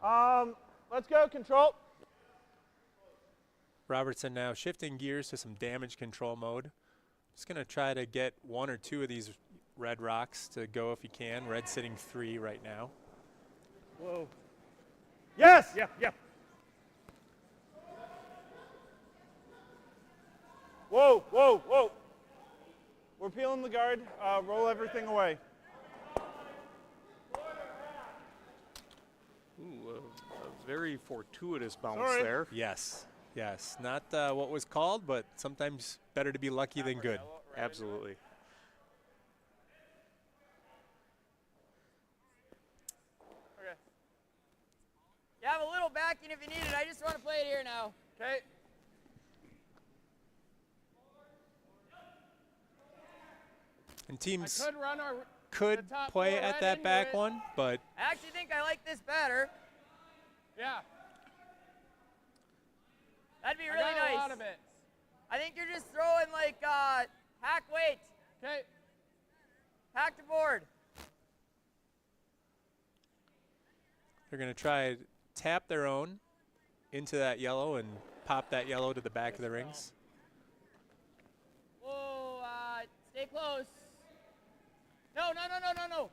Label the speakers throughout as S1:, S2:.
S1: Let's go, control.
S2: Robertson now shifting gears to some damage control mode. Just going to try to get one or two of these red rocks to go if he can. Red sitting 3 right now.
S1: Whoa. Yes!
S3: Yeah, yeah.
S1: Whoa, whoa, whoa. We're peeling the guard. Roll everything away.
S3: Ooh, a very fortuitous bounce
S1: Sorry.
S3: there.
S2: Yes, yes. Not what was called, but sometimes better to be lucky than good.
S3: Absolutely.
S1: Okay.
S4: You have a little backing if you need it. I just want to play it here now.
S1: Okay.
S2: And teams
S1: Could run our
S2: could
S1: the top
S2: play
S1: four
S2: at
S1: right
S2: that
S1: into
S2: back
S1: it.
S2: one, but
S4: I actually think I like this better.
S1: Yeah.
S4: That'd be
S1: I
S4: really
S1: got
S4: nice.
S1: a lot of it.
S4: I think you're just throwing like hack weight,
S1: Okay.
S4: hack the board.
S2: they're going to try to tap their own into that yellow and pop that yellow to the back of the rings.
S4: Whoa, stay close. No, no, no, no, no, no.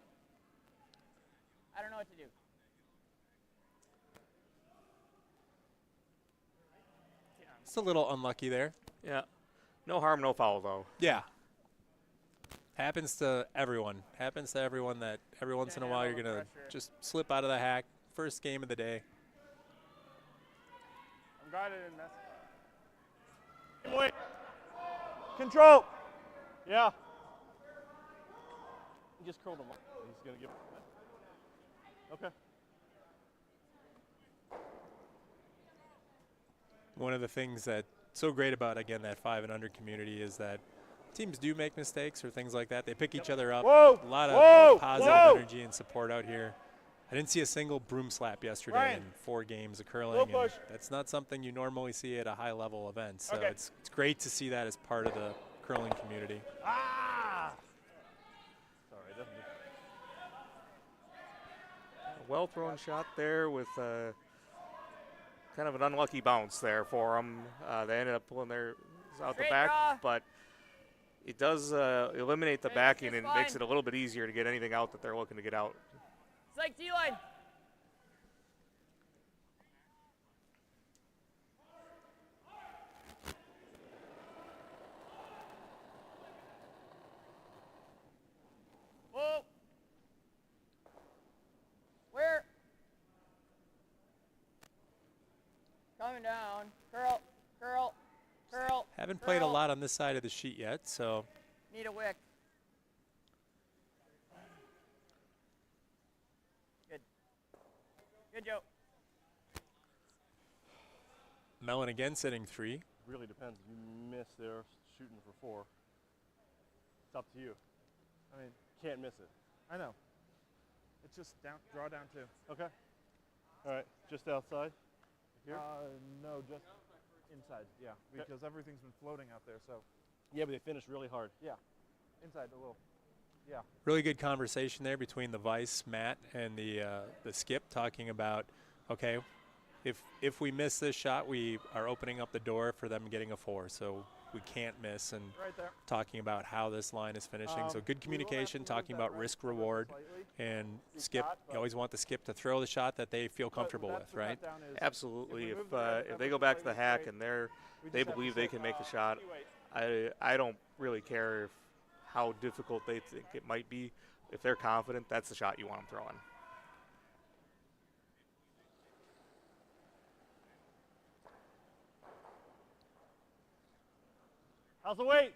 S4: I don't know what to do.
S2: It's a little unlucky there.
S3: Yeah. No harm, no foul, though.
S2: Yeah. Happens to everyone. Happens to everyone that every once in a while you're going to just slip out of the hack. First game of the day.
S1: I'm glad I didn't mess it up. Wait. Control. Yeah. He just curled him up. He's going to give it. Okay.
S2: One of the things that's so great about, again, that 5 and under community is that teams do make mistakes or things like that. They pick each other up.
S1: Whoa.
S2: A lot of
S1: Whoa.
S2: positive
S1: Whoa.
S2: energy and support out here. I didn't see a single broom slap yesterday
S1: Ryan.
S2: in 4 games of curling.
S1: Low
S2: And
S1: push.
S2: that's not something you normally see at a high-level event. So
S1: Okay.
S2: it's great to see that as part of the curling community.
S1: Ah. Sorry. Doesn't
S3: A well-thrown shot there with kind of an unlucky bounce there for them. They ended up pulling theirs out the
S4: Straight
S3: back,
S4: draw.
S3: but it does eliminate the
S4: Hey,
S3: backing
S4: just
S3: and makes
S4: fine.
S3: it a little bit easier to get anything out that they're looking to get out.
S4: It's like T-line. Whoa. Where? Coming down. Curl, curl, curl.
S2: Haven't played a
S4: curl.
S2: lot on this side of the sheet yet, so
S4: Need a wick. Good. Good, Joe.
S2: Mellon again sitting 3.
S1: really depends. If you miss there, shooting for 4. It's up to you. I mean, can't miss it.
S5: I know. It's just down, draw down 2.
S1: Okay. All right. Just outside. Here.
S5: No, just inside. Yeah, because everything's been floating out there. So
S1: Yeah, but they finished really hard.
S5: yeah, inside a little. Yeah.
S2: Really good conversation there between the vice, Matt, and the skip, talking about, okay, if we miss this shot, we are opening up the door for them getting a 4. So we can't miss, and
S5: Right there.
S2: talking about how this line is finishing. So good communication, talking about risk reward, and skip. You always want the skip to throw the shot that they feel comfortable with, right?
S3: Absolutely. If they go back to the hack and they believe they can make the shot, I don't really care if how difficult they think it might be. If they're confident, that's the shot you want them throwing.
S1: How's the weight?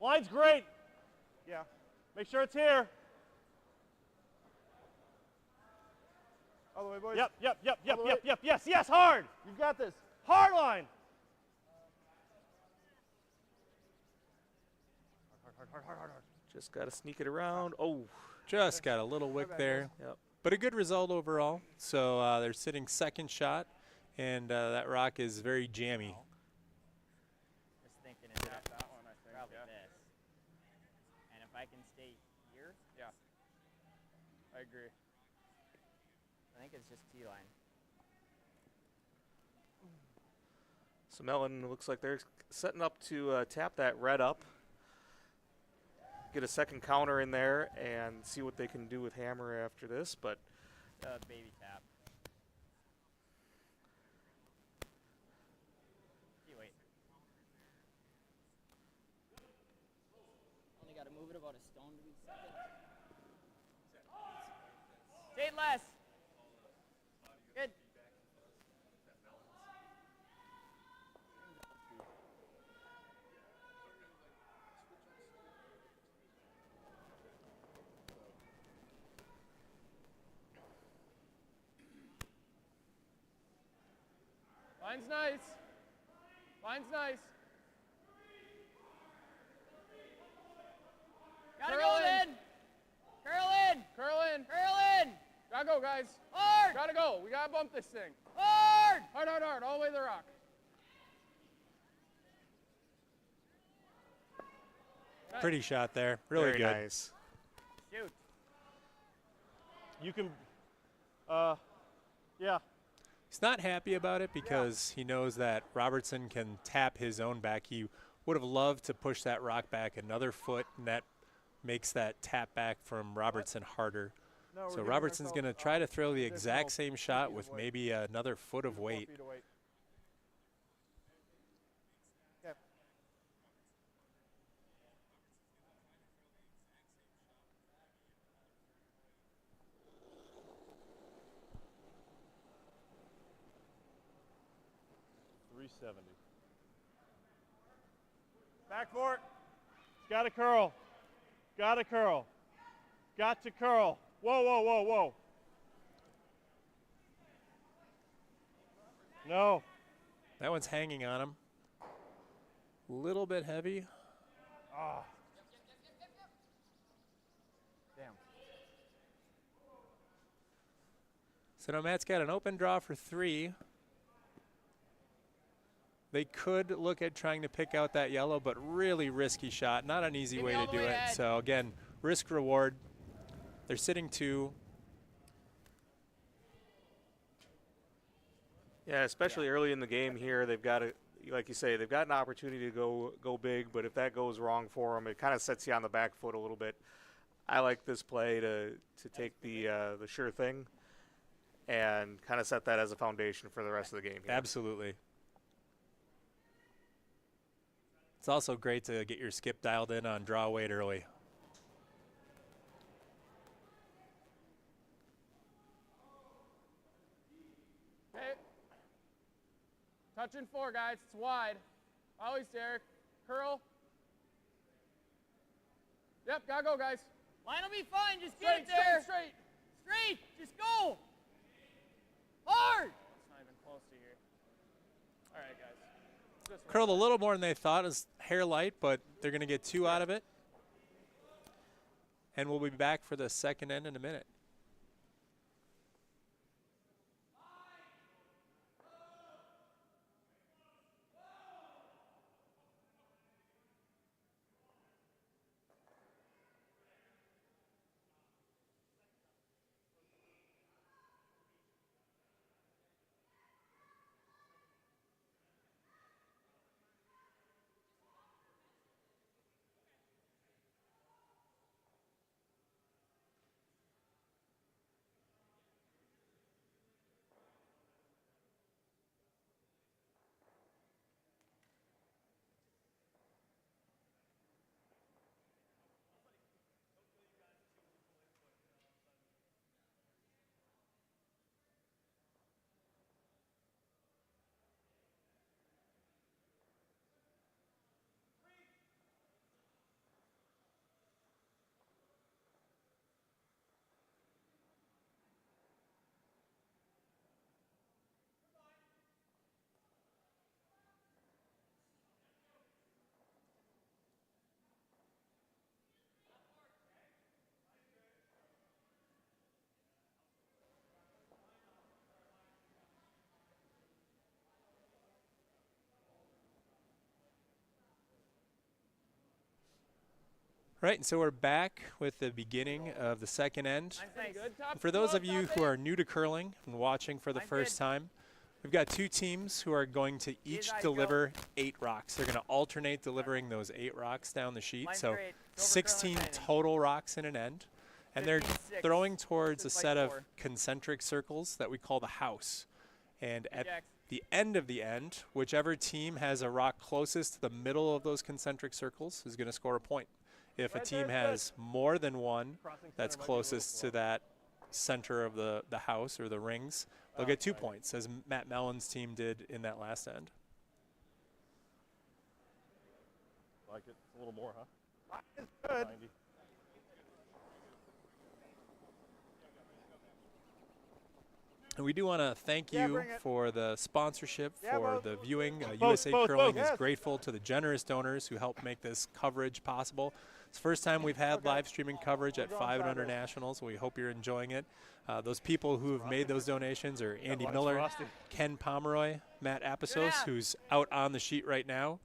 S1: Line's great.
S5: Yeah.
S1: Make sure it's here.
S5: All the way, boys.
S1: Yep, yep, yep, yep,
S5: All the
S1: yep,
S5: way.
S1: yep. Yes, yes, hard.
S5: You got this.
S1: Hard line.
S5: Hard.
S3: Just got to sneak it around. Oh,
S2: Just got a little wick there.
S3: yep.
S2: But a good result overall. So they're sitting second shot, and that rock is very jammy.
S4: Just thinking is that
S5: one, I think.
S4: probably
S5: Yeah.
S4: this. And if I can stay here,
S5: I agree.
S4: think it's just T line.
S3: So Melton looks like they're setting up to tap that red up, get a second counter in there, and see what they can do with hammer after this. But
S4: Baby tap. Gee, wait. Only got to move it about a stone to be second. Stay less. Good.
S6: Line's nice. Line's nice.
S4: Gotta
S6: Curl
S4: go
S6: in.
S4: then. Curl in.
S6: Curl in.
S4: Curl in.
S6: Gotta go, guys.
S4: Hard.
S6: Gotta go. We gotta bump this thing.
S4: Hard.
S6: Hard, hard, hard. All the way to the rock.
S2: Pretty shot there. Really
S3: very
S2: good.
S3: nice.
S4: Shoot.
S1: You can, yeah.
S2: He's not happy about it because he knows that Robertson can tap his own back. He would have loved to push that rock back another foot, and that makes that tap back from Robertson harder.
S5: No, we're
S2: So
S5: giving
S2: Robertson's
S5: ourselves,
S2: going to try to throw the
S5: additional
S2: exact same
S5: 4
S2: shot
S5: feet
S2: with
S5: of weight.
S2: maybe another foot of
S5: 4
S2: weight.
S5: feet of weight. Yep.
S1: .370. Back for it. It's got to curl. Got to curl. Got to curl. Whoa, whoa, whoa, whoa. No.
S2: That one's hanging on him. Little bit heavy.
S1: Ah.
S5: Damn.
S2: So now Matt's got an open draw for 3. They could look at trying to pick out that yellow, but really risky shot. Not an easy
S4: Give
S2: way
S4: me all
S2: to
S4: the
S2: do
S4: way,
S2: it.
S4: Ed.
S2: So again, risk reward. They're sitting 2.
S3: Yeah, especially early in the game here, they've got to, like you say, they've got an opportunity to go big. But if that goes wrong for them, it kind of sets you on the back foot a little bit. I like this play to take the sure thing and kind of set that as a foundation for the rest of the game here.
S2: Absolutely. It's also great to get your skip dialed in on draw weight early.
S6: Okay. Touching 4, guys. It's wide. Always, Derek. Curl. Yep, gotta go, guys.
S4: Line will be fine. Just
S6: Straight,
S4: get it there.
S6: straight, straight.
S4: Straight. Just go. Hard.
S6: It's not even close to here. All right, guys. This one.
S2: Curled a little more than they thought. Is hair light, but they're going to get 2 out of it. And we'll be back for the second end in a minute. Right, and so we're back with the beginning of the second end.
S4: Nice. Good. Top
S2: For those of you who are new to curling and watching for the
S4: Mine's
S2: first
S4: good.
S2: time, we've got two teams who are going to each
S4: eyes
S2: deliver 8 rocks. They're going to alternate delivering those 8 rocks down the sheet.
S4: Mine's
S2: So
S4: great. Silver
S2: 16
S4: curling training.
S2: total rocks in an end. And they're
S4: 15-6.
S2: throwing towards a
S4: This is
S2: set
S4: like
S2: of
S4: 4.
S2: concentric circles that we call the house. And at
S4: Jax.
S2: the end of the end, whichever team has a rock closest to the middle of those concentric circles is going to score a point. If a team has more than one that's closest to that center of the house or the rings, they'll get 2 points, as Matt Mellon's team did in that last end.
S1: Like it a little more, huh?
S5: It's good.
S1: 90.
S2: And we do want to thank
S5: Yeah,
S2: you
S5: bring it.
S2: for the sponsorship,
S5: Yeah,
S2: for
S5: both.
S2: the viewing.
S1: Both,
S2: USA
S1: both,
S2: Curling
S1: both.
S2: is
S1: Yes.
S2: grateful to the generous donors who help make this coverage possible. It's the first time we've had live streaming coverage at 5 and Under Nationals. We hope you're enjoying it. Those people who have made those donations are Andy Miller,
S1: frosty.
S2: Ken Pomeroy, Matt Apisos,
S4: Yeah.
S2: who's out on the sheet right now,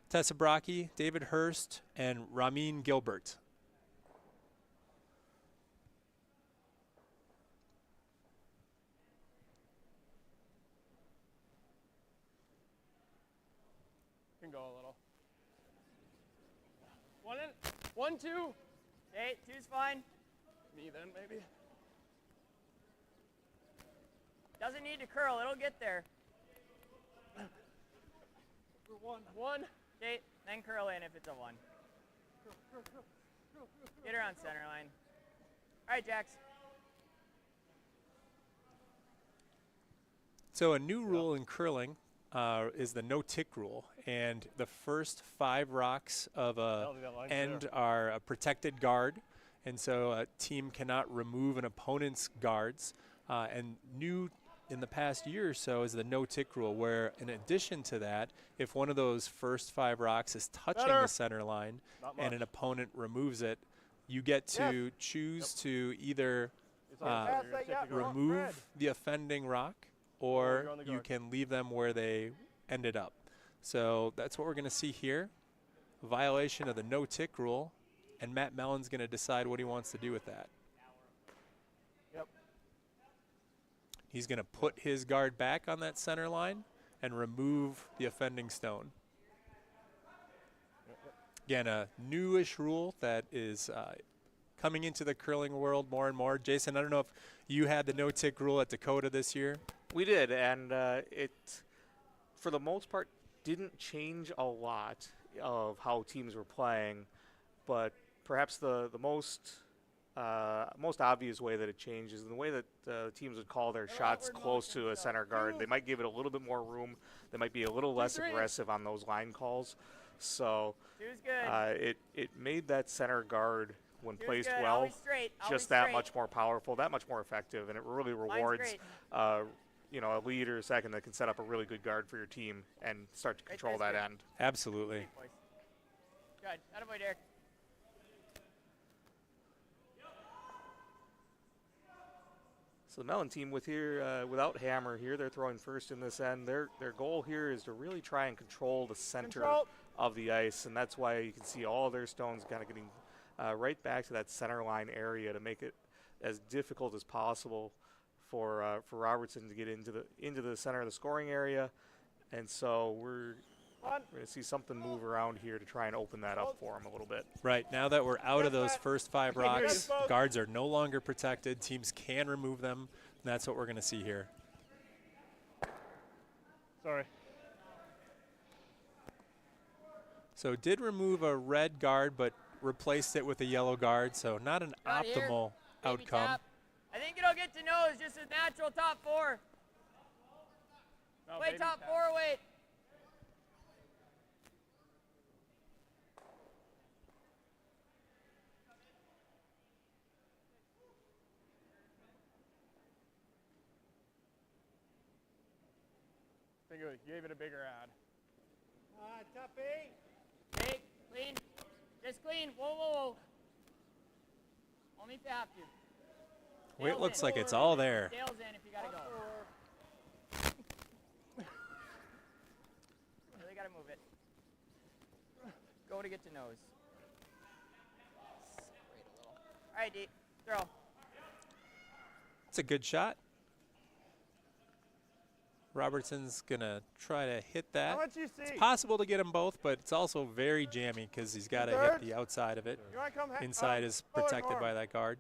S2: Tessa Brockie, David Hurst, and Ramin Gilbert.
S6: Can go a little. 1 in. 1, 2.
S4: Okay, 2's fine.
S6: Me then, maybe.
S4: Doesn't need to curl. It'll get there.
S6: 1.
S4: Okay, then curl in if it's a 1. Get her on center line. All right, Jax.
S2: So a new rule in curling is the no-tick rule, and the first 5 rocks of a
S1: Melody, that line's
S2: end
S1: there.
S2: are a protected guard, and so a team cannot remove an opponent's guards. And new in the past year or so is the no-tick rule, where in addition to that, if one of those first 5 rocks is touching
S1: Better.
S2: the center line
S1: Not
S2: and
S1: much.
S2: an opponent removes it, you get to choose to either
S1: It's like
S5: Pass
S1: you're
S5: that,
S1: set to
S5: yeah.
S1: go.
S5: Red.
S2: remove the offending rock,
S1: you're
S2: or
S1: on the
S2: you
S1: guard.
S2: can leave them where they ended up. So that's what we're going to see here. Violation of the no-tick rule, and Matt Mellon's going to decide what he wants to do with that.
S5: Yep.
S2: He's going to put his guard back on that center line and remove the offending stone. Again, a newish rule that is coming into the curling world more and more. Jason, I don't know if you had the no-tick rule at Dakota this year.
S3: We did, and it, for the most part, didn't change a lot of how teams were playing, but perhaps the most obvious way that it changed is in the way that teams would call their shots close to a center guard. They might give it a little bit more room. They might be a little less
S6: 3.
S3: aggressive on those line calls. So
S4: 2's good.
S3: it made that center guard, when
S4: 2's
S3: placed
S4: good.
S3: well,
S4: Always straight. Always
S3: just that
S4: straight.
S3: much more powerful, that much more effective, and it really
S4: Mine's
S3: rewards
S4: great.
S3: a lead or a second that can set up a really good guard for your team and start to
S4: Great
S3: control
S4: place,
S3: that
S4: Derek.
S3: end.
S2: Absolutely.
S4: Boys. Good. Attaboy, Derek.
S3: So the Mellon team without Hammer here, they're throwing first in this end. Their goal here is to really try and control the center
S5: Control.
S3: of the ice, and that's why you can see all their stones kind of getting right back to that center line area to make it as difficult as possible for Robertson to get into the center of the scoring area. And so we're going to see something move around here to try and open that up for him a little bit.
S2: Right, now that we're out of those first 5
S1: I can hear
S2: rocks,
S1: you.
S2: guards are no longer protected. Teams can remove them, and that's what we're going to see here.
S1: Sorry.
S2: So did remove a red guard, but replaced it with a yellow guard, so not an
S4: Not here.
S2: optimal
S4: Baby
S2: outcome.
S4: tap. I think it'll get to nose. Just a natural top 4.
S6: No,
S4: Play
S6: baby
S4: top
S6: tap.
S4: 4. Wait.
S6: I think it gave it a bigger ad.
S4: Okay. Clean. Just clean. Whoa, whoa, whoa. Only if you have to.
S2: Well, it
S4: Tails
S2: looks
S4: in.
S2: like it's all there.
S4: Tails in if you gotta go. Really gotta move it. Go to get to nose. All right, D. Throw.
S2: It's a good shot. Robertson's going to try to hit that.
S1: How much you see?
S2: It's possible to get them both, but it's also very jammy because he's got to hit the outside of it.
S1: You want to come
S2: Inside is protected by that guard.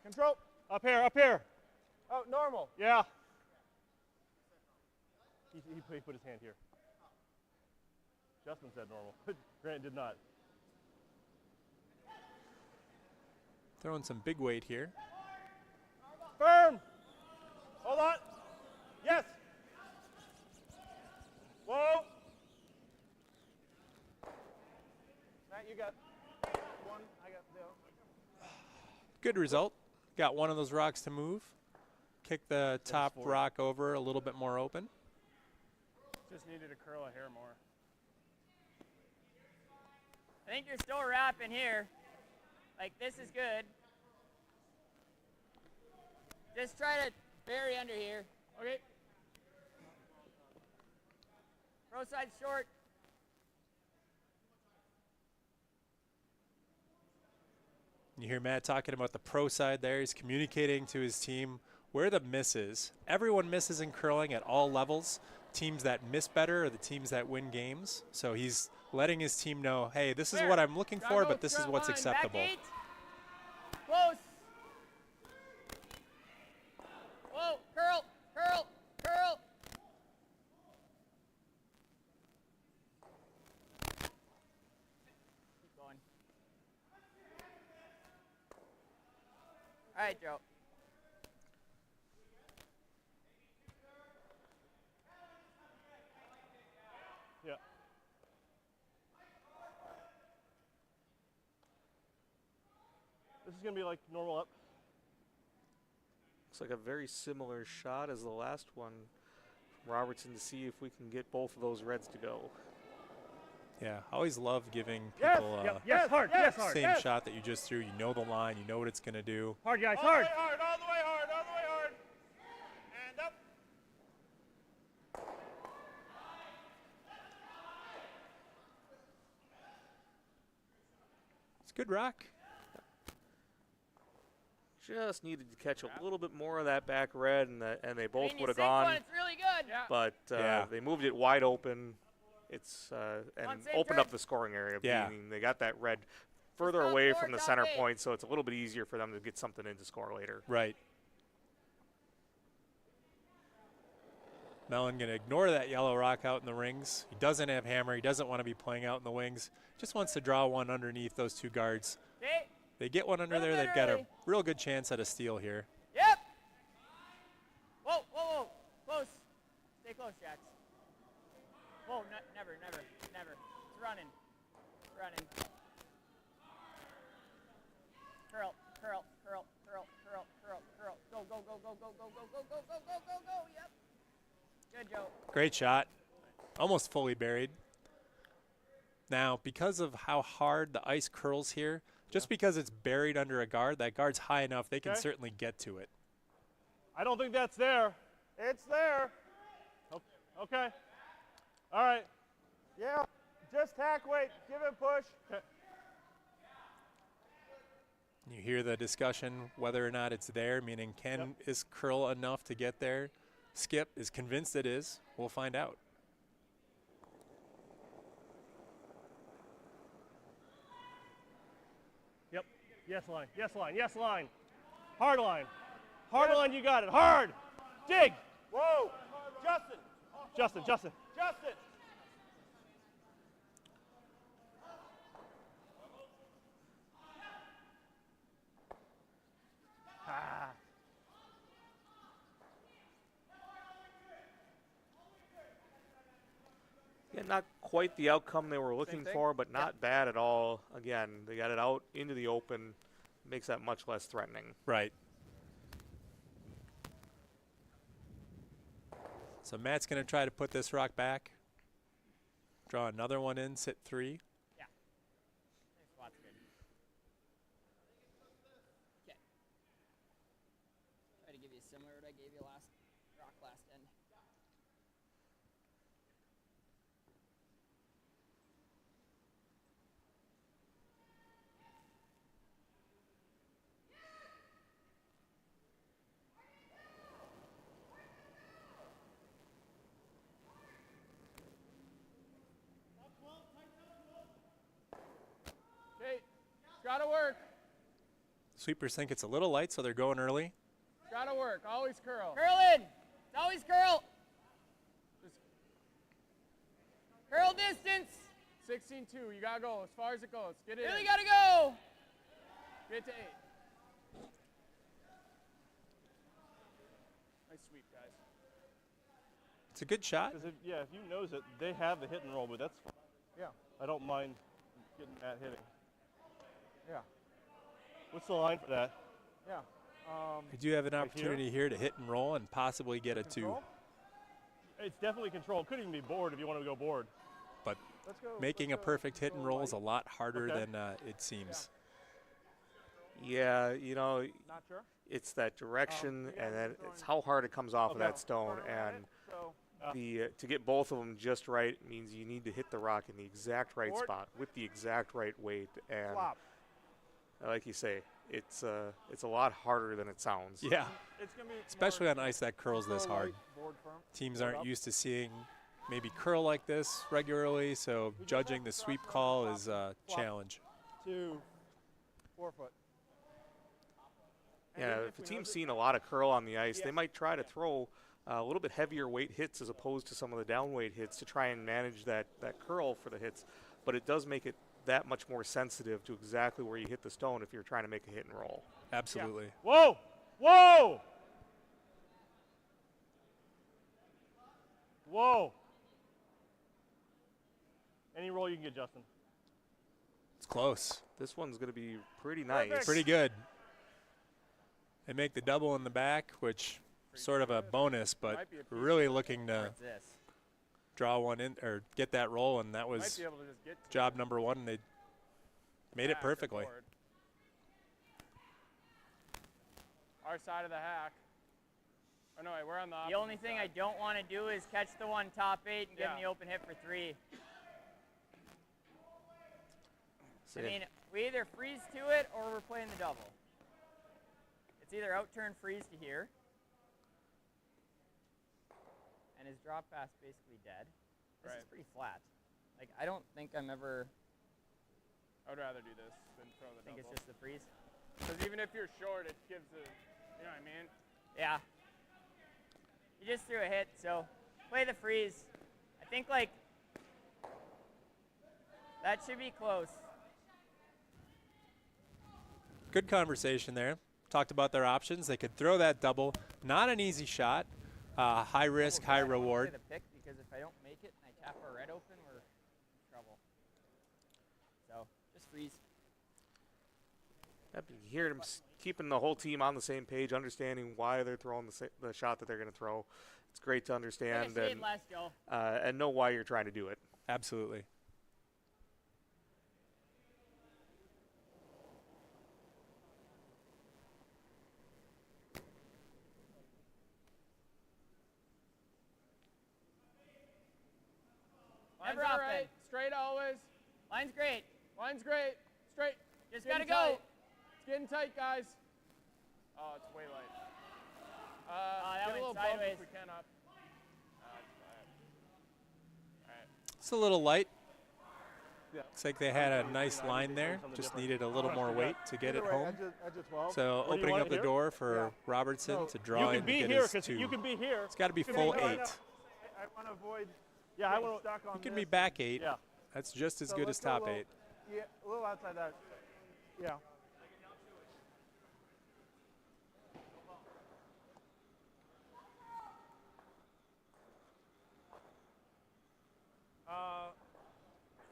S1: Control. Up here, up here.
S6: Oh, normal.
S1: Yeah. He put his hand here. Justin said normal. Grant did not.
S2: Throwing some big weight here.
S1: Firm. Hold on. Yes. Whoa. Matt, you got one. I got the other.
S2: Good result. Got one of those rocks to move. Kick the top rock over a little bit more open.
S6: Just needed to curl a hair more.
S4: I think you're still wrapping here. Like, this is good. Just try to bury under here.
S6: Okay.
S4: Pro side short.
S2: You hear Matt talking about the pro side there. He's communicating to his team where the miss is. Everyone misses in curling at all levels. Teams that miss better are the teams that win games. So he's letting his team know, hey, this is what I'm looking for, but this is what's acceptable.
S4: Back 8. Close. Whoa, curl, curl, curl. Keep going. All right, Joe.
S1: Yeah. This is going to be like normal up.
S3: Looks like a very similar shot as the last one from Robertson to see if we can get both of those reds to go.
S2: Yeah, I always love giving
S1: Yes.
S2: people
S1: Yes, hard. Yes, hard.
S2: same
S1: Yes.
S2: shot that you just threw. You know the line. You know what it's going to do.
S1: Hard, guys.
S6: All
S1: Hard.
S6: the way hard, all the way hard, all the way hard. And up.
S2: It's a good rock.
S3: Just needed to catch a little bit more of that back red, and they both
S4: you
S3: would have
S4: sink
S3: gone.
S4: one, it's really good.
S6: Yeah.
S3: But
S2: Yeah.
S3: they moved it wide open. It's and
S4: same
S3: opened
S4: turn.
S3: up the scoring area.
S2: Yeah.
S3: Meaning they got that red further
S4: top
S3: away
S4: four,
S3: from the
S4: top
S3: center
S4: 8.
S3: point, so it's a little bit easier for them to get something in to score later.
S2: Right. Mellon going to ignore that yellow rock out in the rings. He doesn't have hammer. He doesn't want to be playing out in the wings. Just wants to draw one underneath those two guards.
S4: Okay.
S2: They get one under
S4: Little
S2: there.
S4: bit
S2: They've got a
S4: early.
S2: real good chance at a steal here.
S4: Yep. Whoa, whoa, whoa. Close. Stay close, Jax. Whoa, never, never, never. It's running. It's running. Curl, curl, curl, curl, curl, curl, curl. Go, go, go, go, go, go, go, go, go, go, go, go, go. Yep. Good, Joe.
S2: Great shot. Almost fully buried. Now, because of how hard the ice curls here, just because it's buried under a guard, that guard's high enough, they can
S1: Okay.
S2: certainly get to it.
S1: I don't think that's there. It's there. Okay. All right. Yeah. Just hack weight. Give it a push. Okay.
S2: You hear the discussion whether or not it's there, meaning is curl enough to get there? Skip is convinced it is. We'll find out.
S1: Yep. Yes line. Yes line. Yes line. Hard line. Hard line. You got it. Hard. Dig.
S6: Whoa. Justin.
S1: Justin. Justin.
S6: Justin.
S1: Ah.
S3: Yeah, not quite the outcome they were looking
S6: thing?
S3: for, but not bad at all. Again, they got it out into the open, makes that much less threatening.
S2: Right. So Matt's going to try to put this rock back. Draw another one in, sit 3.
S4: Yeah. This spot's good. Okay. Try to give you similar to what I gave you last rock last end.
S2: Sweepers think it's a little light, so they're going early.
S6: Gotta work. Always curl.
S4: Curl in. It's always curl. Curl distance.
S6: 16-2. You gotta go as far as it goes. Get it
S4: Really
S6: in.
S4: gotta go.
S6: Get to 8. Nice sweep, guys.
S2: It's a good shot.
S1: Because if you nose it, they have the hit and roll, but that's fine.
S5: Yeah.
S1: I don't mind getting that hitting.
S5: Yeah.
S1: What's the line for that?
S5: Yeah.
S2: We do have an
S1: Right
S2: opportunity here to hit and roll and possibly get a 2.
S5: Control?
S1: It's definitely control. Could even be board if you want to go board.
S2: But
S5: Let's go.
S2: making a
S5: let's go
S2: perfect hit and
S5: control
S2: roll is a
S5: light.
S2: lot harder
S1: Okay.
S2: than it seems.
S3: Yeah, you know,
S5: Not sure.
S3: it's that direction,
S5: yeah,
S3: and then
S5: we're
S3: it's
S5: going-
S3: how hard it comes off of
S1: Okay.
S3: that stone.
S5: Corner right,
S3: And
S5: so
S3: the to get both of them just right means you need to hit the rock in the exact right
S5: Board.
S3: spot with the exact right weight. And
S5: flop.
S3: like you say, it's a lot harder than it sounds.
S2: Yeah,
S5: It's gonna be
S2: especially
S5: more
S2: on ice that curls this
S5: control
S2: hard.
S5: light, board firm.
S2: Teams
S5: Board
S2: aren't
S5: up.
S2: used to seeing maybe curl like this regularly, so judging the sweep call is a challenge.
S5: 2, 4 foot. And
S3: Yeah,
S5: even
S3: if a
S5: we
S3: team's
S5: nose it-
S3: seen a lot of curl on the ice, they might try to throw a little bit heavier weight hits as opposed to some of the down weight hits to try and manage that curl for the hits. But it does make it that much more sensitive to exactly where you hit the stone if you're trying to make a hit and roll.
S2: Absolutely.
S1: Whoa! Whoa! Whoa! Any roll you can get, Justin.
S2: It's close.
S3: This one's going to be pretty nice.
S1: Perfect.
S2: Pretty good. They make the double in the back, which sort of a bonus, but
S6: Might be a piece
S2: really looking to
S4: What's this?
S2: draw one in or get that roll, and that
S6: Might
S2: was
S6: be able to just get to
S2: job number 1, and they made it
S6: hack or
S2: perfectly.
S6: board. Our side of the hack. Oh no, wait, we're on the
S4: The only thing I don't want to do is catch the one top 8 and give him
S6: Yeah.
S4: the open hit for 3.
S3: So
S4: I mean, we either freeze to it or we're playing the double. It's either out turn freeze to here, and his drop pass basically dead. This is
S6: Right.
S4: pretty flat. Like, I don't think I'm ever.
S6: I would rather do this than throw the
S4: I think it's
S6: double.
S4: just the freeze.
S6: Because even if you're short, it gives the, you know what I mean?
S4: Yeah. You just threw a hit, so play the freeze. I think, like, that should be close.
S2: Good conversation there. Talked about their options. They could throw that double. Not an easy shot. High risk, high
S4: I don't wanna
S2: reward.
S4: Play the pick because if I don't make it and I tap our red open, we're in trouble. So just freeze.
S3: Yep, you hear them keeping the whole team on the same page, understanding why they're throwing the shot that they're going to throw. It's great to
S4: Like I
S3: understand
S4: said last Joe.
S3: and know why you're trying to do it.
S2: Absolutely.
S6: Line's
S4: Never
S6: all
S4: up
S6: right.
S4: then.
S6: Straight always.
S4: Line's great.
S6: Line's great. Straight.
S4: Just
S6: Getting
S4: gotta go.
S6: tight. It's getting tight, guys. Oh, it's way light.
S4: that
S6: get a
S4: went
S6: little bump
S4: sideways.
S6: if we can up. It's fine. All right.
S2: It's a little light.
S1: Yeah.
S2: Looks like they had a nice line there. Just needed a little more weight to get it
S5: Either way,
S2: home.
S5: edge of 12.
S2: So
S1: What do you
S2: opening
S1: want
S2: up the
S1: here?
S2: door for
S5: Yeah.
S2: Robertson
S5: No,
S2: to
S1: You
S2: draw
S1: can
S2: in
S1: be
S2: to get
S1: here
S2: his
S1: because
S2: 2.
S1: you can be here.
S2: It's got to be
S5: Can
S2: full
S5: we go
S2: 8.
S5: now? I want to avoid
S1: Yeah, I
S5: getting
S1: want.
S5: stuck on
S2: You can
S5: this
S2: be back 8.
S1: Yeah.
S2: That's just as
S5: So
S2: good
S5: let's
S2: as
S5: go a
S2: top
S5: little-
S2: 8.
S5: Yeah, a little outside that. Yeah.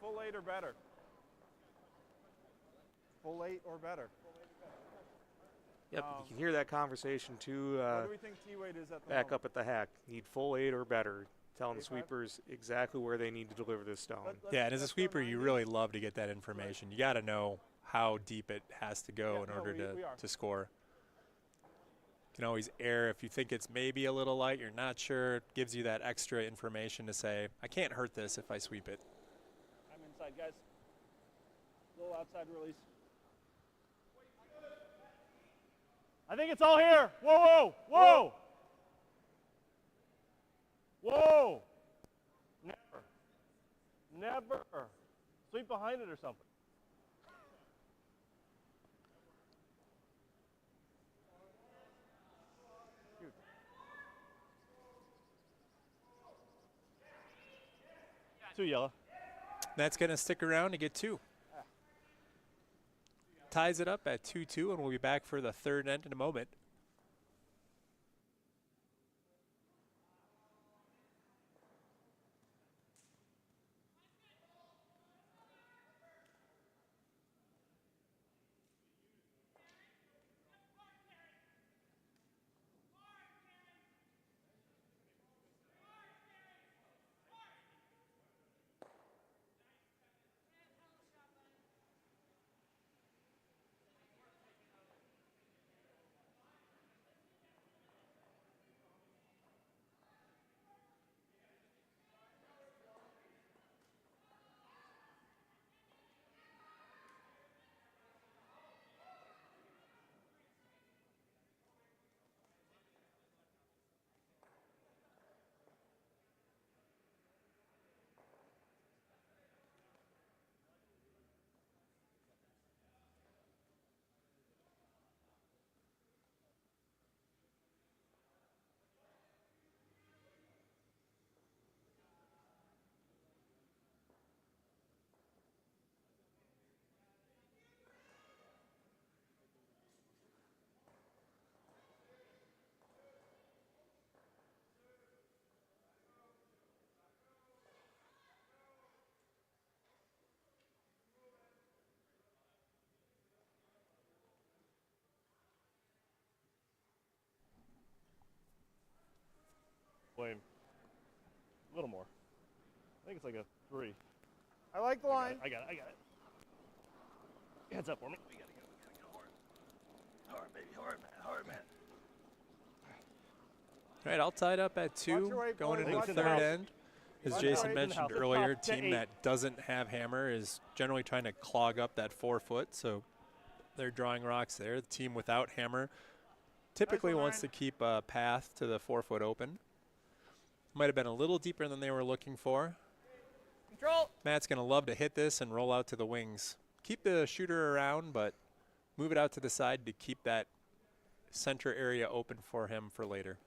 S5: Full 8 or better. Full 8 or better.
S3: Yep, you can hear that conversation too.
S5: What do we think T-weight is at the
S3: Back
S5: moment?
S3: up at the hack. Need full 8 or better. Telling the
S5: 8-5?
S3: sweepers exactly where they need to deliver this stone.
S2: Yeah, and as a
S5: let's go
S2: sweeper, you
S5: 90.
S2: really love to get that information. You got to know how deep it has to go
S5: Yeah,
S2: in
S5: no,
S2: order
S5: we are.
S2: to score. You can always err if you think it's maybe a little light, you're not sure. It gives you that extra information to say, I can't hurt this if I sweep it.
S1: I'm inside, guys. Little outside release. I think it's all here. Whoa, whoa, whoa. Whoa. Never. Never. Sweep behind it or something. 2 yellow.
S2: That's going to stick around to get 2. Ties it up at 2-2, and we'll be back for the third end in a moment.
S1: Blame. A little more. I think it's like a 3.
S5: I like the line.
S1: I got it. Heads up for me. We gotta go hard. Hard, baby. Hard, man.
S2: All right, all tied up at 2,
S5: your weight,
S2: going
S5: boys.
S2: into
S1: Watch
S2: the
S1: the
S2: third
S1: house.
S2: end. As
S5: Watch your
S2: Jason
S5: weight.
S2: mentioned
S1: The
S2: earlier,
S1: top to
S2: team
S1: 8.
S2: that doesn't have hammer is generally trying to clog up that 4-foot, so they're drawing rocks there. The team without hammer typically
S5: one,
S2: wants to
S5: Ryan.
S2: keep a path to the 4-foot open. Might have been a little deeper than they were looking for.
S4: Control.
S2: Matt's going to love to hit this and roll out to the wings. Keep the shooter around, but move it out to the side to keep that center area open for him for later.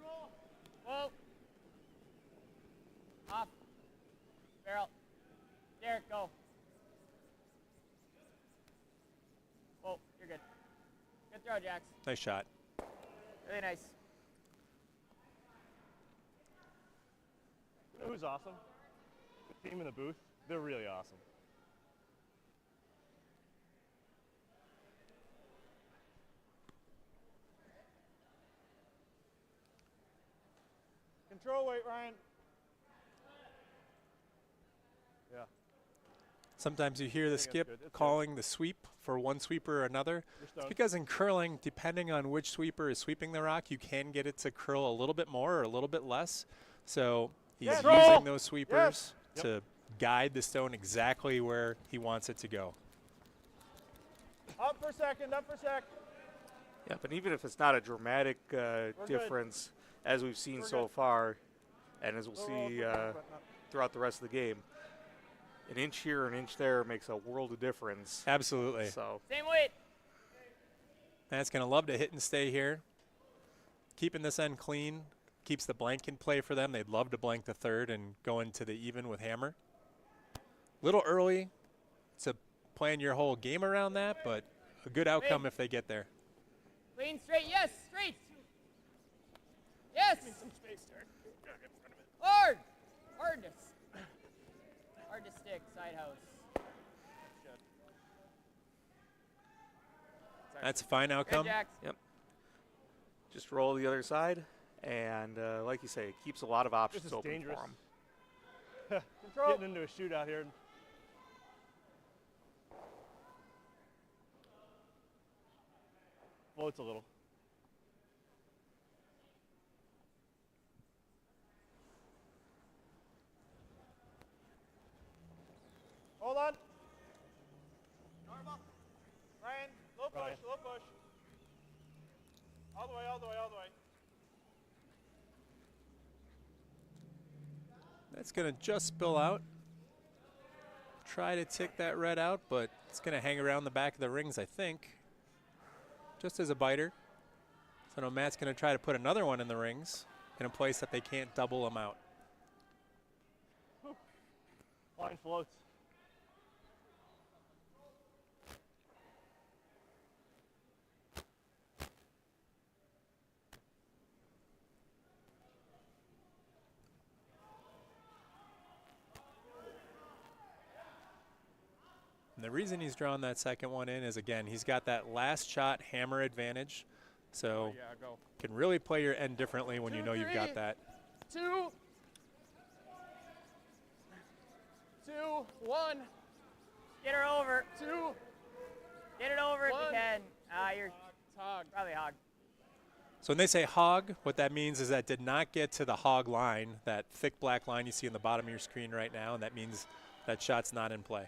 S4: Whoa. Off. Barrel. Derek, go. Whoa, you're good. Good throw, Jax.
S2: Nice shot.
S4: Really nice.
S1: You know who's awesome? The team in the booth. They're really awesome.
S5: Control weight, Ryan.
S1: Yeah.
S2: Sometimes you hear the
S1: think that's
S2: skip
S1: good. It's good.
S2: calling the sweep for one sweeper or another.
S1: You're
S2: It's
S1: stoned.
S2: because in curling, depending on which sweeper is sweeping the rock, you can get it to curl a little bit more or a little bit less. So he's
S1: Yes.
S2: using
S1: Roll.
S2: those sweepers
S1: Yep.
S2: to guide the stone exactly where he wants it to go.
S5: Up for second, up for sec.
S3: Yeah, but even if it's not a dramatic
S5: good.
S3: difference, as we've seen
S5: We're
S3: so
S5: good.
S3: far, and as we'll
S5: Roll,
S3: see
S5: roll, roll, roll.
S3: throughout the rest of the game, an inch here, an inch there makes a world of difference.
S2: Absolutely.
S3: So
S4: Same weight.
S2: Matt's going to love to hit and stay here. Keeping this end clean keeps the blank in play for them. They'd love to blank the third and go into the even with hammer. Little early to plan your whole game around that, but a good outcome if they get there.
S4: Clean, straight. Yes, straight. Yes.
S1: Some space, Derek. Derek, in front of it.
S4: Hard. Hard to stick. Side house.
S2: That's a fine
S4: Good,
S2: outcome.
S4: Jax.
S3: just roll the other side, and like you say, it keeps a lot of options
S1: This is
S3: open
S1: dangerous.
S3: for them.
S5: Control.
S1: Getting into a shootout here. Floats a little.
S5: Hold on. Ryan, low push,
S1: Ryan.
S5: low push. All the way, all the way, all the way.
S2: That's going to just spill out. Try to tick that red out, but it's going to hang around the back of the rings, I think. Just as a biter. So I know Matt's going to try to put another one in the rings. in a place that they can't double them out.
S1: Line floats.
S2: And the reason he's drawn that second one in is, again, he's got that last shot hammer advantage. So
S6: Oh, yeah, go.
S2: can really play your end differently when you know you've got that.
S6: 2, 2, 1,
S4: Get her over.
S6: 2.
S4: Get it over if
S6: One.
S4: you can. You're
S6: It's hog.
S4: probably hog.
S2: So when they say hog, what that means is that did not get to the hog line, that thick black line you see on the bottom of your screen right now, and that means that shot's not in play.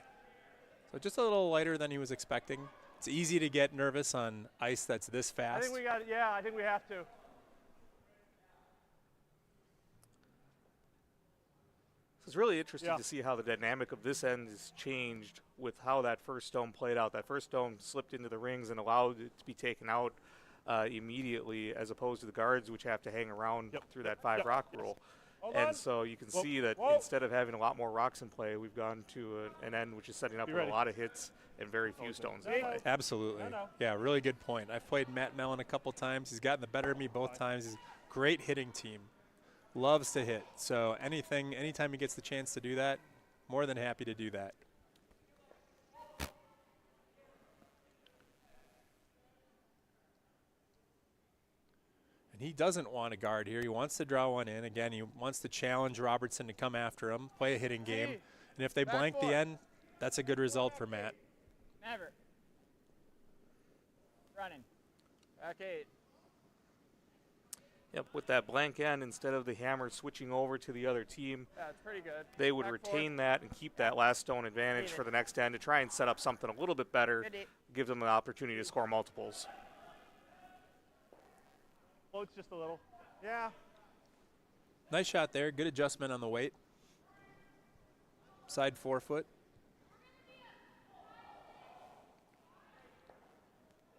S2: So just a little lighter than he was expecting. It's easy to get nervous on ice that's this
S1: I
S2: fast.
S1: think we got it. Yeah, I think we have to.
S3: It's really interesting
S1: Yeah.
S3: to see how the dynamic of this end has changed with how that first stone played out. That first stone slipped into the rings and allowed it to be taken out immediately, as opposed to the guards, which have to hang around
S1: Yep.
S3: through that 5 rock rule.
S1: Hold
S3: And
S1: on.
S3: so you can
S1: Whoa,
S3: see that
S1: whoa.
S3: instead of having a lot more rocks in play, we've gone to an end which is setting up
S1: Be
S3: with
S1: ready.
S3: a lot of hits and very few stones in
S1: No,
S3: play.
S1: no.
S2: Absolutely.
S1: I know.
S2: Yeah, really good point. I've played Matt Mellon a couple times. He's gotten the better of me both times. He's a great hitting team. Loves to hit. So anytime he gets the chance to do that, more than happy to do that. And he doesn't want to guard here. He wants to draw one in. Again, he wants to challenge Robertson to come after him, play a hitting game.
S6: Hey,
S2: And if they
S6: back
S2: blank the
S6: four.
S2: end, that's a good result for Matt.
S4: Never. Running.
S6: Back 8.
S3: Yep, with that blank end, instead of the hammer switching over to the other team,
S6: Yeah, it's pretty good.
S3: they would
S6: Back
S3: retain that and keep that last stone advantage
S4: Leave it.
S3: for the next end to try and set up something a little bit better,
S4: Good deep.
S3: give them an opportunity to score multiples.
S1: Floats just a little. Yeah.
S2: Nice shot there. Good adjustment on the weight. Side forefoot.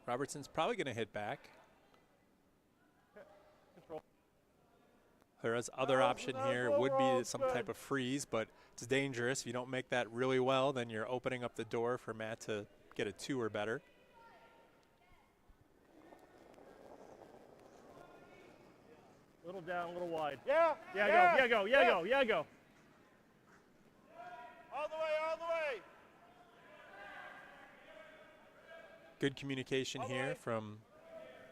S2: Robertson's probably going to hit back.
S1: Control.
S2: Whereas other
S1: Oh,
S2: option
S1: that was
S2: here
S1: low
S2: would
S1: roll.
S2: be some
S1: Good.
S2: type of freeze, but it's dangerous. If you don't make that really well, then you're opening up the door for Matt to get a 2 or better.
S1: Little down, a little wide. Yeah. Yeah. Go. Yeah. Go. Yeah. Go. Yeah. Go. All the way. All the way.
S2: Good communication
S1: All the
S2: here
S1: way.
S2: from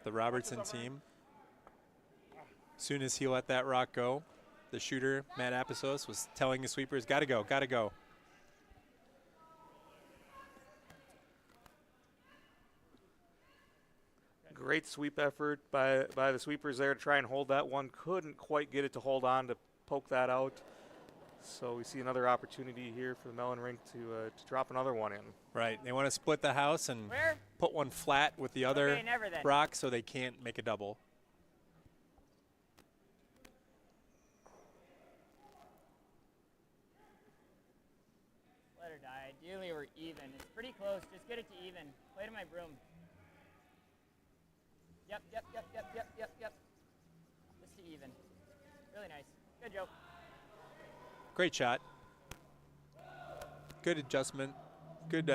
S2: the Robertson
S1: Watch this,
S2: team. Soon as he let that rock go, the shooter, Matt Apisos, was telling the sweepers, gotta go, gotta go.
S3: Great sweep effort by the sweepers there to try and hold that one. Couldn't quite get it to hold on to poke that out. So we see another opportunity here for the Mellon Rink to drop another one in.
S2: Right, they want to split the house and
S4: Where?
S2: put one flat with the other
S4: Okay, never then.
S2: rock so they can't make a double.
S4: Let her die. Ideally, we're even. It's pretty close. Just get it to even. Play to my broom. Yep. Just to even. Really nice. Good joke.
S2: Great shot. Good adjustment. Good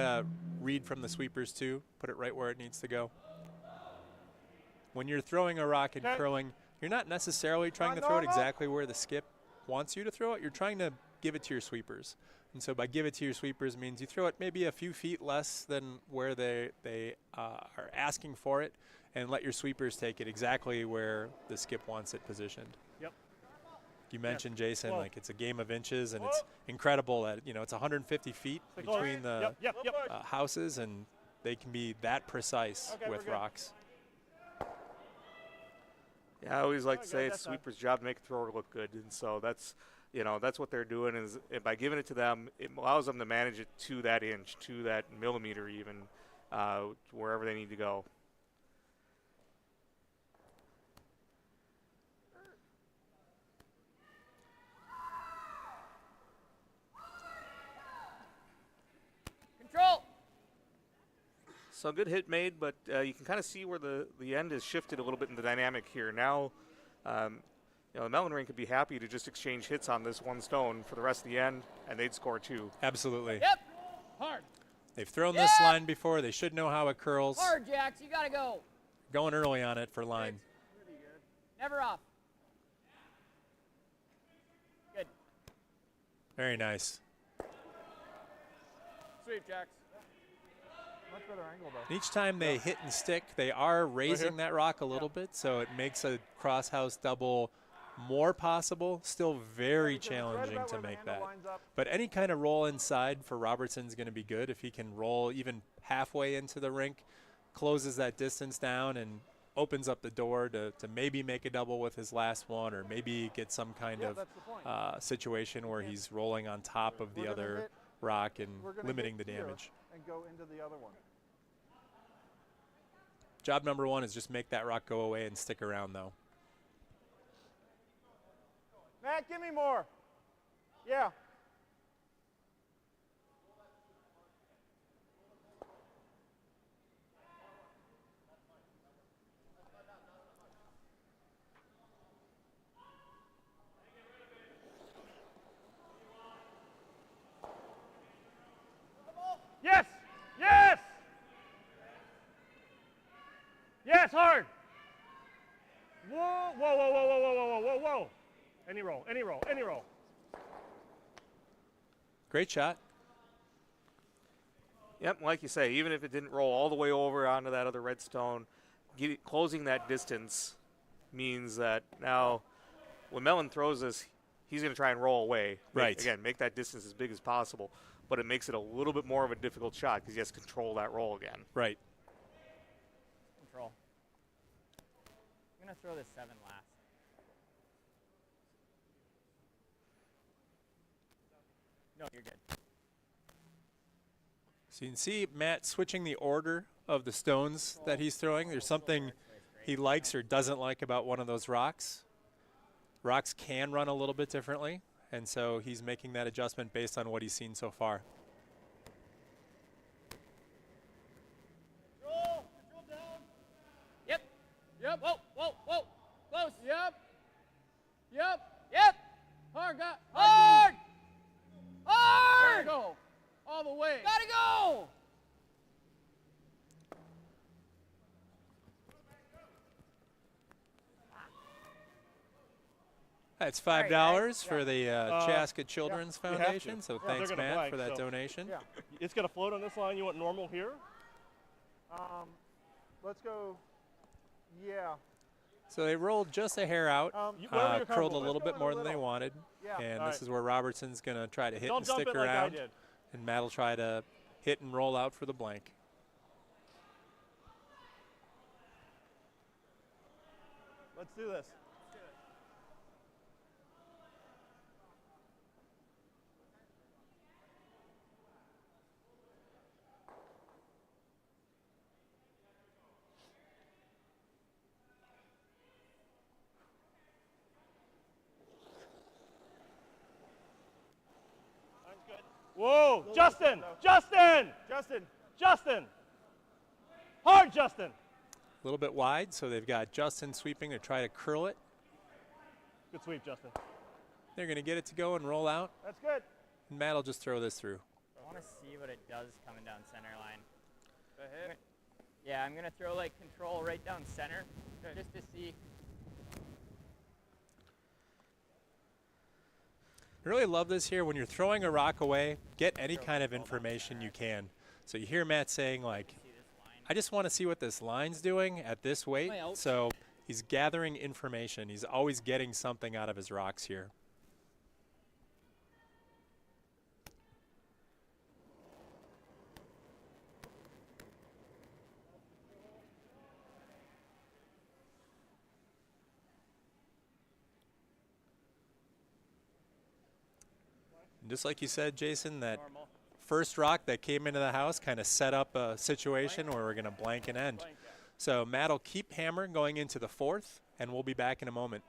S2: read from the sweepers too. Put it right where it needs to go. When you're throwing a rock and
S1: Okay.
S2: curling, you're not necessarily trying to
S1: Not
S2: throw it
S1: normal.
S2: exactly where the skip wants you to throw it. You're trying to give it to your sweepers. And so by give it to your sweepers means you throw it maybe a few feet less than where they are asking for it, and let your sweepers take it exactly where the skip wants it positioned.
S1: Yep.
S2: You mentioned, Jason,
S1: Whoa.
S2: like it's a game of inches, and it's incredible that it's 150 feet
S1: Stay close.
S2: between the
S1: Yep.
S2: houses, and they can be that precise
S1: Okay, we're
S2: with
S1: good.
S2: rocks.
S3: Yeah, I always like to
S1: Okay,
S3: say it's
S1: that's fine.
S3: sweeper's job to make the thrower look good, and so that's what they're doing is by giving it to them, it allows them to manage it to that inch, to that millimeter even, wherever they need to go.
S4: Control.
S3: So good hit made, but you can kind of see where the end has shifted a little bit in the dynamic here. Now the Mellon Ring could be happy to just exchange hits on this one stone for the rest of the end, and they'd score 2.
S2: Absolutely.
S4: Yep. Hard.
S2: They've thrown this line before. They should know how it curls.
S4: Hard, Jax. You got to go.
S2: Going early on it for line.
S4: Never off. Good.
S2: Very nice.
S6: Sweep, Jax.
S5: Much better angle though.
S2: And each time they hit and stick, they are raising that rock a little bit, so it makes a crosshouse double more possible. Still very
S5: Because it's right
S2: challenging
S5: about
S2: to
S5: where the
S2: make
S5: handle
S2: that.
S5: lines up.
S2: But any kind of roll inside for Robertson is going to be good. If he can roll even halfway into the rink, closes that distance down and opens up the door to maybe make a double with his last one, or maybe get some kind
S5: Yeah,
S2: of
S5: that's the point.
S2: situation where he's rolling on top of
S5: We're
S2: the
S5: gonna
S2: other
S5: hit-
S2: rock and
S5: We're gonna
S2: limiting the
S5: hit here
S2: damage.
S5: and go into the other one.
S2: Job number 1 is just make that rock go away and stick around, though.
S1: Matt, give me more. Yeah. Yes! Yes! Yes, hard! Whoa, whoa, whoa, whoa, whoa, whoa, whoa, whoa, whoa, whoa. Any roll, any roll, any roll.
S2: Great shot.
S3: Yep, like you say, even if it didn't roll all the way over onto that other red stone, closing that distance means that now when Mellon throws this, he's going to try and roll away.
S2: Right.
S3: Again, make that distance as big as possible, but it makes it a little bit more of a difficult shot because he has to control that roll again.
S2: Right.
S4: Control. I'm going to throw this 7 last. No, you're good.
S2: So you can see Matt switching the order of the stones that he's throwing. There's something he likes or doesn't like about one of those rocks. Rocks can run a little bit differently, and so he's making that adjustment based on what he's seen so far.
S6: Control down.
S4: Yep.
S6: Yep.
S4: Whoa, whoa, whoa. Close.
S6: Yep. Yep.
S4: Yep.
S6: Hard, got.
S4: Hard!
S6: Gotta
S4: Hard!
S6: go. All the way.
S4: Gotta go!
S2: That's
S4: Sorry,
S2: $5
S4: guys.
S2: for the Chaska Children's
S1: you have to.
S2: Foundation, so
S1: Yeah, they're
S2: thanks,
S1: gonna
S2: Matt,
S1: blank,
S2: for that
S1: so-
S2: donation.
S1: Yeah. It's going to float on this line. You want normal here?
S5: Let's go. Yeah.
S2: So they rolled just a hair out,
S1: Wherever you're
S2: curled a
S1: comfortable.
S2: little
S5: Let's
S2: bit
S5: go in a
S2: more than they
S5: little.
S2: wanted,
S5: Yeah.
S2: and
S1: All
S2: this
S1: right.
S2: is where Robertson's going to try to hit
S1: Don't
S2: and
S1: jump
S2: stick
S1: it like I
S2: around,
S1: did.
S2: and Matt will try to hit and roll out for the blank.
S1: Let's do this. Whoa, Justin! Justin!
S5: Justin.
S1: Justin! Hard, Justin!
S2: A little bit wide, so they've got Justin sweeping to try to curl it.
S1: Good sweep, Justin.
S2: They're going to get it to go and roll out,
S5: That's good.
S2: and Matt will just throw this through.
S4: I want to see what it does coming down center line.
S6: The hit.
S4: Yeah, I'm going to throw like control right down center just to see.
S2: I really love this here. When you're throwing a rock away, get any kind of information you can. So you hear Matt saying, like,
S4: See this line.
S2: I just want to see what this line's doing at this weight.
S4: Well.
S2: So he's gathering information. He's always getting something out of his rocks here. And just like you said, Jason, that
S6: Normal.
S2: first rock that came into the house kind of set up a situation where we're going to blank an end.
S6: Blank, yeah.
S2: So Matt will keep hammering going into the fourth, and we'll be back in a moment.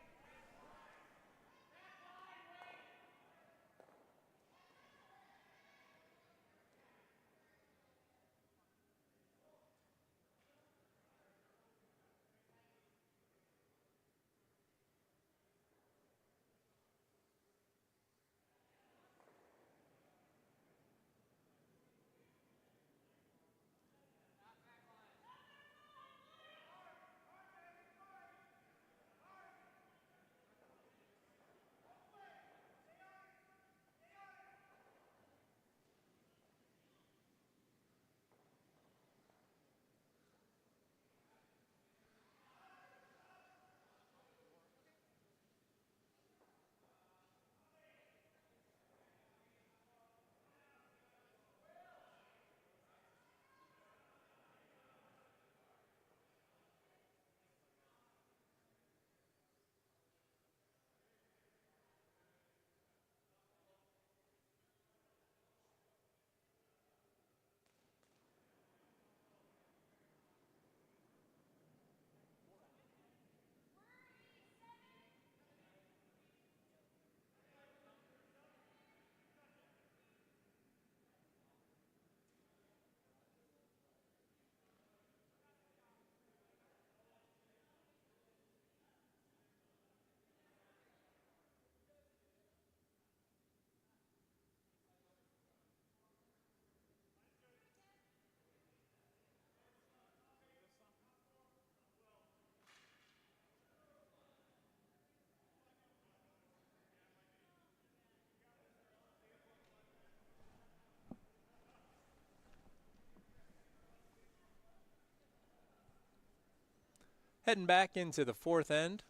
S2: Heading back into the fourth end.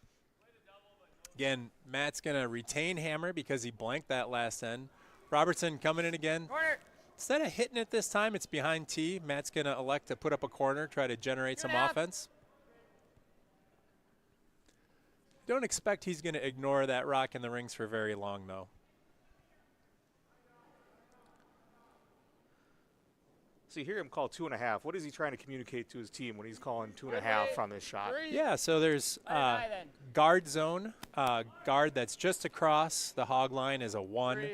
S2: Again, Matt's going to retain hammer because he blanked that last end. Robertson coming in again.
S4: Corner.
S2: Instead of hitting it this time, it's behind tee. Matt's going to elect to put up a corner, try to generate some offense. Don't expect he's going to ignore that rock in the rings for very long, though.
S3: So you hear him call 2.5. What is he trying to communicate to his team when he's calling 2.5 from this shot?
S2: Yeah, so there's guard zone. Guard that's just across the hog line is a 1.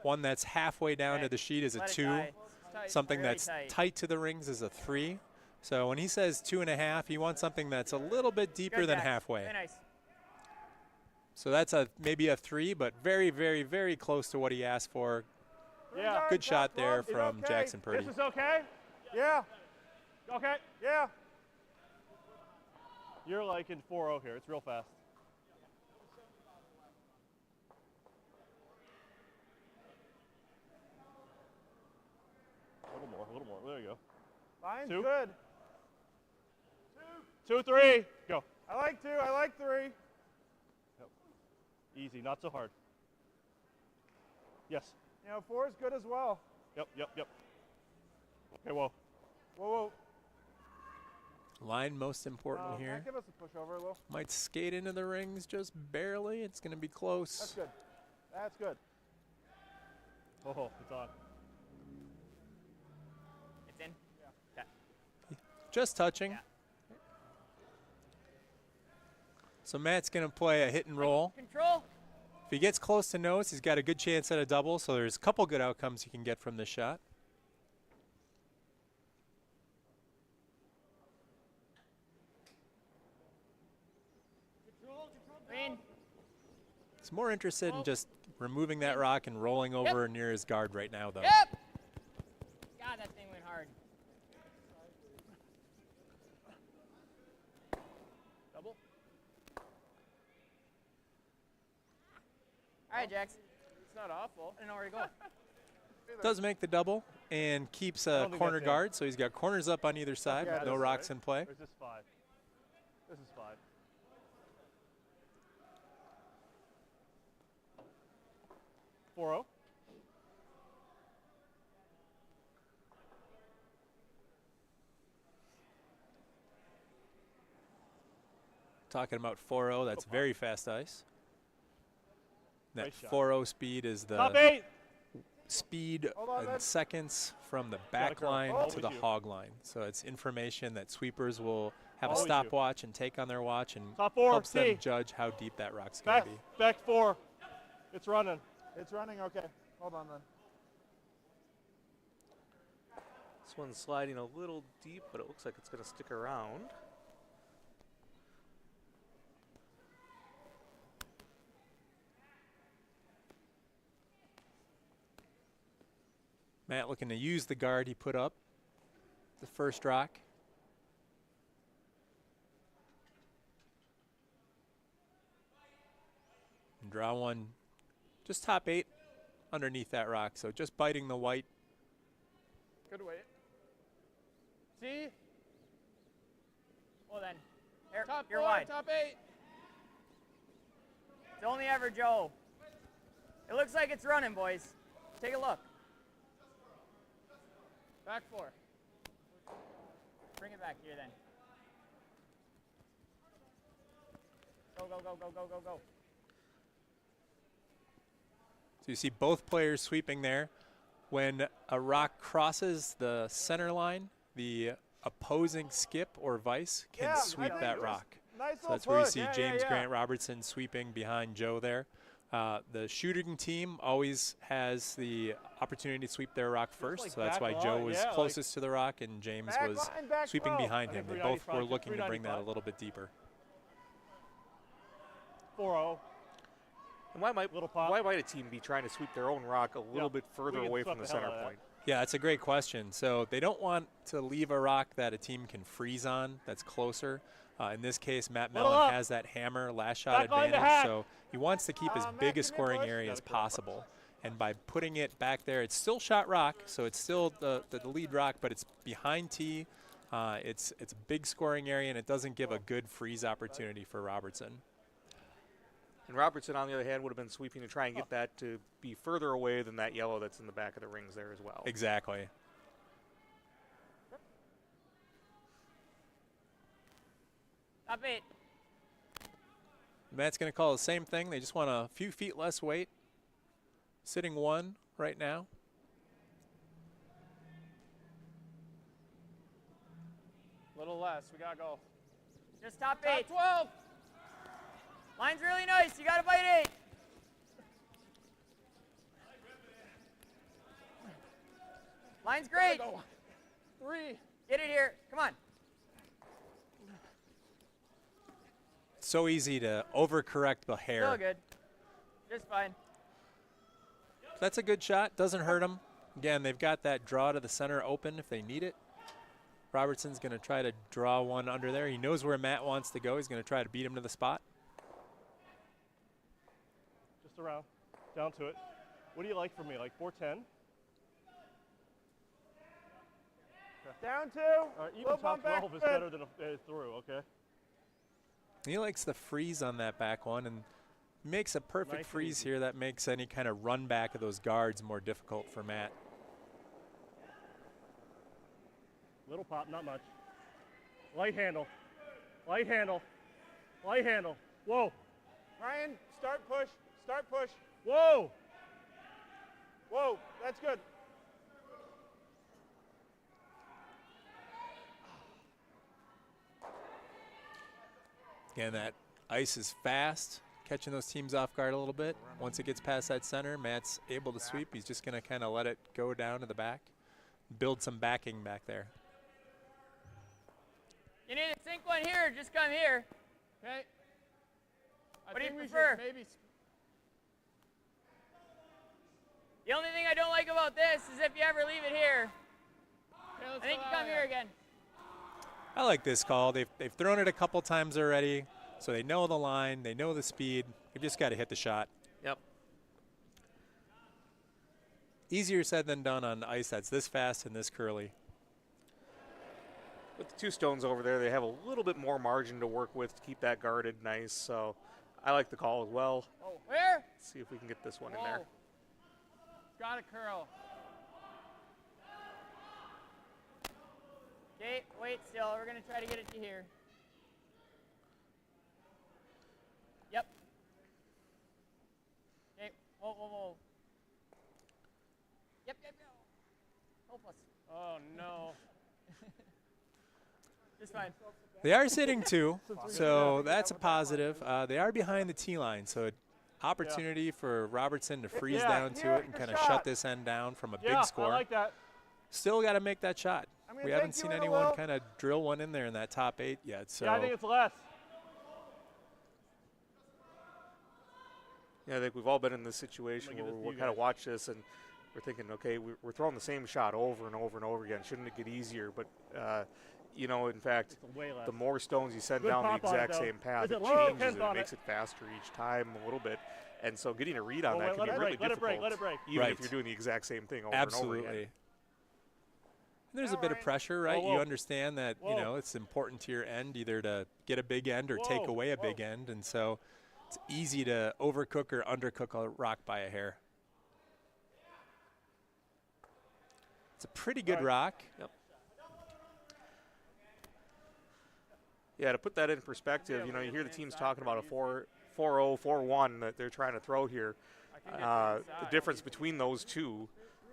S2: One that's halfway down to the sheet is a 2. Something that's tight to the rings is a 3. So when he says 2.5, he wants something that's a little bit deeper than halfway.
S4: Very nice.
S2: So that's maybe a 3, but very, very, very close to what he asked for.
S1: Yeah.
S2: Good shot there
S1: It's
S2: from
S1: okay.
S2: Jackson Purdy.
S1: This is okay? Yeah. Okay? Yeah. You're like in 4-0 here. It's real fast. A little more. There you go.
S5: Line's
S1: 2.
S5: good.
S1: 2, 3. Go.
S5: I like 2. I like 3.
S1: Yep. Easy, not so hard. Yes.
S5: You know, 4 is good as well.
S1: Yep. Okay, whoa.
S5: Whoa.
S2: Line most important
S5: Can I
S2: here.
S5: give us a push over a little?
S2: Might skate into the rings just barely. It's going to be close.
S5: That's good. That's good.
S1: Oh, it's on.
S4: It's in. Yeah.
S2: Just touching.
S4: Yeah.
S2: So Matt's going to play a hit and roll.
S4: Control.
S2: If he gets close to nose, he's got a good chance at a double, so there's a couple good outcomes you can get from this shot.
S4: Green.
S2: He's more interested in just removing that rock and rolling over near his guard right now, though.
S4: Yep. God, that thing went hard. Double. All right, Jax.
S6: It's not awful.
S4: I don't know where to go.
S2: Does make the double and keeps
S1: I
S2: a
S1: don't think
S2: corner
S1: that's in.
S2: guard, so he's got corners up on either side,
S1: Yeah,
S2: but no
S1: this is
S2: rocks
S1: right.
S2: in play.
S1: Or is this 5? This is 5. 4-0.
S2: Talking about 4-0, that's very fast ice. That
S1: Nice shot.
S2: 4-0 speed is the
S1: Top 8.
S2: speed
S5: Hold on,
S2: in
S5: man.
S2: seconds from the back
S1: curl.
S2: line
S1: Always
S2: to the
S1: you.
S2: hog line. So it's information that sweepers will have
S1: Always
S2: a
S1: you.
S2: stopwatch and take on their watch and
S1: Top 4.
S2: helps them
S1: T.
S2: judge how deep that rock's going
S1: Back,
S2: to be.
S1: back 4. It's running.
S5: It's running okay. Hold on then.
S3: This one's sliding a little deep, but it looks like it's going to stick around.
S2: Matt looking to use the guard he put up the first rock. And draw one just top 8 underneath that rock. So just biting the white.
S6: Good weight. See?
S4: Well then, here,
S6: Top
S4: you're
S6: 4,
S4: wide.
S6: top 8.
S4: It's only ever Joe. It looks like it's running, boys. Take a look.
S6: Back 4.
S4: Bring it back here then. Go, go, go, go, go, go, go.
S2: So you see both players sweeping there. When a rock crosses the center line, the opposing skip or vice can
S5: Yeah,
S2: sweep
S5: I
S2: that
S5: think
S2: rock.
S5: Nice
S2: So
S5: little
S2: that's where you
S5: push.
S2: see
S5: Yeah,
S2: James
S5: yeah.
S2: Grant Robertson sweeping behind Joe there. The shooting team always has the opportunity to sweep their rock first,
S1: like
S2: so that's why
S1: back
S2: Joe
S1: line,
S2: was
S1: yeah, like-
S2: closest to the rock and James
S5: Back
S2: was
S5: line, back
S2: sweeping
S5: low.
S2: behind
S1: I
S2: him.
S1: think
S2: They both were
S1: 395,
S2: looking to bring that a
S1: 395.
S2: little bit deeper.
S1: 4-0.
S3: And why might
S1: Little pop.
S3: why might a team be trying to sweep their own rock a little bit further
S1: we can
S3: away
S1: sweep
S3: from the
S1: the hell
S3: center
S1: out of that.
S3: point?
S2: Yeah, that's a great question. So they don't want to leave a rock that a team can freeze on that's closer. In this case, Matt
S1: Little
S2: Mellon
S1: up.
S2: has that hammer last shot
S1: Back line to
S2: advantage,
S1: hack.
S2: so he wants to keep as
S5: Matt,
S2: big a
S5: give me a
S2: scoring
S5: push.
S2: area as
S1: Gotta curl.
S2: possible. And by putting it back there, it's still shot rock, so it's still the lead rock, but it's behind tee. It's a big scoring area, and it doesn't give a good freeze opportunity for Robertson.
S3: And Robertson, on the other hand, would have been sweeping to try and get that to be further away than that yellow that's in the back of the rings there as well.
S2: Exactly.
S4: Top 8.
S2: Matt's going to call the same thing. They just want a few feet less weight. Sitting 1 right now.
S6: Little less. We gotta go.
S4: Just top
S6: Top
S4: 8.
S6: 12.
S4: Line's really nice. You gotta bite 8. Line's great.
S6: Go. 3.
S4: Get it here. Come on.
S2: So easy to overcorrect the hair.
S4: Still good. Just fine.
S2: That's a good shot. Doesn't hurt them. Again, they've got that draw to the center open if they need it. Robertson's going to try to draw one under there. He knows where Matt wants to go. He's going to try to beat him to the spot.
S1: Just around. Down to it. What do you like from me? Like 410?
S5: Down 2.
S1: All right, even
S5: Flip on
S1: top 12 is
S5: backspin.
S1: better than a through, okay?
S2: He likes the freeze on that back one and makes a perfect
S1: Nice and
S2: freeze
S1: easy.
S2: here that makes any kind of run back of those guards more difficult for Matt.
S1: Little pop, not much. Light handle. Light handle. Light handle. Whoa.
S5: Ryan, start push. Start push.
S1: Whoa.
S5: Whoa, that's good.
S2: Again, that ice is fast, catching those teams off guard a little bit. Once it gets past that center, Matt's able to sweep. He's just going to kind of let it go down to the back, build some backing back there.
S4: You need to sink one here or just come here.
S6: Okay.
S4: What do you
S6: think we
S4: prefer?
S6: should maybe
S4: The only thing I don't like about this is if you ever leave it here.
S6: okay, let's
S4: I think
S6: go
S4: you
S6: that
S4: come
S6: way.
S4: here again.
S2: I like this call. They've thrown it a couple times already, so they know the line, they know the speed. They've just got to hit the shot.
S3: Yep.
S2: Easier said than done on ice that's this fast and this curly.
S3: With the 2 stones over there, they have a little bit more margin to work with to keep that guarded nice. So I like the call as well.
S6: Oh,
S4: Where?
S3: Let's see if we can get this one in
S6: whoa.
S3: there.
S6: It's got to curl.
S4: Okay, wait still. We're going to try to get it to here. Yep. Okay, whoa, whoa, whoa. Yep, yep, yep. Help us.
S6: Oh no.
S4: Just fine.
S2: They are sitting 2, so that's a positive. They are behind the T line, so opportunity for Robertson to freeze down to it and kind of shut this end down from a
S1: Yeah,
S2: big score.
S1: I like that.
S2: Still got to make that shot.
S5: I'm gonna
S2: We
S5: take
S2: haven't
S5: you
S2: seen
S5: in a
S2: anyone
S5: little.
S2: kind of drill one in there in that top 8 yet. So
S1: Yeah, I think it's less.
S3: Yeah, I think we've all been in this situation
S1: I'm gonna
S3: where
S1: give this to
S3: we're
S1: you
S3: kind of
S1: guys.
S3: watch this and we're thinking, okay, we're throwing the same shot over and over and over again. Shouldn't it get easier? But, you know, in fact,
S1: It's way less.
S3: the more stones you send
S1: Good
S3: down the
S1: pop on it,
S3: exact
S1: though.
S3: same path,
S1: Is
S3: it
S1: it low?
S3: changes
S1: Pins
S3: it.
S1: on
S3: It makes
S1: it.
S3: it faster each time a little bit. And so getting a read on
S1: Oh,
S3: that
S1: wait,
S3: can
S1: let
S3: be
S1: it
S3: really
S1: break, let it
S3: difficult.
S1: break, let it break.
S3: Even
S2: Right.
S3: if you're doing the exact same thing over
S2: absolutely.
S3: and over again.
S2: There's a bit of
S5: Alright.
S2: pressure, right?
S1: Whoa,
S2: You
S1: whoa.
S2: understand that, you
S1: Whoa.
S2: know, it's important to your end either to get a big end or take
S1: Whoa,
S2: away a
S1: whoa.
S2: big end. And so it's easy to overcook or undercook a rock by a hair. It's a pretty good
S1: Alright.
S2: rock.
S3: Yeah, to put that in perspective, you know, you hear the teams talking about a 4-0, 4-1 that they're trying to throw here.
S6: I can get to
S3: The
S6: inside.
S3: difference between those two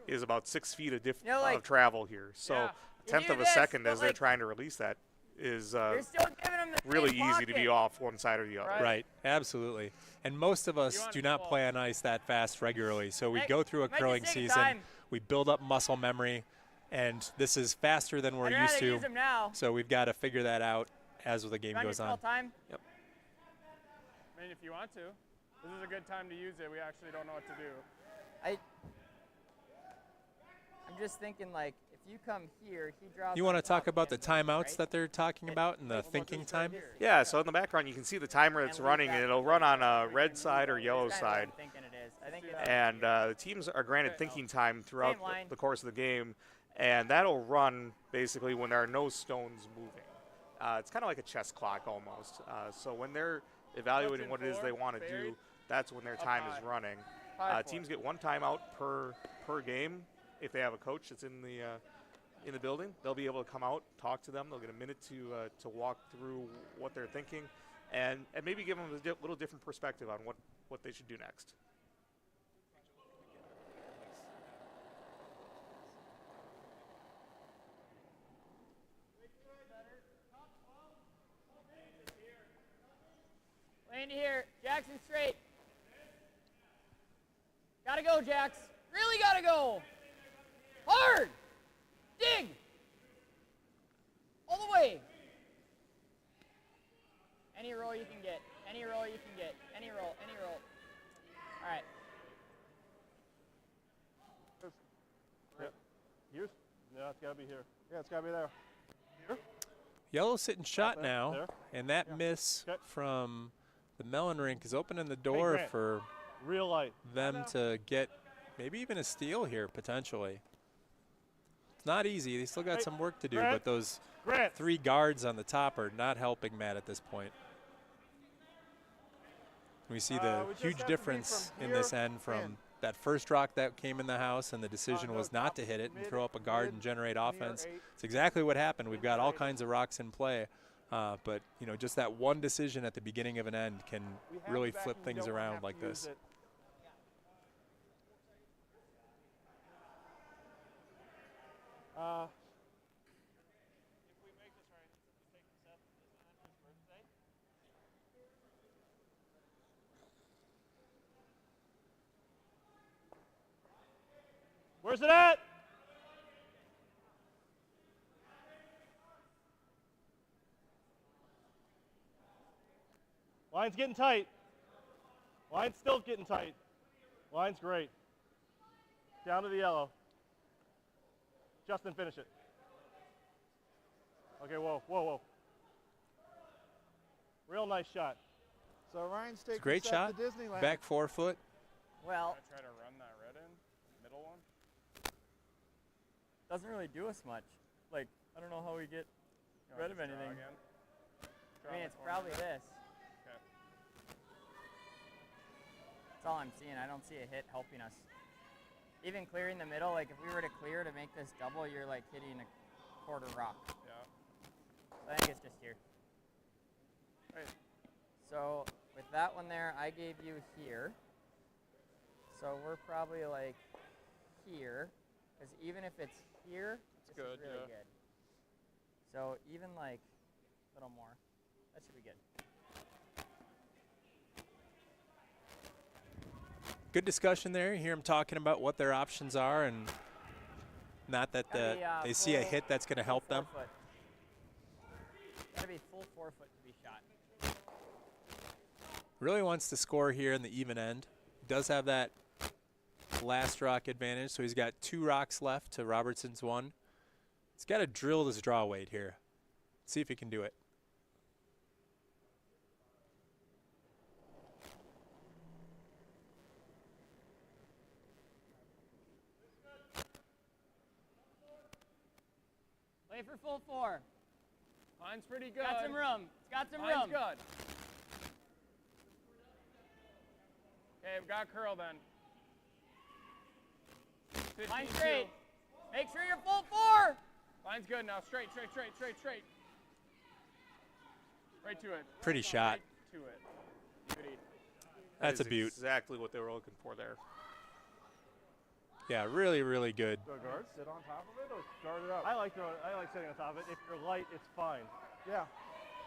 S3: is about 6 feet of,
S4: You know, like-
S3: of travel here. So
S6: Yeah.
S3: a tenth
S4: You do
S3: of a
S4: this,
S3: second
S4: but
S3: as they're
S4: like-
S3: trying to release that is
S4: You're still giving them the
S3: really
S4: same
S3: easy to be
S4: pocket.
S3: off one side or the other.
S6: Right.
S2: Right, absolutely. And most of us
S6: want
S2: do not
S6: ball.
S2: play on ice that fast regularly. So we
S4: Might-
S2: go through a
S4: might just
S2: curling
S4: take
S2: season,
S4: time.
S2: we build up muscle memory, and this is faster than we're
S4: I'd
S2: used
S4: rather
S2: to.
S4: use them now.
S2: So we've got to figure that out as the game
S4: You want me to
S2: goes
S4: spell
S2: on.
S4: time?
S6: I mean, if you want to, this is a good time to use it. We actually don't know what to do.
S4: I'm just thinking, like, if you come here, he drops.
S2: You
S4: on
S2: want to
S4: top
S2: talk about the
S4: again,
S2: timeouts
S4: right?
S2: that they're talking about and the
S4: What about
S2: thinking
S4: this right
S2: time?
S4: here?
S3: Yeah, so in the background you can see the timer that's
S4: leave
S3: running,
S4: that
S3: and it'll run on a red side or yellow
S4: That's kinda what
S3: side.
S4: I'm thinking it is. I think it's
S3: And the teams are granted thinking time throughout
S4: Same line.
S3: the course of the game. and that'll run basically when there are no stones moving. It's kind of like a chess clock almost. So when they're evaluating what it is they want to do, that's when their time is running. Teams get 1 timeout per game. If they have a coach that's in the building, they'll be able to come out, talk to them. They'll get a minute to walk through what they're thinking, and maybe give them a little different perspective on what they should do next.
S4: Land here. Jackson straight. Gotta go, Jax. Really gotta go. Hard. Dig. All the way. Any roll you can get. Any roll you can get. Any roll. Any roll. All right.
S1: Yep. Here's. No, it's got to be here. Yeah, it's got to be there. Here.
S2: Yellow sitting shot
S1: there,
S2: now,
S1: there.
S2: and that miss
S1: Okay.
S2: from the Mellon rink is opening the door
S1: Grant.
S2: for
S1: Real light.
S2: them to get maybe even a steal here potentially. It's not easy. They still got
S1: Hey,
S2: some work to do,
S1: Grant.
S2: but those
S1: Grant.
S2: 3 guards on the top are not helping Matt at this point. We see the
S5: we just
S2: huge
S5: have to be
S2: difference
S5: from
S2: in this
S5: here
S2: end from
S5: in.
S2: that first rock that came in the house, and the decision
S5: no,
S2: was not
S5: top,
S2: to hit it and
S5: mid,
S2: throw up a guard
S5: mid,
S2: and generate
S5: near
S2: offense.
S5: 8.
S2: It's exactly what happened. We've got all kinds of rocks in play, but you know, just that one decision at the beginning of an end can
S5: We have
S2: really
S5: it back
S2: flip
S5: and we
S2: things
S5: don't
S2: around
S5: have
S2: like
S5: to use
S2: this.
S5: it.
S1: Where's it at? Line's getting tight. Line's still getting tight. Line's great. Down to the yellow. Justin, finish it. Okay, whoa, whoa, whoa. Real nice shot.
S5: So Ryan's taking
S2: Great
S5: us
S2: shot.
S5: up to Disneyland.
S2: Back 4 foot.
S4: Well,
S6: I try to run that red in, middle one.
S4: doesn't really do us much. Like, I don't know how we get
S6: You wanna
S4: rid of
S6: just draw
S4: anything.
S6: again?
S4: I
S6: Draw
S4: mean,
S6: in the
S4: it's
S6: corner
S4: probably
S6: there.
S4: this.
S6: Okay.
S4: That's all I'm seeing. I don't see a hit helping us. Even clearing the middle, like if we were to clear to make this double, you're like hitting a quarter rock.
S6: Yeah.
S4: I think it's just here.
S6: Right.
S4: So with that one there, I gave you here. So we're probably like here, because even if it's here, this
S6: good,
S4: is really
S6: yeah.
S4: good. So even like a little more, that should be good.
S2: Good discussion there. You hear them talking about what their options are, and not that
S4: Gotta be,
S2: they see a
S4: full-
S2: hit that's going to
S4: full
S2: help them.
S4: 4 foot. Gotta be full 4 foot to be shot.
S2: Really wants to score here in the even end. Does have that last rock advantage, so he's got 2 rocks left to Robertson's 1. He's got to drill this draw weight here. See if he can do it.
S4: Play for full 4.
S6: Line's pretty good.
S4: Got some room. It's got some
S6: Line's
S4: room.
S6: good. Okay, we got curl then. 15-2.
S4: Line straight. Make sure you're full 4.
S6: Line's good now. Straight, straight, straight, straight, straight. Right to it.
S2: Pretty shot.
S6: Right to it. Beauty.
S2: That's a
S3: That is
S2: beaut.
S3: Exactly what they were looking for there.
S2: Yeah, really, really good.
S5: So guard, sit on top of it or guard it up?
S1: I like sitting on top of it. If you're light, it's fine,
S5: Yeah.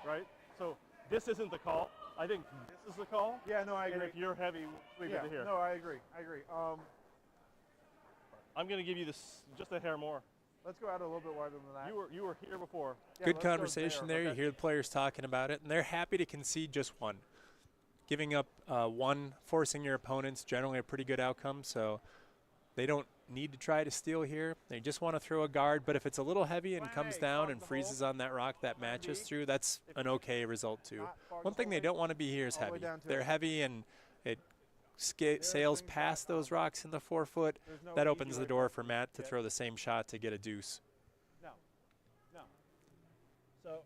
S1: right? So this isn't the call. I think this is the call.
S5: Yeah, no, I
S1: And
S5: agree.
S1: if you're heavy, leave
S5: Yeah,
S1: it to here.
S5: no, I agree. I agree.
S1: I'm going to give you this just a hair more.
S5: Let's go out a little bit wider than that.
S1: You were here before.
S5: Yeah,
S2: Good
S5: let's go
S2: conversation there. You
S1: Okay.
S2: hear the players talking about it, and they're happy to concede just 1. Giving up 1, forcing your opponents, generally a pretty good outcome, so they don't need to try to steal here. They just want to throw a guard, but if it's a little heavy and comes down and freezes on that rock that matches through, that's an okay result too.
S5: Not far
S2: One thing they
S5: forward,
S2: don't want to be here is
S5: all the way
S2: heavy.
S5: down to
S2: They're
S5: it.
S2: heavy and it sails past those rocks in the 4 foot,
S5: There's no
S2: that
S5: easy
S2: opens the
S5: way
S2: door
S5: it
S2: for
S5: to
S2: Matt to
S5: get-
S2: throw the same shot to get a deuce.
S5: No. No. So.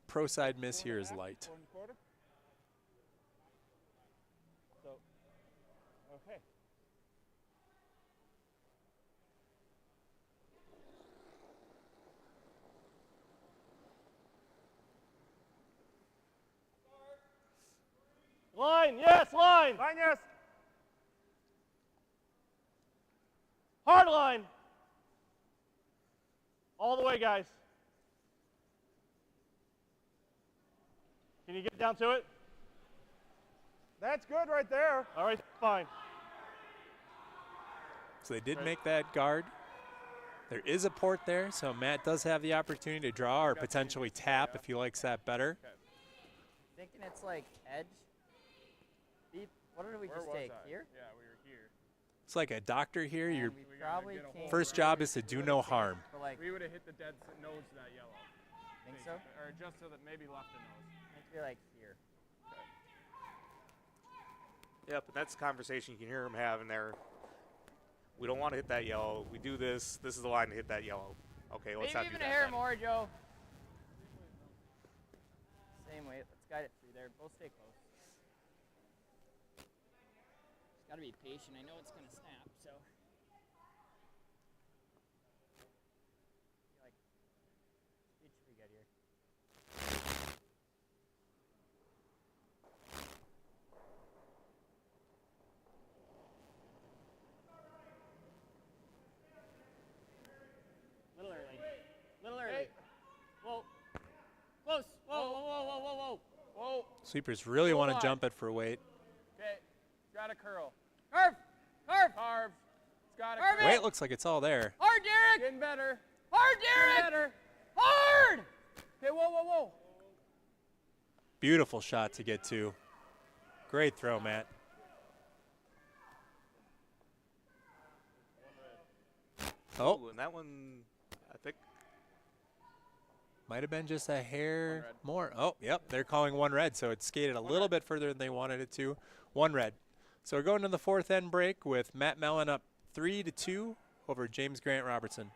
S2: Pro side miss
S5: 4
S2: here
S5: and a
S2: is
S5: half,
S2: light.
S5: 4 1/4. So. Okay.
S1: Line, yes, line.
S5: Line, yes.
S1: Hard line. All the way, guys. Can you get down to it?
S5: That's good right there.
S1: All right, fine.
S2: So they did make that guard. There is a port there, so Matt does have the opportunity to draw or potentially tap if he likes that better.
S4: Thinking it's like edge. Deep. What did we
S6: Where
S4: just
S6: was
S4: take?
S6: I?
S4: Here?
S6: Yeah, we were here.
S2: It's like a doctor here. Your
S4: And we
S6: We gotta
S4: probably
S6: get a
S4: came
S2: first
S6: hold
S2: job is to do no harm.
S4: for like,
S6: We would have hit the dead nose to that yellow.
S4: think so?
S6: Or just so that maybe left the nose.
S4: I think like here.
S3: Yep, and that's a conversation you can hear them having there. We don't want to hit that yellow. We do this. This is the line to hit that yellow. Okay, let's
S4: Maybe
S3: not do
S4: even
S3: that
S4: a hair
S3: then.
S4: more, Joe. Same way. Let's guide it through there. Both stay close. Just gotta be patient. I know it's gonna snap, so. Like, speed should be good here. Little early. Little early. Whoa. Close. Whoa, whoa, whoa, whoa, whoa, whoa.
S6: Whoa.
S2: Sweepers really want to
S6: Hold on.
S2: jump it for weight.
S6: Okay. It's got a curl.
S4: Curve! Curve!
S6: Carve. It's got a
S4: Carve
S6: curl.
S2: Weight looks like it's all there.
S4: Hard, Derek!
S6: Getting better.
S4: Hard,
S6: Getting
S4: Derek!
S6: better.
S4: Hard!
S6: Okay, whoa, whoa, whoa.
S2: Beautiful shot to get to. Great throw, Matt. Oh,
S3: Ooh, and that one, I think.
S2: might have been just a hair
S6: red.
S2: more. Oh, yep, they're calling 1 red, so it skated a little bit further than they wanted it to. 1 red. So we're going to the 4th end break with Matt Mellon up 3-2 over James Grant Robertson.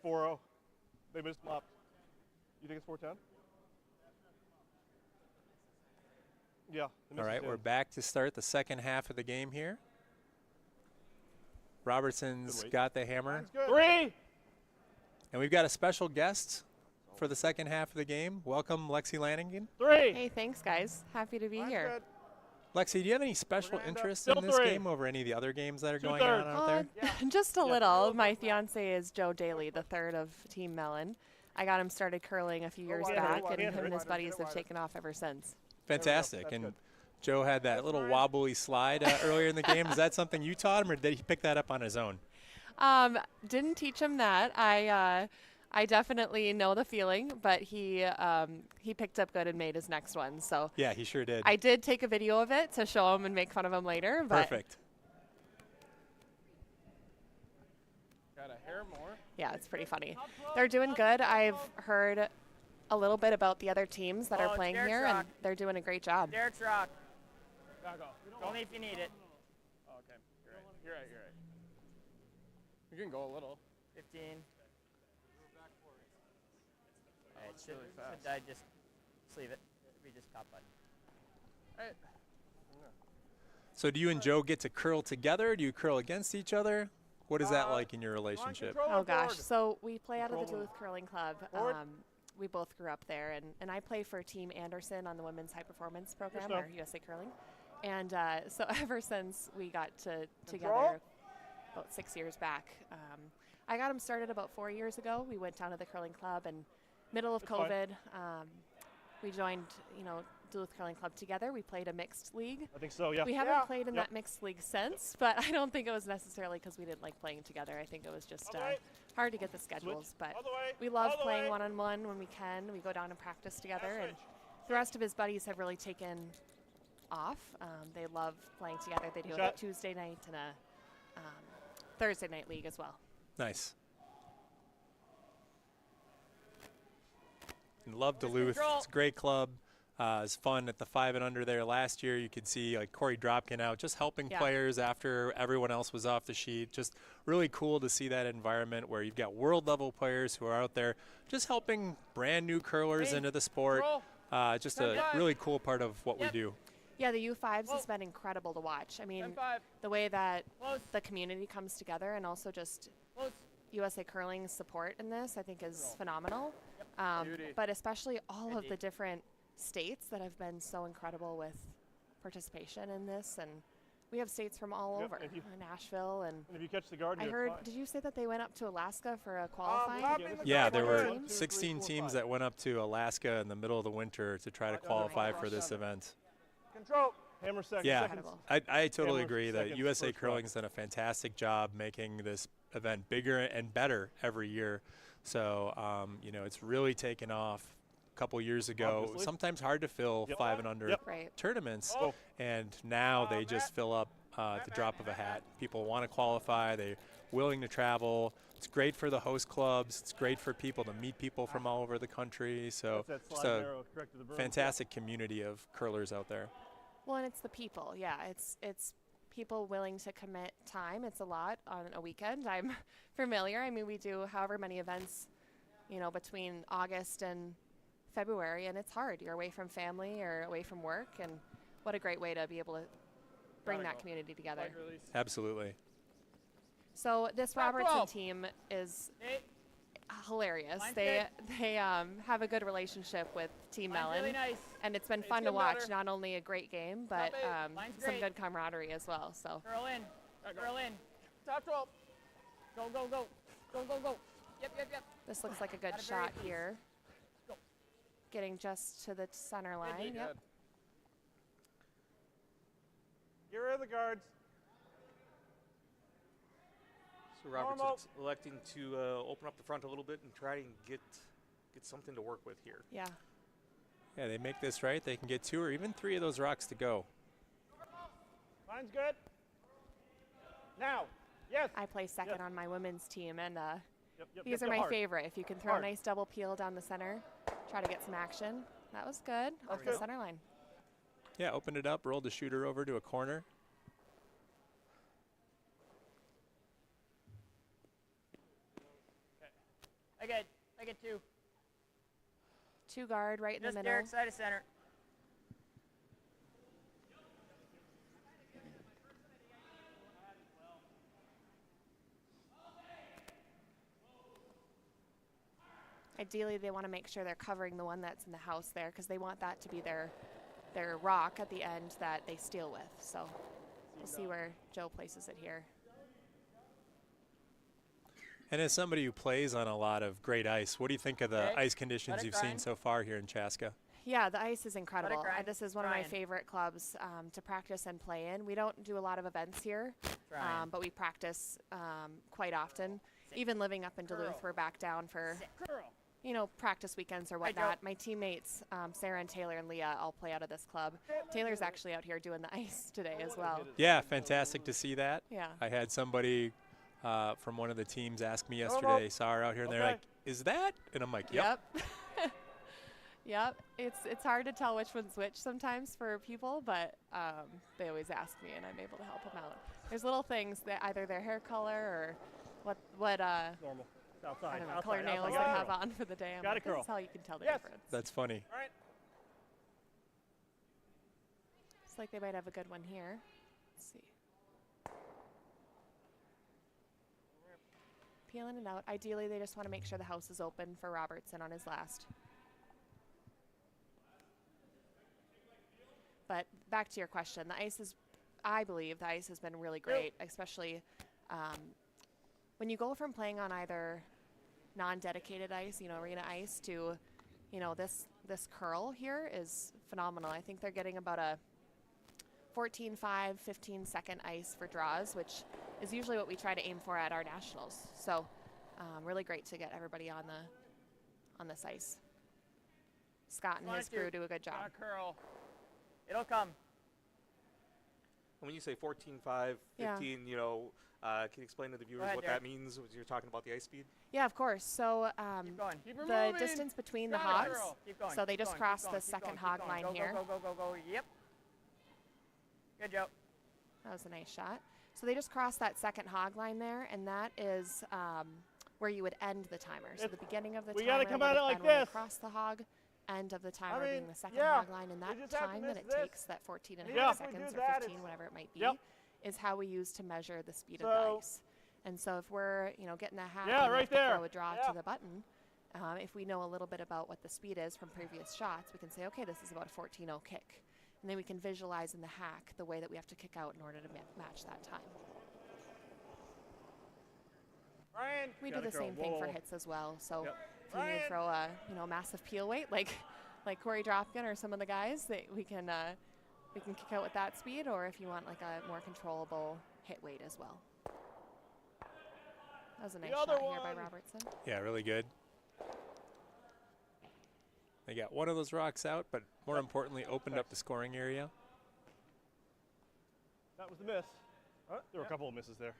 S1: 4-0. They missed lopped. You think it's 4-10? Yeah.
S2: All right, we're back to start the second half of the game here. Robertson's
S1: Good weight.
S2: got the hammer.
S1: Mine's good. 3.
S2: And we've got a special guest for the second half of the game. Welcome, Lexi Lanigan.
S1: 3.
S7: Hey, thanks, guys. Happy to be
S1: Mine's
S7: here.
S1: good.
S2: Lexi, do you have any special
S1: gonna end up
S2: interest
S1: still
S2: in this
S1: 3.
S2: game over any of the other games that are going
S1: 2/3.
S2: on out there?
S7: Just a
S1: Yeah.
S7: little. My fiance is Joe Daly, the third of Team Mellon. I got him started curling a few years
S1: wider,
S7: back,
S1: wider,
S7: and him and his
S1: wider,
S7: buddies
S1: get it
S7: have
S1: wider.
S7: taken off ever since.
S2: Fantastic.
S1: That's
S2: And
S1: good.
S2: Joe had that little wobbly slide earlier in the game. Is that something you taught him, or did he pick that up on his own?
S7: Didn't teach him that. I definitely know the feeling, but he picked up good and made his next one. So
S2: Yeah, he sure did.
S7: I did take a video of it to show him and make fun of him later. But
S2: Perfect.
S6: Got a hair more.
S7: yeah, it's pretty funny. They're doing good. I've heard a little bit about the other teams that
S4: Oh,
S7: are
S4: it's
S7: playing
S4: Derek's
S7: here,
S4: rock.
S7: and they're doing a great job.
S4: Derek's rock.
S6: Gotta go.
S4: Only if you need it.
S6: Oh, okay. You're right. You're right. You can go a little.
S4: 15. It should,
S6: really fast.
S4: should I just sleeve it? We just top button.
S6: All right.
S2: So do you and Joe get to curl together? Do you curl against each other? What is that like in your
S1: Come on,
S2: relationship?
S1: control
S7: Oh
S1: it
S7: gosh,
S1: forward.
S7: so we play out of the
S1: Control
S7: Duluth Curling Club.
S1: Forward.
S7: We both grew up there, and I play for Team Anderson on the Women's High Performance Program,
S1: stuff.
S7: or USA Curling. And so ever since we got
S1: Control.
S7: together about 6 years back, I got him started about 4 years ago. We went down to the curling club, and middle of
S1: That's fine.
S7: COVID, we joined, Duluth Curling Club together. We played a mixed league.
S1: I think so, yeah.
S7: We haven't played in
S1: Yep.
S7: that mixed league since, but I don't think it was necessarily because we didn't like playing together. I think it was just
S1: All the way.
S7: hard to get the schedules. But
S1: All the way.
S7: we love
S1: All the
S7: playing
S1: way.
S7: one-on-one when we can. We go down and practice together, and
S1: switch.
S7: the rest of his buddies have really taken off. They love playing together. They do like
S1: Shot.
S7: a Tuesday night and a Thursday night league as well.
S2: Nice. And love Duluth.
S4: control.
S2: It's a great club. It's fun at the 5 and under there last year. You could see like Corey Dropkin out just helping
S7: Yeah.
S2: players after everyone else was off the sheet. Just really cool to see that environment where you've got world level players who are out there just helping brand new curlers
S4: Hey,
S2: into the sport.
S4: control.
S2: Just
S4: Stand
S2: a
S4: by.
S2: really cool part of what
S4: Yep.
S2: we do.
S7: Yeah, the U5s has
S4: Whoa.
S7: been incredible to watch. I mean,
S6: 10-5.
S7: the way that
S4: Close.
S7: the community comes together, and also just
S4: Close.
S7: USA Curling's support in this, I think, is phenomenal.
S6: Beauty.
S7: But especially all of
S4: Beauty.
S7: the different states that have been so incredible with participation in this, and we have states from all
S1: Yep,
S7: over,
S1: if you-
S7: Nashville, and
S1: And if you catch the guard,
S7: I
S1: you're
S7: heard.
S1: fine.
S7: Did you say that they went up to Alaska for a qualifying?
S1: Popping the
S2: Yeah,
S1: guard,
S2: there
S1: one,
S2: were
S1: two, three,
S2: 16
S1: 4,
S2: teams
S1: 5.
S2: that went up to Alaska in the middle of the winter to try to qualify for this event.
S1: Control. Hammer second.
S2: Yeah,
S1: Seconds.
S7: Incredible.
S2: I totally
S1: Hammer
S2: agree that
S1: seconds,
S2: USA
S1: first round.
S2: Curling's done a fantastic job making this event bigger and better every year. So, it's really taken off. A couple years ago,
S1: Obviously.
S2: sometimes hard to fill
S1: Yep.
S2: 5 and under
S1: Yep.
S7: Right.
S2: tournaments,
S1: Oh.
S2: and now they just fill up at the drop of a hat. People want to qualify. They're willing to travel. It's great for the host clubs. It's great for people to meet people from all over the country. So
S1: That's that
S2: just
S1: slide
S2: a
S1: arrow correct to the berm.
S2: fantastic community of curlers out there.
S7: Well, and it's the people. Yeah, it's people willing to commit time. It's a lot on a weekend. I'm familiar. I mean, we do however many events, between August and February, and it's hard. You're away from family or away from work, and what a great way to be able to bring
S6: Gotta
S7: that
S6: go.
S7: community together.
S6: Leg release.
S2: Absolutely.
S7: So this
S6: Back
S7: Robertson
S6: row.
S7: team is
S4: Hey,
S7: hilarious.
S4: Mine's
S7: They have a good relationship with Team
S4: mine's
S7: Mellon,
S4: really nice.
S7: and it's been
S6: It's
S7: fun to
S6: getting
S7: watch.
S6: better.
S7: Not only a great game, but
S6: Top eight.
S4: Mine's
S7: some
S4: great.
S7: good camaraderie as well. So
S4: Curl in.
S6: Gotta go.
S4: Curl in.
S6: Top 12.
S4: Go, go, go. Go, go, go. Yep.
S7: this looks like a good
S4: Got it very
S7: shot
S4: loose.
S7: here.
S4: Go.
S7: Getting just to the center line.
S4: Good.
S7: Yep.
S6: Good.
S1: Get rid of the guards.
S3: So
S1: Normal.
S3: Robertson's electing to open up the front a little bit and try and get something to work with here.
S7: Yeah.
S2: Yeah, they make this right. They can get 2 or even 3 of those rocks to go.
S1: Mine's good. Now. Yes.
S7: I play second
S1: Yep.
S7: on my women's team, and
S1: Yep,
S7: these
S1: yep,
S7: are my
S1: hard.
S7: favorite. If you can throw
S1: Hard.
S7: a nice double peel down the center, try to get some action. That was good off the
S1: good.
S7: center line.
S2: Yeah, opened it up, rolled the shooter over to a corner.
S4: Make it 2.
S7: 2 guard right in the
S4: Just
S7: middle.
S4: Derek side of center.
S7: Ideally, they want to make sure they're covering the one that's in the house there because they want that to be their rock at the end that they steal with. So we'll see where Joe places it here.
S2: And as somebody who plays on a lot of great ice, what do you think of the
S4: Okay.
S2: ice conditions
S4: Let it
S2: you've seen
S4: grind.
S2: so far here in Chaska?
S7: Yeah, the ice is incredible.
S4: grind.
S7: This is one of my
S4: Trying.
S7: favorite clubs to practice and play in. We don't do a lot of events here,
S4: Trying.
S7: but we practice quite often. Even living up in Duluth,
S4: Curl.
S7: we're back down for
S6: Curl.
S7: practice weekends or
S4: Hi, Joe.
S7: whatnot. My teammates, Sarah and Taylor and Leah, all play out of this club. Taylor's actually out here doing the ice today as well.
S2: Yeah, fantastic to see that.
S7: Yeah.
S2: I had somebody from one of the teams ask me yesterday, saw her out here, and they're
S1: Okay.
S2: like, is that? And I'm like, yep.
S7: Yep. It's hard to tell which one's which sometimes for people, but they always ask me, and I'm able to help them out. There's little things that either their hair color or what
S1: Normal. It's
S7: I
S1: outside.
S7: don't know,
S1: outside,
S7: color
S1: outside.
S7: nails they
S1: Gotta
S7: have
S1: curl.
S7: on for the day. I'm
S1: Gotta
S7: like, this
S1: curl.
S7: is how you can tell the
S1: Yes.
S7: difference.
S2: That's funny.
S1: All right.
S7: Looks like they might have a good one here. Let's see. Peeling it out. Ideally, they just want to make sure the house is open for Robertson on his last. But back to your question, I believe the ice has been really great, especially when you go from playing on either non-dedicated ice, arena ice, to, this curl here is phenomenal. I think they're getting about a 14.5, 15-second ice for draws, which is usually what we try to aim for at our nationals. So really great to get everybody on this ice. Scott and his crew do a good job.
S6: Gotta curl.
S4: It'll come.
S3: And when you say 14.5, 15,
S7: Yeah.
S3: can you explain to the viewers
S4: ahead,
S3: what
S4: Derek.
S3: that means when you're talking about the ice speed?
S7: Yeah, of course. So
S4: Keep going.
S6: Keep
S7: the
S6: removing.
S7: distance between the
S6: Gotta
S7: hogs,
S6: curl.
S4: Keep going.
S7: so they
S4: keep
S7: just
S4: going,
S7: crossed
S4: keep
S7: the
S4: going, keep
S7: second
S4: going,
S7: hog
S4: keep
S7: line
S4: going.
S7: here.
S4: Go, go, go, go, go. Yep. Good job.
S7: That was a nice shot. So they just crossed that second hog line there, and that is where you would end the timer. So the beginning of the
S1: we
S7: timer
S1: gotta come at
S7: would
S1: it
S7: have
S1: like
S7: been when they
S1: this.
S7: cross the hog, end of the timer
S1: mean,
S7: being the second
S1: yeah,
S7: hog line, and
S1: we
S7: that
S1: just have to
S7: time that
S1: miss
S7: it
S1: this.
S7: takes, that 14 and a
S1: Yeah.
S7: half
S1: If we do
S7: seconds or
S1: that,
S7: 15,
S1: it's-
S7: whatever it might be,
S1: Yep.
S7: is how we use to measure the speed of
S1: So-
S7: the ice. And so if we're, getting a hack
S1: Yeah,
S7: and we
S1: right
S7: have to
S1: there.
S7: throw a draw
S1: Yeah.
S7: to the button, if we know a little bit about what the speed is from previous shots, we can say, okay, this is about a 14.0 kick. And then we can visualize in the hack the way that we have to kick out in order to match that time.
S1: Ryan.
S7: We do
S1: Gotta
S7: the
S1: curl.
S7: same thing for
S1: Whoa.
S7: hits as well. So
S1: Yep.
S7: if you need to
S1: Ryan.
S7: throw a massive peel weight like Corey Dropkin or some of the guys, that we can kick out with that speed, or if you want like a more controllable hit weight as well. That was a nice shot
S1: other
S7: here by
S1: one.
S7: Robertson.
S2: Yeah, really good. They got one of those rocks out, but more importantly, opened up the scoring area.
S1: That was the miss. There were a couple of misses there.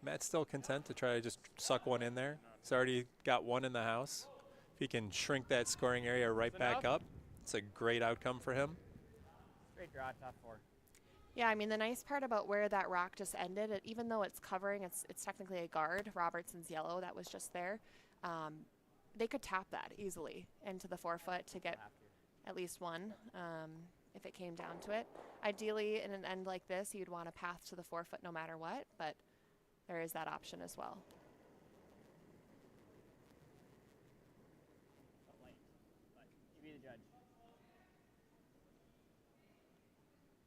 S2: Matt's still content to try to just suck one in there. He's already got one in the house. If he can shrink that scoring area right back up, it's a great outcome for him.
S4: Great draw, top 4.
S7: Yeah, I mean the nice part about where that rock just ended, even though it's covering, it's technically a guard. Robertson's yellow that was just there. They could tap that easily into the 4 foot to get at least one if it came down to it. Ideally, in an end like this, you'd want a path to the 4 foot no matter what, but there is that option as well.
S4: But light. But you be the judge.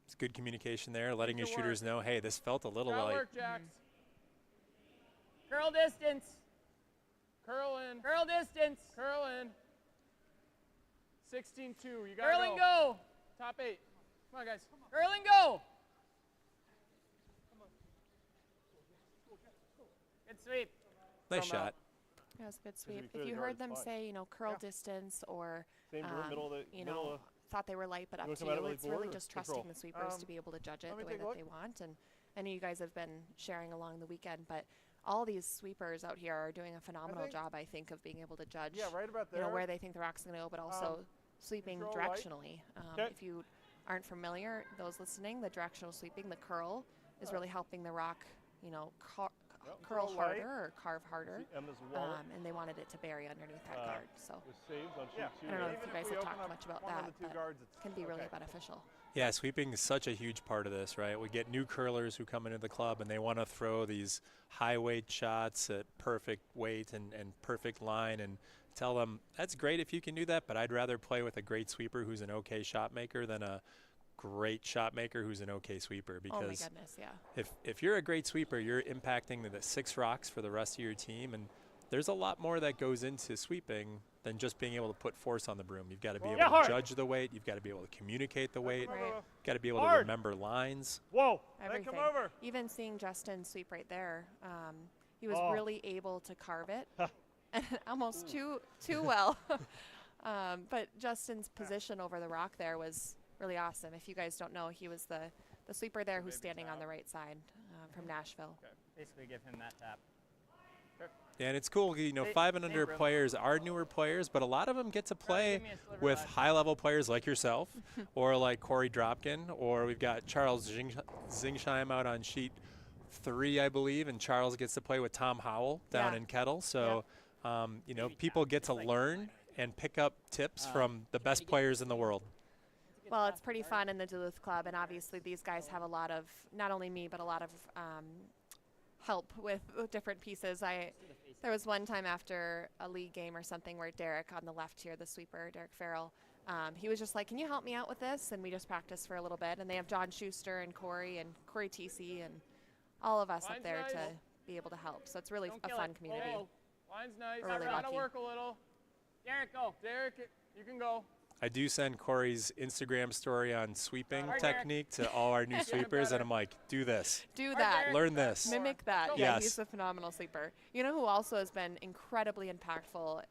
S2: It's good communication there, letting your
S6: Good
S2: shooters know, hey, this felt a little
S6: Gotta
S2: light.
S6: work, Jax.
S4: Curl distance.
S6: Curl in.
S4: Curl distance.
S6: Curl in. 16-2. You gotta
S4: Curl and go.
S6: Top 8. Come on, guys.
S4: Curl and go. Good sweep.
S2: Nice
S1: Somehow.
S2: shot.
S7: That was a good
S1: we
S7: sweep.
S1: clear
S7: If
S1: the
S7: you
S1: guard,
S7: heard
S1: it's
S7: them
S1: fine.
S7: say, curl
S1: Yeah.
S7: distance or,
S1: Same room, middle of the middle of.
S7: thought they were light but
S1: You
S7: up
S1: wanna
S7: to
S1: come at it
S7: you,
S1: with
S7: it's
S1: the
S7: really
S1: board or
S7: just trusting
S1: control?
S7: the sweepers to be able to judge it
S1: let
S7: the
S1: me
S7: way
S1: take a
S7: that
S1: look.
S7: they want. And I know you guys have been sharing along the weekend, but all these sweepers out here are doing a phenomenal
S1: think-
S7: job, I think, of being able to judge
S1: Yeah, right about there.
S7: where they think the rock's going to go, but also sweeping
S1: control right.
S7: directionally.
S1: Okay.
S7: If you aren't familiar, those listening, the directional sweeping, the curl, is really helping the rock,
S1: Yep,
S7: curl
S1: throw light.
S7: harder or carve harder,
S1: See Emma's wallet
S7: and they wanted it to bury underneath that guard. So
S1: was saved on
S5: Yeah.
S1: sheet 2.
S7: I don't know
S1: there.
S7: if you
S5: Even
S7: guys
S5: we
S7: have
S5: open
S7: talked
S5: up
S7: much about
S5: one
S7: that,
S5: of the two
S7: but
S5: guards, it's
S7: can be really
S5: okay.
S7: beneficial.
S2: Yeah, sweeping is such a huge part of this, right? We get new curlers who come into the club and they want to throw these high weight shots at perfect weight and perfect line, and tell them that's great if you can do that, but I'd rather play with a great sweeper who's an okay shot maker than a great shot maker who's an okay sweeper.
S7: Oh my
S2: Because
S7: goodness, yeah.
S2: if you're a great sweeper, you're impacting the 6 rocks for the rest of your team, and there's a lot more that goes into sweeping than just being able to put force on the broom. You've got to be able to
S1: hard.
S2: judge the weight. You've got to be able to communicate the weight.
S7: Right.
S2: You've got to be able to
S1: Hard.
S2: remember lines.
S1: Whoa! Hey,
S7: Everything.
S1: come over.
S7: Even seeing Justin sweep right there, he was
S1: Oh.
S7: really able to carve it, and almost too well. But Justin's position over the rock there was really awesome. If you guys don't know, he was the sweeper there who's standing on the right side from Nashville.
S4: Basically, give him that tap.
S2: Yeah, and it's cool, you know,
S4: They-
S2: 5 and
S4: they
S2: under
S4: really-
S2: players are newer players, but a lot of them get to play
S4: give me a sliver
S2: with
S4: left.
S2: high-level players like yourself, or like Corey Dropkin, or we've got Charles Zingsheim out on sheet 3, I believe, and Charles gets to play with Tom Howell down
S7: Yeah.
S2: in Kettle. So, you know,
S4: Maybe
S2: people
S4: tap,
S2: get to
S4: just like
S2: learn and pick up tips from the best players in the world.
S7: Well, it's pretty fun in the Duluth Club, and obviously these guys have a lot of, not only me, but a lot of help with different pieces. There was one time after a league game or something where Derek on the left here, the sweeper, Derek Farrell, he was just like, can you help me out with this? And we just practiced for a little bit, and they have John Schuster and Corey TC and all of us up
S6: Line's
S7: there
S6: nice.
S7: to be able to help. So it's really
S4: Don't
S7: a
S4: kill
S7: fun
S4: it.
S7: community.
S6: Whoa, line's nice.
S7: We're really
S6: Trying to
S7: lucky.
S6: work a little.
S4: Derek, go.
S6: Derek, you can go.
S2: I do send Corey's Instagram story on sweeping
S4: Hard, Derek.
S2: technique to all our new sweepers, and I'm like, do this,
S7: Do
S4: Hard,
S7: that.
S4: Derek.
S2: learn this.
S7: Mimic that.
S6: Go.
S7: Yeah,
S2: Yes.
S7: he's a phenomenal sweeper. You know who also has been incredibly impactful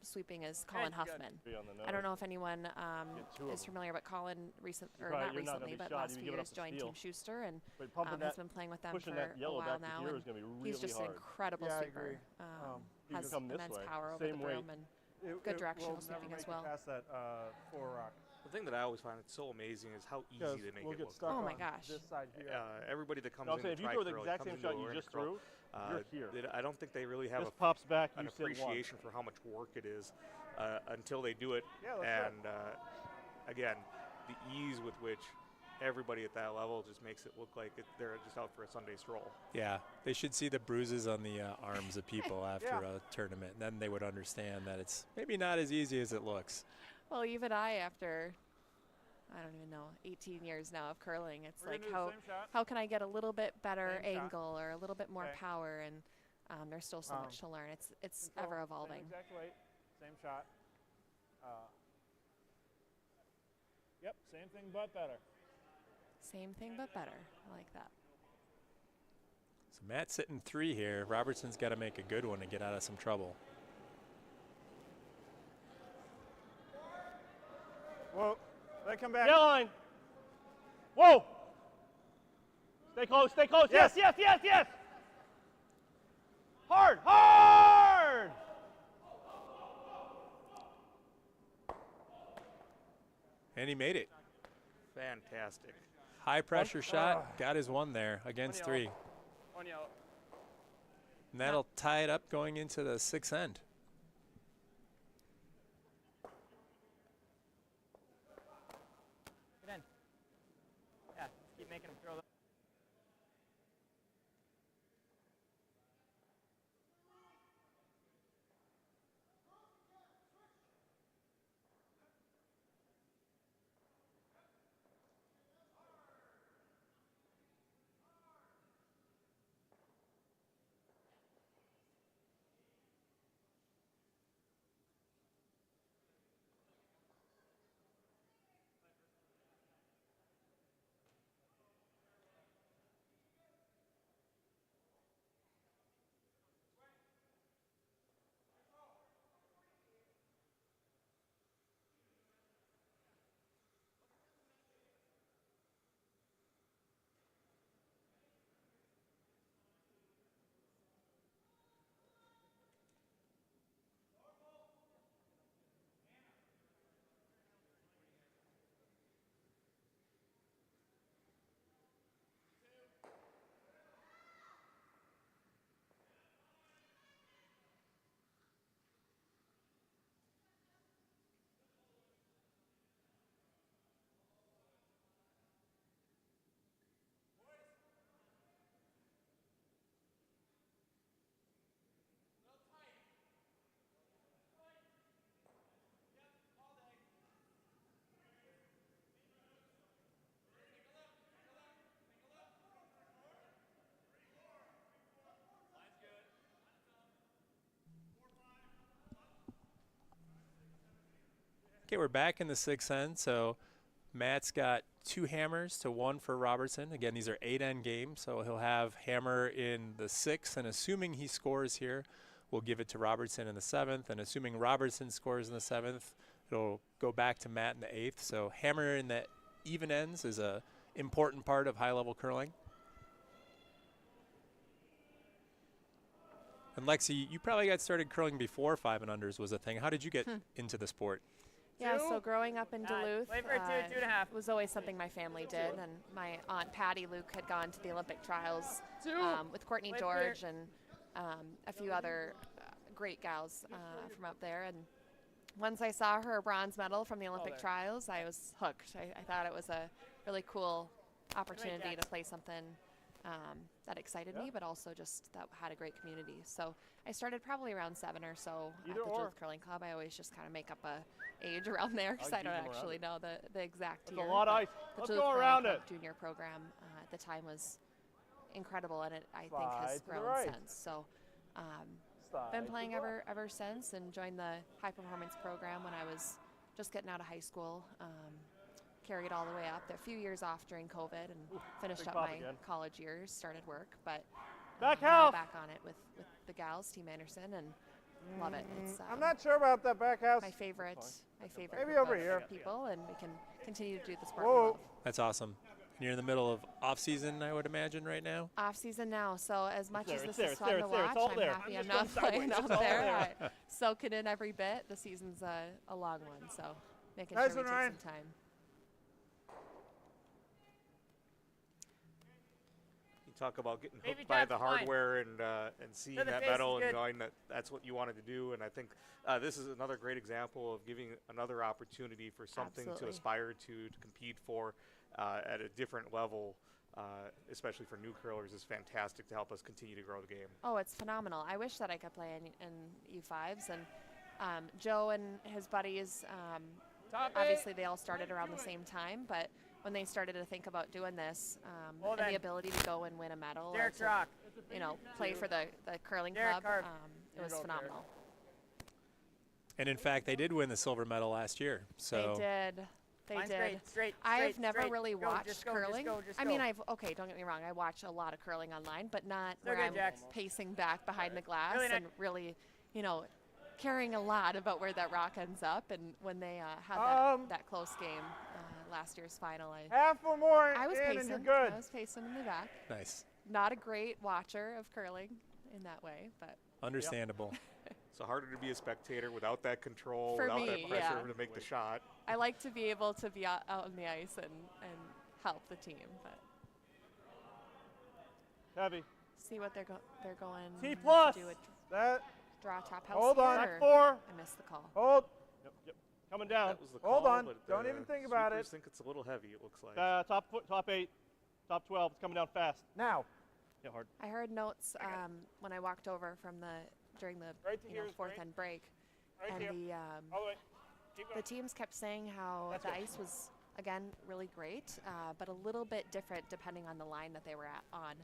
S7: sweeping is Colin
S6: Good.
S7: Huffman.
S1: Be on the
S7: I don't
S1: nose.
S7: know if anyone
S1: Get 2 of
S7: is
S1: them.
S7: familiar, but Colin
S1: You're
S7: not
S1: probably- you're not gonna
S7: recently,
S1: be
S7: but
S1: shot,
S7: last
S1: you
S7: few
S1: give it
S7: years
S1: up to
S7: joined
S1: steal.
S7: Team Schuster and
S1: But pumping
S7: has
S1: that,
S7: been playing with them
S1: pushing
S7: for
S1: that
S7: a
S1: yellow
S7: while
S1: back
S7: now.
S1: to here
S7: And
S1: is going to be really
S7: he's just
S1: hard.
S7: an incredible
S5: Yeah, I
S7: sweeper.
S5: agree. You
S7: Has
S1: come this
S7: immense
S1: way,
S7: power over
S1: same
S7: the
S1: weight.
S7: broom and
S5: It-
S7: good
S5: it
S7: directional
S5: will
S7: sweeping
S5: never
S7: as
S5: make
S7: well.
S5: it past that 4 rock.
S3: The thing that I always find it's so amazing is how easy
S5: 'Cause
S3: they make
S5: we'll
S3: it
S5: get
S3: look.
S5: stuck
S7: Oh my
S5: on
S7: gosh.
S5: this side here.
S3: Everybody that comes
S1: No, I'm
S3: in
S1: saying
S3: to
S1: if you
S3: try
S1: throw the
S3: curl,
S1: exact
S3: comes
S1: same
S3: into
S1: shot
S3: a
S1: you
S3: learning
S1: just
S3: curl,
S1: threw, you're here.
S3: I don't think they really have
S1: This pops back,
S3: an
S1: you sit one.
S3: appreciation for how much work it is until they do it.
S5: Yeah, that's
S3: And again, the ease with which everybody at that level just makes it look like they're just out for a Sunday stroll.
S2: Yeah, they should see the bruises on the arms of people after
S5: Yeah.
S2: a tournament. Then they would understand that it's maybe not as easy as it looks.
S7: Well, even I, after I don't even know 18 years now of curling, it's
S1: We're
S7: like
S1: gonna do the same shot.
S7: how can I get a little bit better
S1: Same shot.
S7: angle or a little bit more
S1: Okay.
S7: power? And there's still so much to learn. It's
S1: Control,
S7: ever
S1: Same
S7: evolving.
S1: exact weight, same shot. Yep, same thing but better.
S7: Same thing but better. I like that.
S2: So Matt's sitting 3 here. Robertson's got to make a good one to get out of some trouble.
S5: Whoa. They come back.
S1: Yellow line. Whoa! Stay close, stay close. Yes, yes, yes, yes! Hard, hard!
S2: And he made it.
S3: Fantastic.
S2: High pressure shot. Got his one there against 3.
S6: One yellow.
S2: And that'll tie it up going into the 6th end.
S4: Get in. Yeah, keep making him throw the.
S2: Okay, we're back in the 6th end. So Matt's got 2 hammers to 1 for Robertson. Again, these are 8-end games, so he'll have hammer in the 6th, and assuming he scores here, we'll give it to Robertson in the 7th, and assuming Robertson scores in the 7th, it'll go back to Matt in the 8th. So hammer in the even ends is a important part of high-level curling. And Lexi, you probably got started curling before 5 and unders was a thing. How did you get into the sport?
S7: Yeah, so growing up in Duluth,
S4: Wait for it, 2.5.
S7: was always something my family did, and my aunt Patty Luke had gone to the Olympic trials with Courtney
S4: Wait
S7: George and a few other great gals from up there. And once I saw her bronze medal from the Olympic trials, I was hooked. I thought it was a really cool opportunity to play something that excited me, but also just that had a great community. So I started probably around 7 or so at the Duluth Curling Club. I always just kind of make up a age around there because I don't actually know the exact year.
S1: That's a lot of
S7: but
S1: ice.
S7: the
S1: Let's
S7: Duluth
S1: go
S7: Curling
S1: around
S7: Club
S1: it.
S7: junior program at the time was incredible, and it I think
S1: Slide
S7: has
S1: to the
S7: grown
S1: right.
S7: since. So
S1: Slide
S7: been
S1: to
S7: playing
S1: the left.
S7: ever since, and joined the high performance program when I was just getting out of high school. Carried all the way up. A few years off during COVID, and finished
S1: big
S7: up
S1: pop
S7: my
S1: again.
S7: college years. Started work, but
S1: Back
S7: now
S1: half.
S7: back on it with the gals, Team Anderson, and love it. It's
S1: I'm not sure about that back house.
S7: my favorite
S1: Maybe
S7: group
S1: over
S7: of
S1: here.
S7: people, and we can continue to do the sport we
S1: Whoa.
S7: love.
S2: That's awesome. And you're in the middle of off-season, I would imagine, right now?
S7: Off season now, so as much
S1: there,
S7: as
S1: it's
S7: this
S1: there,
S7: is
S1: it's
S7: fun
S1: there,
S7: to
S1: it's there,
S7: watch,
S1: it's all
S7: I'm
S1: there.
S7: happy
S1: I'm
S7: I'm
S1: just
S7: not
S1: going
S7: playing
S1: sideways,
S7: out
S1: it's all
S7: there.
S1: there.
S7: I soak it in every bit. The season's a long one, so making
S1: Nice
S7: sure we
S1: one,
S7: take
S1: Ryan.
S7: some time.
S3: You talk about getting
S4: Baby
S3: hooked by
S4: tap's
S3: the
S4: fine.
S3: hardware and seeing
S4: So the
S3: that
S4: face
S3: medal
S4: is
S3: and
S4: good.
S3: knowing that that's what you wanted to do. And I think this is another great example of giving another opportunity for something to
S7: Absolutely.
S3: aspire to compete for at a different level, especially for new curlers, is fantastic to help us continue to grow the game.
S7: Oh, it's phenomenal. I wish that I could play in U5s. And Joe and his buddies,
S6: Top
S7: obviously they all started around the same time, but when they started to think about doing this,
S4: Hold
S7: and the
S4: in.
S7: ability to go and win a medal, or
S4: Derek
S7: to,
S4: Rock.
S7: play for the curling
S4: Derek
S7: club,
S4: Carp.
S7: it was phenomenal.
S2: And in fact, they did win the silver medal last year. So
S7: They did. They
S4: Mine's
S7: did.
S4: straight, straight,
S7: I've
S4: straight,
S7: never
S4: straight.
S7: really
S4: Go,
S7: watched
S4: just go,
S7: curling.
S4: Just go, just
S7: I mean,
S4: go.
S7: don't get me wrong, I watch a lot of curling online, but not
S4: So
S7: where
S4: good,
S7: I'm
S4: Jax.
S7: pacing back behind the glass
S4: Really nice.
S7: and really, caring a lot about where that rock ends up. And when they had that close game last year's final,
S1: Half or more
S7: I was
S1: in
S7: pacing.
S1: and you're good.
S7: I was pacing in the back.
S2: nice.
S7: Not a great watcher of curling in that way, but
S2: Understandable.
S3: So harder to be a spectator without that control,
S7: For
S3: without
S7: me,
S3: that pressure
S7: yeah.
S3: to make the shot.
S7: I like to be able to be out on the ice and help the team. But
S1: Heavy.
S7: see what they're going
S1: T
S7: to
S1: plus.
S7: do a
S1: That.
S7: draw top house.
S1: Hold on.
S7: here,
S1: Back
S7: or
S1: 4.
S7: I missed the call.
S1: Hold. Yep. Coming down.
S3: That was the
S1: Hold
S3: call,
S1: on.
S3: but
S1: Don't even think about
S3: sweepers
S1: it.
S3: think it's a little heavy, it looks like.
S1: Top 8, top 12. It's coming down fast. Now. Yeah, hard.
S7: I heard notes when I walked over from during the
S1: Right to here is
S7: fourth
S1: great.
S7: end break,
S1: Right
S7: and
S1: here.
S7: the
S1: All the way. Keep
S7: the
S1: going.
S7: teams kept saying how
S1: That's
S7: the
S1: good.
S7: ice was again really great, but a little bit different depending on the line that they were on.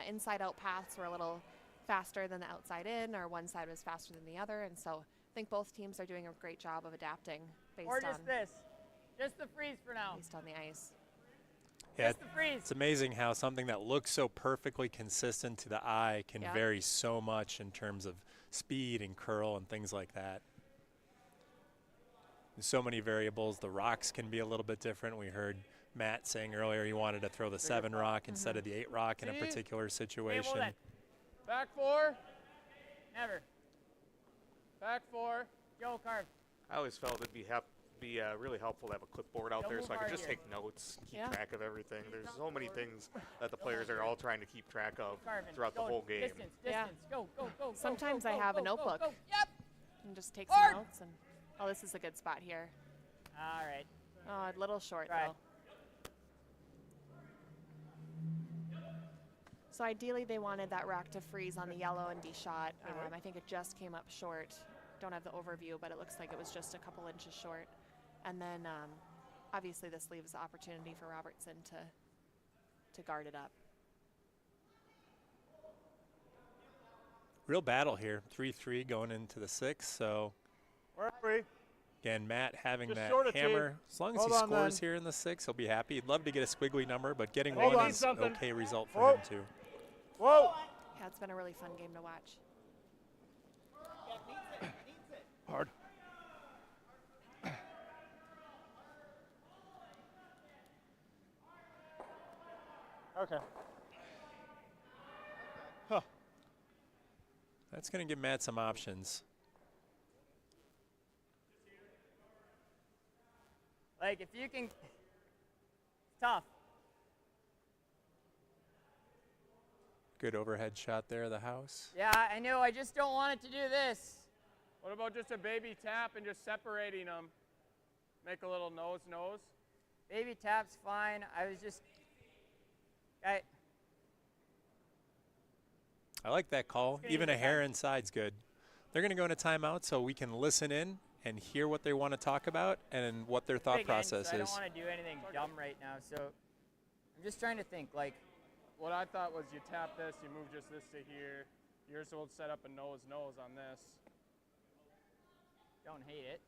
S7: Inside out paths were a little faster than the outside in, or one side was faster than the other, and so I think both teams are doing a great job of adapting based
S4: Or
S7: on
S4: just this. Just the freeze for now.
S7: based on the ice.
S2: Yeah,
S4: Just the freeze.
S2: it's amazing how something that looks so perfectly consistent to the eye can
S7: Yeah.
S2: vary so much in terms of speed and curl and things like that. There's so many variables. The rocks can be a little bit different. We heard Matt saying earlier he wanted to throw the 7 rock instead of the 8 rock in a
S6: See?
S2: particular situation.
S4: that.
S6: Back 4.
S4: Never.
S6: Back 4.
S4: Joe Carp.
S3: I always felt it'd be really helpful to have a clipboard out
S4: Don't
S3: there
S4: move
S3: so I could
S4: hard
S3: just
S4: here.
S3: take notes, keep
S7: Yeah.
S3: track of everything. There's so many things that the players are all trying to keep track of
S4: Carvin.
S3: throughout the
S4: Go,
S3: whole game.
S4: Distance,
S7: Yeah.
S4: distance. Go, go, go.
S7: Sometimes
S4: go,
S7: I
S4: go,
S7: have a
S4: go, go,
S7: notebook.
S4: Go. Yep.
S7: And just take
S4: Hard.
S7: some notes, and oh, this is a good spot here.
S4: All right.
S7: Oh, a little short
S4: Try.
S7: though. So ideally, they wanted that rock to freeze on the yellow and be shot. I think it just came up short. Don't have the overview, but it looks like it was just a couple inches short. And then, obviously, this leaves the opportunity for Robertson to guard it up.
S2: Real battle here, 3-3 going into the 6th. So
S1: We're free.
S2: Again, Matt having
S1: Just
S2: that
S1: short it, T.
S2: hammer. As long as
S5: Hold
S2: he
S5: on,
S2: scores
S5: then.
S2: here in the 6, he'll be happy. He'd love to get a squiggly number, but getting
S1: Hold
S2: one
S1: on.
S2: is
S1: Something.
S2: okay result for
S5: Whoa.
S2: him too.
S1: Whoa!
S7: Yeah, it's been a really fun game to watch.
S1: Hard. Okay. Huh.
S2: That's going to give Matt some options.
S4: Like, if you can, it's tough.
S2: Good overhead shot there of the house.
S4: Yeah, I know. I just don't want it to do this.
S6: What about just a baby tap and just separating them? Make a little nose.
S4: Baby tap's fine. I was just, I
S2: I like that call.
S4: gonna
S2: Even
S4: use
S2: a
S4: the
S2: hair
S4: time.
S2: inside's good. They're going to go into timeout so we can listen in and hear what they want to talk about and what their thought
S4: big end, so
S2: process
S4: I don't
S2: is.
S4: want to do anything dumb right now. So I'm just trying to think. Like,
S6: What I thought was you tap this, you move just this to here. Yours will set up a nose on this.
S4: don't hate it.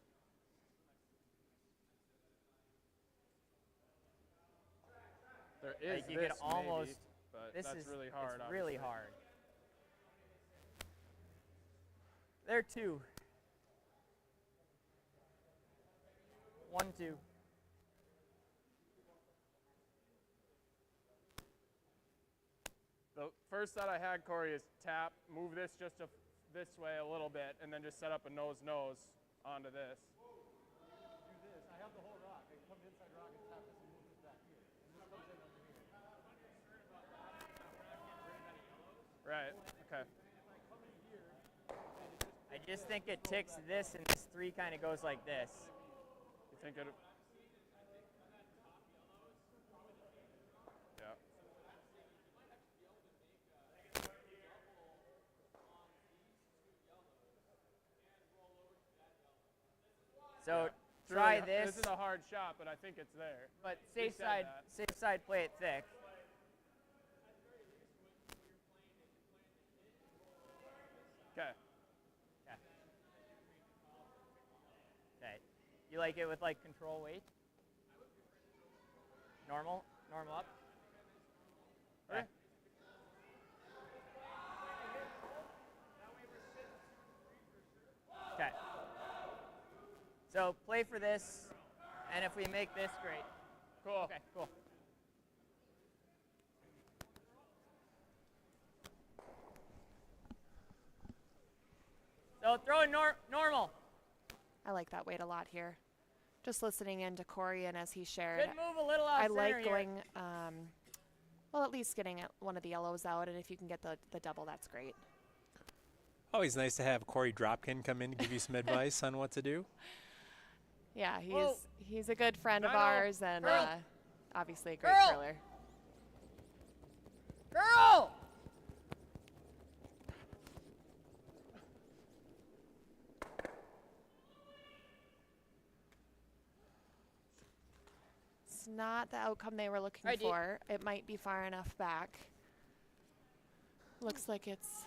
S6: There is
S4: Like, you
S6: this
S4: could almost.
S6: maybe, but
S4: This
S6: that's
S4: is
S6: really hard.
S4: It's really
S6: obviously.
S4: hard. There 2. 1, 2.
S6: The first thought I had, Corey, is tap, move this just this way a little bit, and then just set up a nose onto this. Right. Okay.
S4: I just think it ticks this, and this 3 kind of goes like this.
S6: You think it? Yeah.
S4: So
S6: It's
S4: try
S6: really-
S4: this,
S6: This is a hard shot, but I think it's there.
S4: but
S6: He
S4: safe
S6: said
S4: side,
S6: that.
S4: safe side, play it thick.
S6: Okay.
S4: Okay. You like it with like control weight? Normal up. Okay. Okay. So play for this, and if we make this, great.
S6: Cool.
S4: Okay, cool. So throw in normal.
S7: I like that weight a lot here. Just listening in to Corey and as he shared,
S4: Could move a little off
S7: I
S4: center
S7: like
S4: here.
S7: going, well, at least getting one of the yellows out, and if you can get the double, that's great.
S2: Always nice to have Corey Dropkin come in to give you some advice on what to do.
S7: Yeah,
S4: Whoa.
S7: he's a good friend of
S6: 9-0.
S7: ours and
S4: Girl.
S7: obviously a great
S4: Girl.
S7: curler.
S4: Girl!
S7: It's not the outcome they were looking
S4: Right,
S7: for. It might be far enough back. Looks like it's,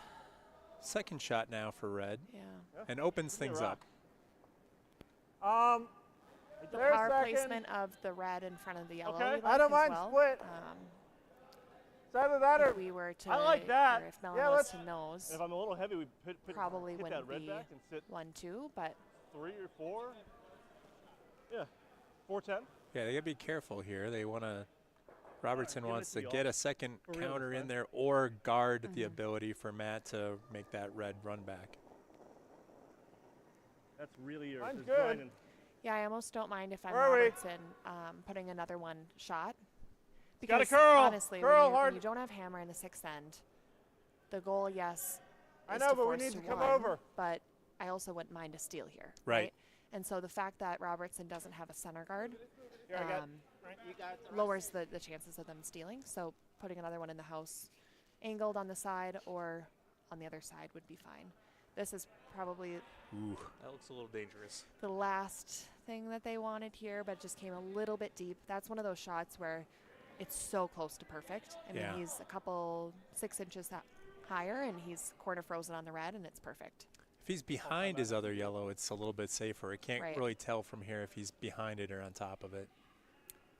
S2: Second shot now for red
S7: yeah.
S2: and opens
S1: Give me a
S2: things
S1: rock.
S2: up.
S7: The
S1: There's
S7: power
S1: second.
S7: placement of the red in front of the yellow.
S1: Okay.
S7: we
S1: I
S7: like
S1: don't
S7: as
S1: mind
S7: well.
S1: split. It's either that or
S7: If we were to,
S1: I like that.
S7: or if Mellon
S1: Yeah,
S7: was
S1: let's-
S7: to nose,
S1: if I'm a little heavy, we
S7: probably
S1: hit that
S7: wouldn't
S1: red
S7: be
S1: back and sit
S7: 1-2, but
S1: 3 or 4. Yeah, 4-10.
S2: Yeah, they got to be careful here. They want to. Robertson
S1: give it
S2: wants
S1: to
S2: to
S1: y'all.
S2: get a second
S1: For real this
S2: counter in
S1: time.
S2: there or guard the
S7: Mhm.
S2: ability for Matt to make that red run back.
S1: That's really yours.
S5: Mine's
S1: It's
S5: good.
S1: grinding.
S7: yeah, I almost don't mind if I'm
S1: Where are we?
S7: Robertson putting another one shot.
S1: Gotta
S7: Because
S1: curl.
S7: honestly,
S1: Curl
S7: when
S1: hard.
S7: you don't have hammer in the 6th end, the goal, yes,
S1: I
S7: is
S1: know,
S7: to
S1: but we
S7: force
S1: need to come
S7: one,
S1: over.
S7: But I also wouldn't mind a steal here.
S2: Right.
S7: And so the fact that Robertson doesn't have a center guard
S1: Here, I got.
S7: lowers the chances of them stealing. So putting another one in the house, angled on the side or on the other side would be fine. This is probably
S2: Ooh.
S3: That looks a little dangerous.
S7: the last thing that they wanted here, but just came a little bit deep. That's one of those shots where it's so close to perfect. I mean,
S2: Yeah.
S7: he's a couple 6 inches higher, and he's corner frozen on the red, and it's perfect.
S2: If he's behind his other yellow, it's a little bit safer. I can't
S7: Right.
S2: really tell from here if he's behind it or on top of it.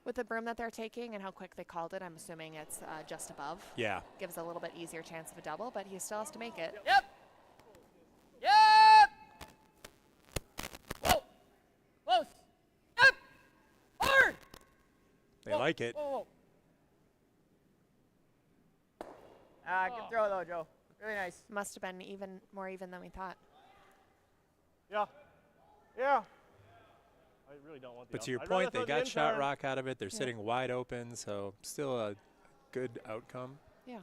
S7: With the broom that they're taking and how quick they called it, I'm assuming it's just above.
S2: Yeah.
S7: Gives a little bit easier chance of a double, but he still has to make it.
S4: Yep. Yep. Whoa. Close. Yep. Hard.
S2: They
S4: Whoa,
S2: like it.
S4: Whoa, whoa. Good throw though, Joe. Really nice.
S7: Must have been more even than we thought.
S1: Yeah. Yeah. I really don't want the
S2: But to your
S1: I'd rather
S2: point, they
S1: throw the
S2: got shot
S1: in-turn.
S2: rock out of it. They're sitting wide open, so still a good outcome.
S7: Yeah.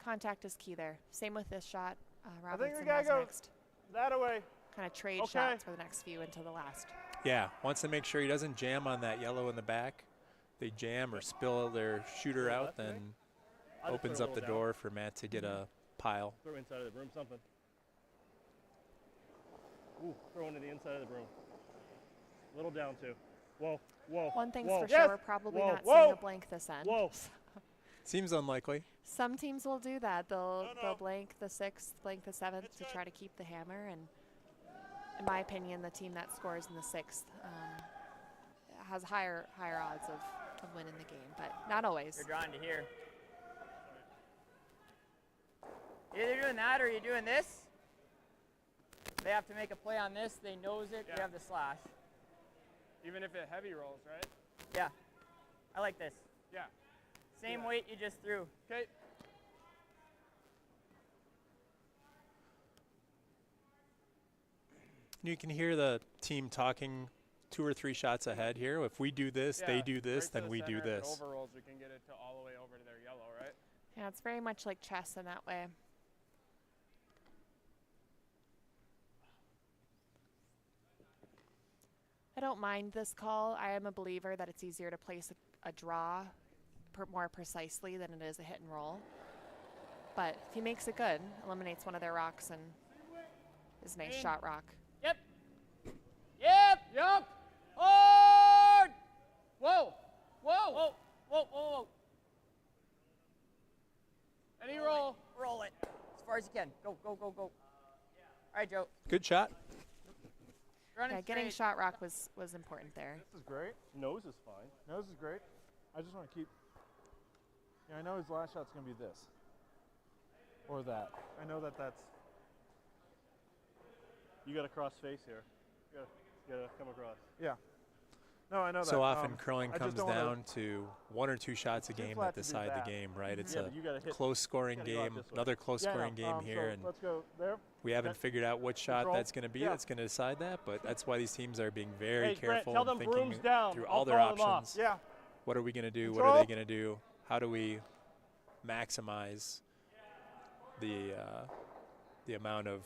S7: Contact is key there. Same with this shot.
S1: think we
S7: Robinson
S1: gotta
S7: has
S1: go
S7: next.
S1: That away.
S7: Kind of trade
S1: Okay.
S7: shots for the next few into the last.
S2: Yeah, wants to make sure he doesn't jam on that yellow in the back. They jam or spill their shooter out, then
S1: I'll just
S2: opens
S1: throw
S2: up
S1: a
S2: the
S1: little
S2: door for Matt to get a pile.
S1: Throw inside of the broom something. Ooh, throw into the inside of the broom. Little down too. Whoa, whoa.
S7: One thing's
S1: whoa.
S7: for sure, we're probably
S1: Whoa,
S7: not
S1: whoa.
S7: seeing a blank this end.
S1: Whoa.
S2: Seems unlikely.
S7: Some teams will do that. They'll
S1: No, no.
S7: they'll blank the 6th, blank the 7th
S1: It's
S7: to
S1: good.
S7: try to keep the hammer. And in my opinion, the team that scores in the 6th has higher odds of winning the game, but not always.
S4: You're drawn to here. You're either doing that or you're doing this. They have to make a play on this. They nose it.
S6: Yeah.
S4: They have the slash.
S6: Even if it heavy rolls, right?
S4: Yeah. I like this.
S6: Yeah.
S4: Same weight you just threw.
S6: Okay.
S2: You can hear the team talking 2 or 3 shots ahead here. If we do this,
S6: Yeah,
S2: they do this,
S6: right to
S2: then
S6: the
S2: we do
S6: center. If
S2: this.
S6: it overrolls, we can get it to all the way over to their yellow, right?
S7: Yeah, it's very much like chess in that way. I don't mind this call. I am a believer that it's easier to place a draw more precisely than it is a hit and roll. But if he makes it good, eliminates one of their rocks and is a nice shot rock.
S4: Yep. Yep.
S6: Yup.
S4: Hard.
S6: Whoa. Whoa.
S4: Whoa. Whoa. Whoa. Whoa.
S6: Any roll.
S4: Roll it as far as you can. Go. Go. Go. Go. All right, Joe.
S2: Good shot.
S4: Running
S7: Yeah, getting
S4: straight.
S7: shot rock was important there.
S5: This is great.
S1: Nose is fine.
S5: Nose is great. I just want to keep. Yeah, I know his last shot's going to be this. Or that. I know that that's.
S1: You got to cross face here. You got to come across.
S5: Yeah. No, I know that.
S2: So often curling
S5: I just
S2: comes
S5: don't wanna-
S2: down to 1 or 2 shots a
S5: Too
S2: game
S5: flat
S2: that
S5: to do
S2: decide
S5: that.
S2: the game, right? It's
S1: Yeah,
S2: a
S1: but you got to hit.
S2: close scoring
S1: gotta go out
S2: game,
S1: this way.
S2: another close scoring game here,
S5: so
S2: and
S5: let's go there.
S2: we haven't figured out what shot
S5: Control.
S2: that's going to be
S5: Yeah.
S2: that's going to decide that, but that's why these teams are being very
S1: Hey, Grant,
S2: careful
S1: tell
S2: and
S1: them
S2: thinking
S1: brooms down.
S2: through
S1: I'll
S2: all their
S1: call them off.
S2: options.
S5: Yeah.
S2: What are we going to do? What are
S5: Control.
S2: they going to do? How do we maximize the amount of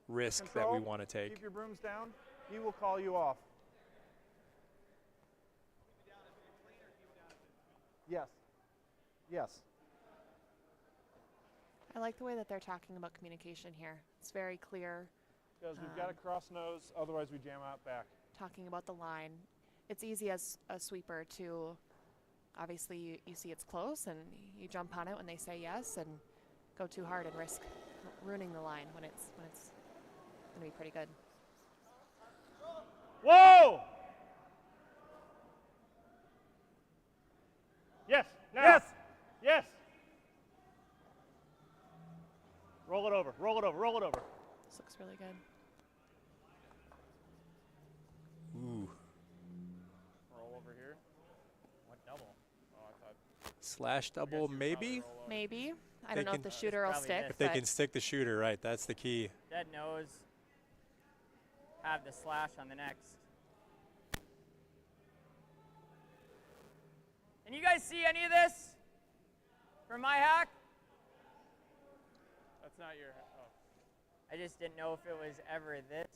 S2: risk that we
S5: Control.
S2: want to take?
S5: Keep your brooms down. He will call you off. Yes. Yes.
S7: I like the way that they're talking about communication here. It's very clear,
S5: Because we've got to cross nose, otherwise we jam out back.
S7: talking about the line. It's easy as a sweeper to, obviously you see it's close and you jump on it when they say yes and go too hard and risk ruining the line when it's going to be pretty good.
S1: Whoa! Yes. Now.
S5: Yes.
S1: Yes. Roll it over. Roll it over. Roll it over.
S7: This looks really good.
S2: Ooh,
S6: Roll over here. What double? Oh, I thought.
S2: slash double maybe?
S7: Maybe. I
S2: They
S7: don't know if
S2: can-
S7: the shooter will
S4: Probably
S7: stick.
S4: this.
S2: If they
S7: but
S2: can stick the shooter, right, that's the key.
S4: Dead nose. Have the slash on the next. Can you guys see any of this from my hack?
S6: That's not your. Oh.
S4: I just didn't know if it was ever this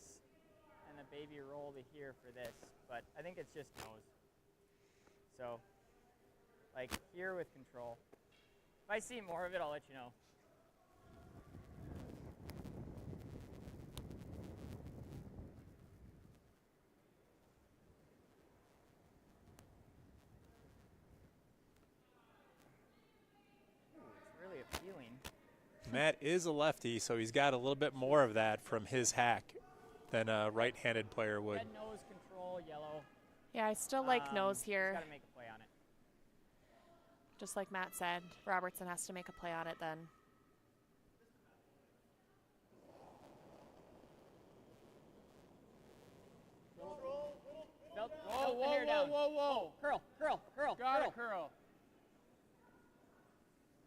S4: and the baby roll to here for this, but I think it's just nose. So, like here with control. If I see more of it, I'll let you know. Ooh, it's really appealing.
S2: Matt is a lefty, so he's got a little bit more of that from his hack than a right-handed player would.
S4: Red nose control, yellow.
S7: Yeah, I still like nose here.
S4: Got to make a play on it.
S7: Just like Matt said, Robertson has to make a play on it then.
S4: Felt
S6: Whoa,
S4: the
S6: whoa,
S4: hair
S6: whoa,
S4: down.
S6: whoa, whoa.
S4: Curl, curl, curl,
S6: Got
S4: curl.
S6: it, curl.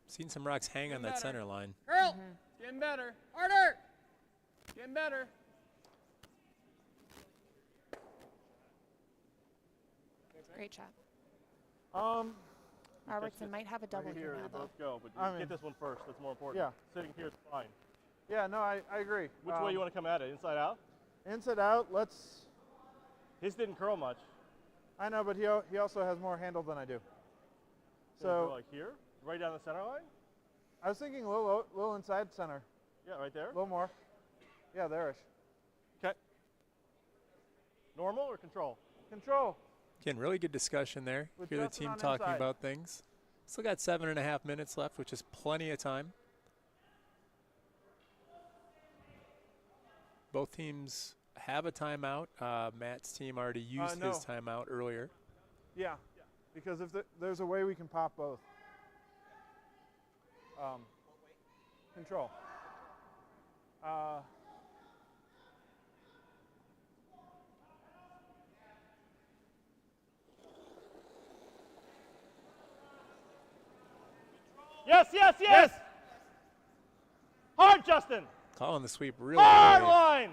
S2: Seen some rocks hang on that
S6: better.
S2: center line.
S4: Curl.
S6: Getting better.
S4: Harder.
S6: Getting better.
S7: Great shot.
S1: Um,
S7: Robertson might have a double
S1: right
S7: here
S1: here,
S7: now,
S1: they
S7: though.
S1: both go, but
S5: I
S1: you
S5: mean-
S1: get this one first. That's more important.
S5: Yeah.
S1: Sitting here is fine.
S5: Yeah, no, I agree.
S1: Which way you want to come at it? Inside out?
S5: Inside out, let's.
S1: His didn't curl much.
S5: I know, but he also has more handle than I do.
S1: Didn't curl
S5: So
S1: like here, right down the center line.
S5: I was thinking a little inside center,
S1: Yeah, right there.
S5: a little more. Yeah, there-ish.
S1: Okay. Normal or control?
S5: Control.
S2: Again, really good discussion there.
S5: With
S2: Hear the
S5: Justin
S2: team
S5: on
S2: talking
S5: inside.
S2: about things. Still got 7.5 minutes left, which is plenty of time. Both teams have a timeout. Matt's team already used
S5: no.
S2: his timeout earlier.
S5: Yeah, because if there's a way we can pop both. Control.
S1: Yes, yes, yes. Hard, Justin.
S2: Calling the sweep really
S1: Hard
S2: early.
S1: line.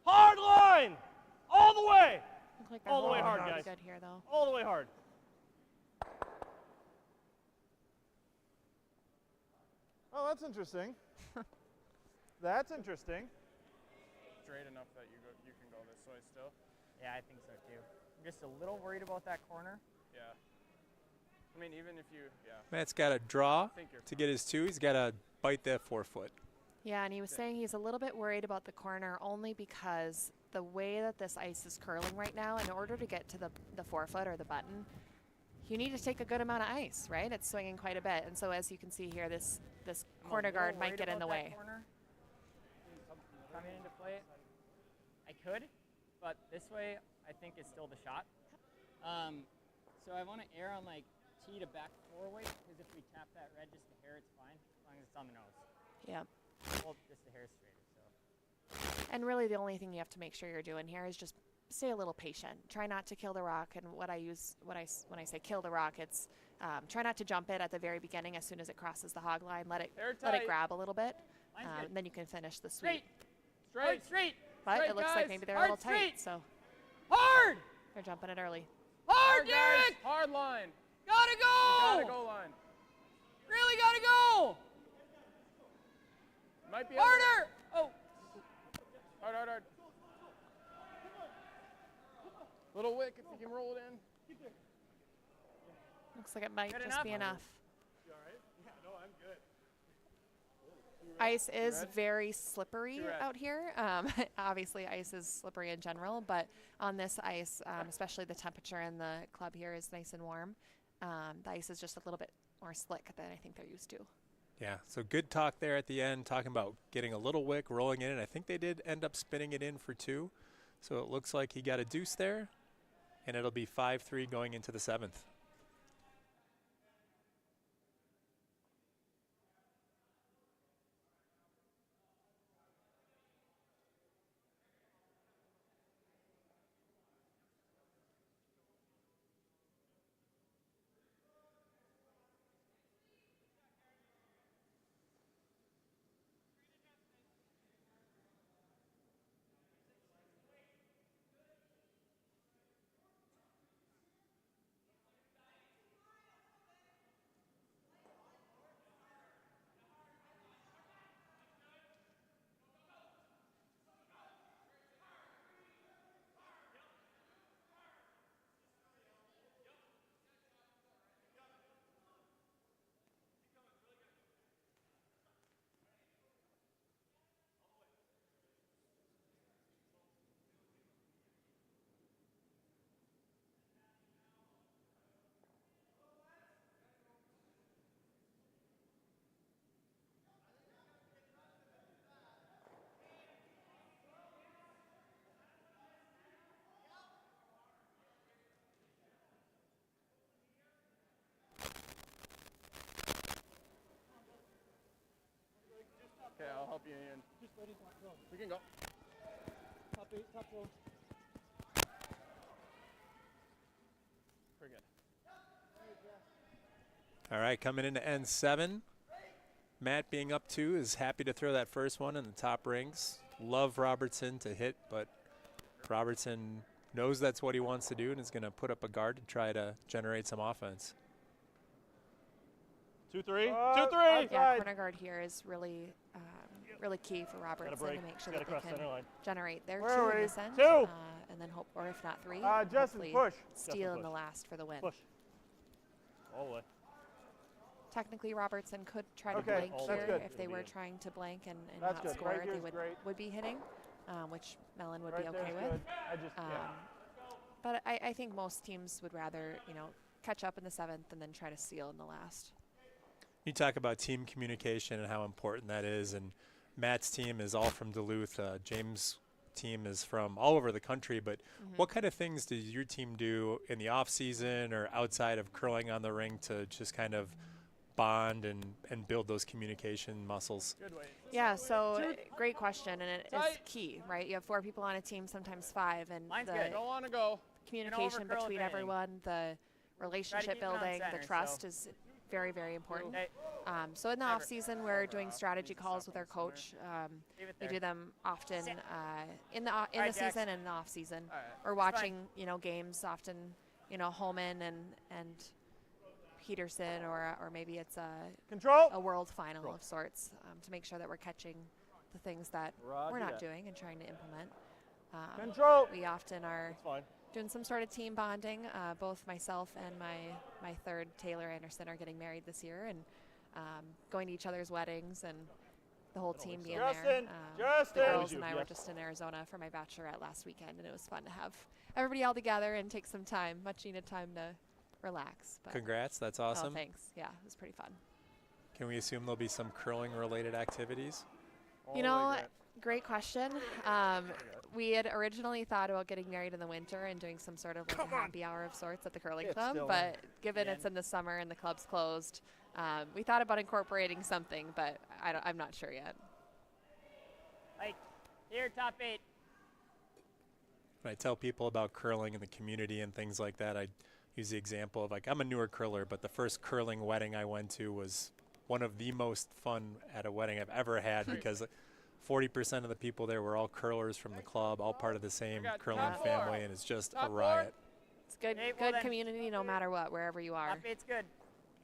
S1: Hard line. All the way.
S7: Look like
S1: All the way
S7: they're
S1: hard,
S7: really
S1: guys.
S7: good here, though.
S1: All the way hard.
S5: Oh, that's interesting. That's interesting.
S6: Straight enough that you can go this way still.
S4: Yeah, I think so too. I'm just a little worried about that corner.
S6: Yeah. I mean, even if you, yeah.
S2: Matt's got to draw
S6: think you're
S2: to get his two. He's got to bite that forefoot.
S7: Yeah, and he was saying he's a little bit worried about the corner only because the way that this ice is curling right now, in order to get to the forefoot or the button, you need to take a good amount of ice, right? It's swinging quite a bit. And so as you can see here, this
S4: I'm a
S7: corner
S4: little
S7: guard might
S4: worried
S7: get in the
S4: about that
S7: way.
S4: corner coming into play. I could, but this way I think is still the shot. So I want to err on like tee to back four weight because if we tap that red just a hair, it's fine as long as it's on the nose.
S7: Yeah.
S4: Well, just a hair straighter. So
S7: And really the only thing you have to make sure you're doing here is just stay a little patient. Try not to kill the rock. And when I say kill the rock, it's try not to jump it at the very beginning as soon as it crosses the hog line. Let it
S6: Airtight.
S7: grab a little bit,
S4: Line's good.
S7: and then you can finish the sweep.
S4: straight, hard, straight,
S7: But
S4: straight,
S7: it looks
S4: guys.
S7: like maybe they're
S4: hard,
S7: a little tight,
S4: straight.
S7: so
S4: Hard,
S7: they're jumping it early.
S4: hard,
S6: guys.
S4: Derek.
S6: Hard line.
S4: Gotta go.
S6: Gotta go line.
S4: Really gotta go.
S6: Might be able to-
S4: Harder. Oh,
S6: Hard, hard, hard. Little wick if you can roll it in.
S7: Looks like it might
S4: Good
S7: just be
S4: enough?
S7: enough. Ice is very slippery
S6: Too red.
S7: out here. Obviously, ice is slippery in general, but on this ice, especially the temperature in the club here is nice and warm. The ice is just a little bit more slick than I think they're used to.
S2: Yeah, so good talk there at the end, talking about getting a little wick, rolling it in. I think they did end up spinning it in for two. So it looks like he got a deuce there, and it'll be 5-3 going into the seventh.
S6: help you, Ian. We can go. We're good.
S2: All right, coming into N7. Matt being up 2 is happy to throw that first one in the top rings. Love Robertson to hit, but Robertson knows that's what he wants to do and is going to put up a guard to try to generate some offense.
S1: 2-3. 2-3.
S7: Yeah, corner guard here is really, really key for Robertson to
S1: break.
S7: make sure
S1: Gotta
S7: that they
S1: cross
S7: can
S1: center line.
S7: generate their
S1: Where
S7: 2
S1: are
S7: in
S1: we?
S7: this end,
S1: 2.
S7: And then hope, or if not 3,
S1: Justin,
S7: hopefully
S1: push.
S7: steal
S1: Justin,
S7: in
S1: push.
S7: the last for the win.
S1: Push. All the way.
S7: Technically, Robertson could try to
S1: Okay,
S7: blank
S1: that's
S7: here
S1: good.
S7: if they were trying to blank and
S1: That's
S7: not
S1: good.
S7: score.
S1: Right
S7: They
S1: here's great.
S7: would be hitting, which Mellon would
S1: Right
S7: be
S1: there's
S7: okay
S1: good.
S7: with.
S1: I just, yeah.
S7: But I think most teams would rather, catch up in the 7th and then try to steal in the last.
S2: You talk about team communication and how important that is, and Matt's team is all from Duluth. James' team is from all over the country, but what kind of things does your team do in the off season or outside of curling on the ring to just kind of bond and build those communication muscles?
S6: Good weight.
S7: Yeah, so great question, and it is
S6: Tight.
S7: key, right? You have 4 people on a team, sometimes 5, and
S4: Mine's
S7: the
S4: good.
S6: Don't want to go.
S7: communication
S4: curl
S7: between
S4: if anything.
S7: everyone, the relationship
S4: keep it on
S7: building,
S4: center,
S7: the trust
S4: so-
S7: is very, very important.
S4: Okay,
S7: So in the
S4: Never.
S7: off season, we're doing strategy calls with our coach.
S4: leave it
S7: We
S4: there.
S7: do them often
S4: Sit.
S7: in the
S4: Alright,
S7: season
S4: Jax.
S7: and in the off season.
S6: All right.
S7: We're
S4: fine.
S7: watching, games often, Holman and Peterson, or maybe it's
S1: Control.
S7: a world final of sorts, to make sure that we're catching the things that we're not doing and trying to implement.
S1: Control.
S7: We often are
S1: That's fine.
S7: doing some sort of team bonding. Both myself and my third, Taylor Anderson, are getting married this year, and going to each other's weddings and the whole team being
S1: Justin,
S7: there.
S1: Justin.
S7: The girls
S1: You,
S7: and I were
S1: yes.
S7: just in Arizona for my bachelorette last weekend, and it was fun to have everybody all together and take some time, much needed time to relax. But
S2: Congrats, that's
S7: Oh,
S2: awesome.
S7: thanks. Yeah, it was pretty fun.
S2: Can we assume there'll be some curling related activities?
S1: All
S7: You
S1: the way,
S7: know,
S1: Grant.
S7: great question. We had originally thought about getting married in the winter and doing some sort of like a happy hour of sorts at the curling
S1: It's
S7: club,
S1: still
S7: but given
S4: Yeah.
S7: it's in the summer and the club's closed, we thought about incorporating something, but I'm not sure yet.
S4: Like, here, top 8.
S2: When I tell people about curling in the community and things like that, I use the example of like, I'm a newer curler, but the first curling wedding I went to was one of the most fun at a wedding I've ever had because 40% of the people there were all curlers from the club, all part of the same
S6: got
S2: curling
S6: top
S2: family,
S6: four.
S2: and it's just
S6: Top
S2: a
S6: four.
S2: riot.
S7: It's good,
S4: Okay, well
S7: good
S4: then.
S7: community no matter what, wherever you are.
S4: Top 8's good.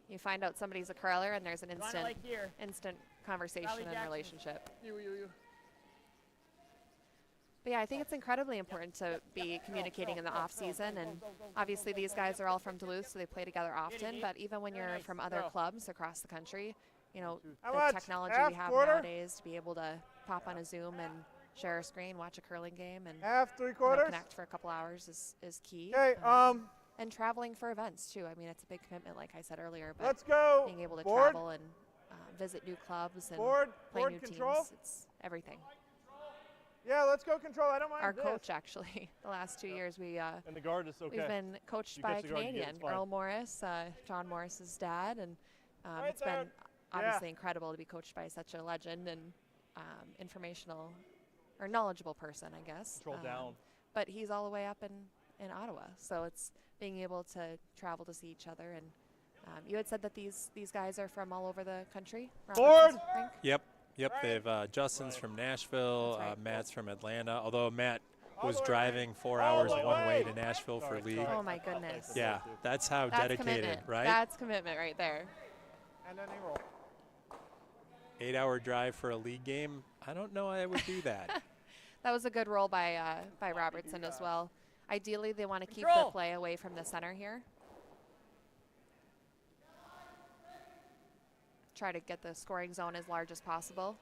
S7: You find out somebody's a curler and there's an
S4: You want it
S7: instant,
S4: like here.
S7: instant conversation
S4: Sally
S7: and
S4: Jackson.
S7: relationship.
S6: You.
S7: But yeah, I think it's incredibly important to be communicating in the off season, and obviously these guys are all from Duluth, so they play together often. But even when you're from other
S6: Go.
S7: clubs across the country,
S1: How
S7: the
S1: much?
S7: technology
S1: Half,
S7: we have
S1: quarter?
S7: nowadays to be able to pop on a Zoom and share a screen, watch a curling game, and
S1: Half, 3/4.
S7: connect for a couple hours is key.
S1: Okay.
S7: And traveling for events too. I mean, it's a big commitment, like I said earlier. But
S1: Let's go.
S7: being able to
S1: Board.
S7: travel and visit new clubs and
S1: Board.
S7: play
S1: Board
S7: new
S1: control.
S7: teams, it's everything.
S1: Yeah, let's go control. I don't mind
S7: Our
S1: this.
S7: coach, actually, the last 2 years, we
S1: And the guard is okay.
S7: we've been coached
S1: You
S7: by
S1: catch
S7: a
S1: the guard, you get it,
S7: Canadian,
S1: it's fine.
S7: Earl Morris, John Morris's dad, and
S1: Right
S7: it's
S1: there.
S7: been obviously incredible to be coached by such a legend and informational or knowledgeable person, I guess.
S1: Control down.
S7: But he's all the way up in Ottawa, so it's being able to travel to see each other. And you had said that these guys are from all over the country.
S1: Board.
S7: Robertson's rink?
S2: Yep, they've Justin's from Nashville,
S7: That's right.
S2: Matt's from Atlanta, although Matt was
S1: the way,
S2: driving 4
S1: All
S2: hours
S1: the
S2: one way
S1: way.
S2: to Nashville
S1: Sorry,
S2: for league.
S1: sorry.
S7: Oh my goodness.
S2: Yeah, that's how
S7: That's
S2: dedicated,
S7: commitment.
S2: right?
S7: That's commitment right there.
S1: And then he roll.
S2: 8-hour drive for a league game. I don't know I would do that.
S7: That was a good roll by Robertson as well. Ideally, they want to keep the
S4: Control.
S7: play away from the center here. Try to get the scoring zone as large as possible.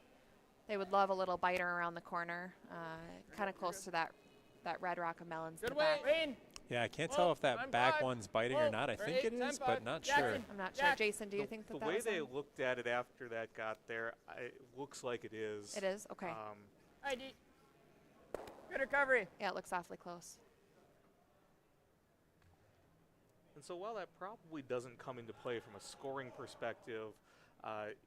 S7: They would love a little biter around the corner, kind of close to that Red Rock of Melons in
S6: Good
S7: the back.
S6: weight.
S4: Rain.
S2: Yeah, I can't
S6: Whoa,
S2: tell if that
S6: I'm
S2: back
S6: five.
S2: one's biting or
S6: Whoa,
S2: not. I
S6: for
S2: think it
S6: 8,
S2: is,
S6: 10,
S2: but
S6: 5.
S2: not
S4: Jackson.
S2: sure.
S7: I'm not sure.
S4: Jack.
S7: Jason, do you think that
S3: the way
S7: was
S3: they
S7: on?
S3: looked at it after that got there, it looks like it is.
S7: It is? Okay.
S4: ID. Good recovery.
S7: Yeah, it looks awfully close.
S3: And so while that probably doesn't come into play from a scoring perspective,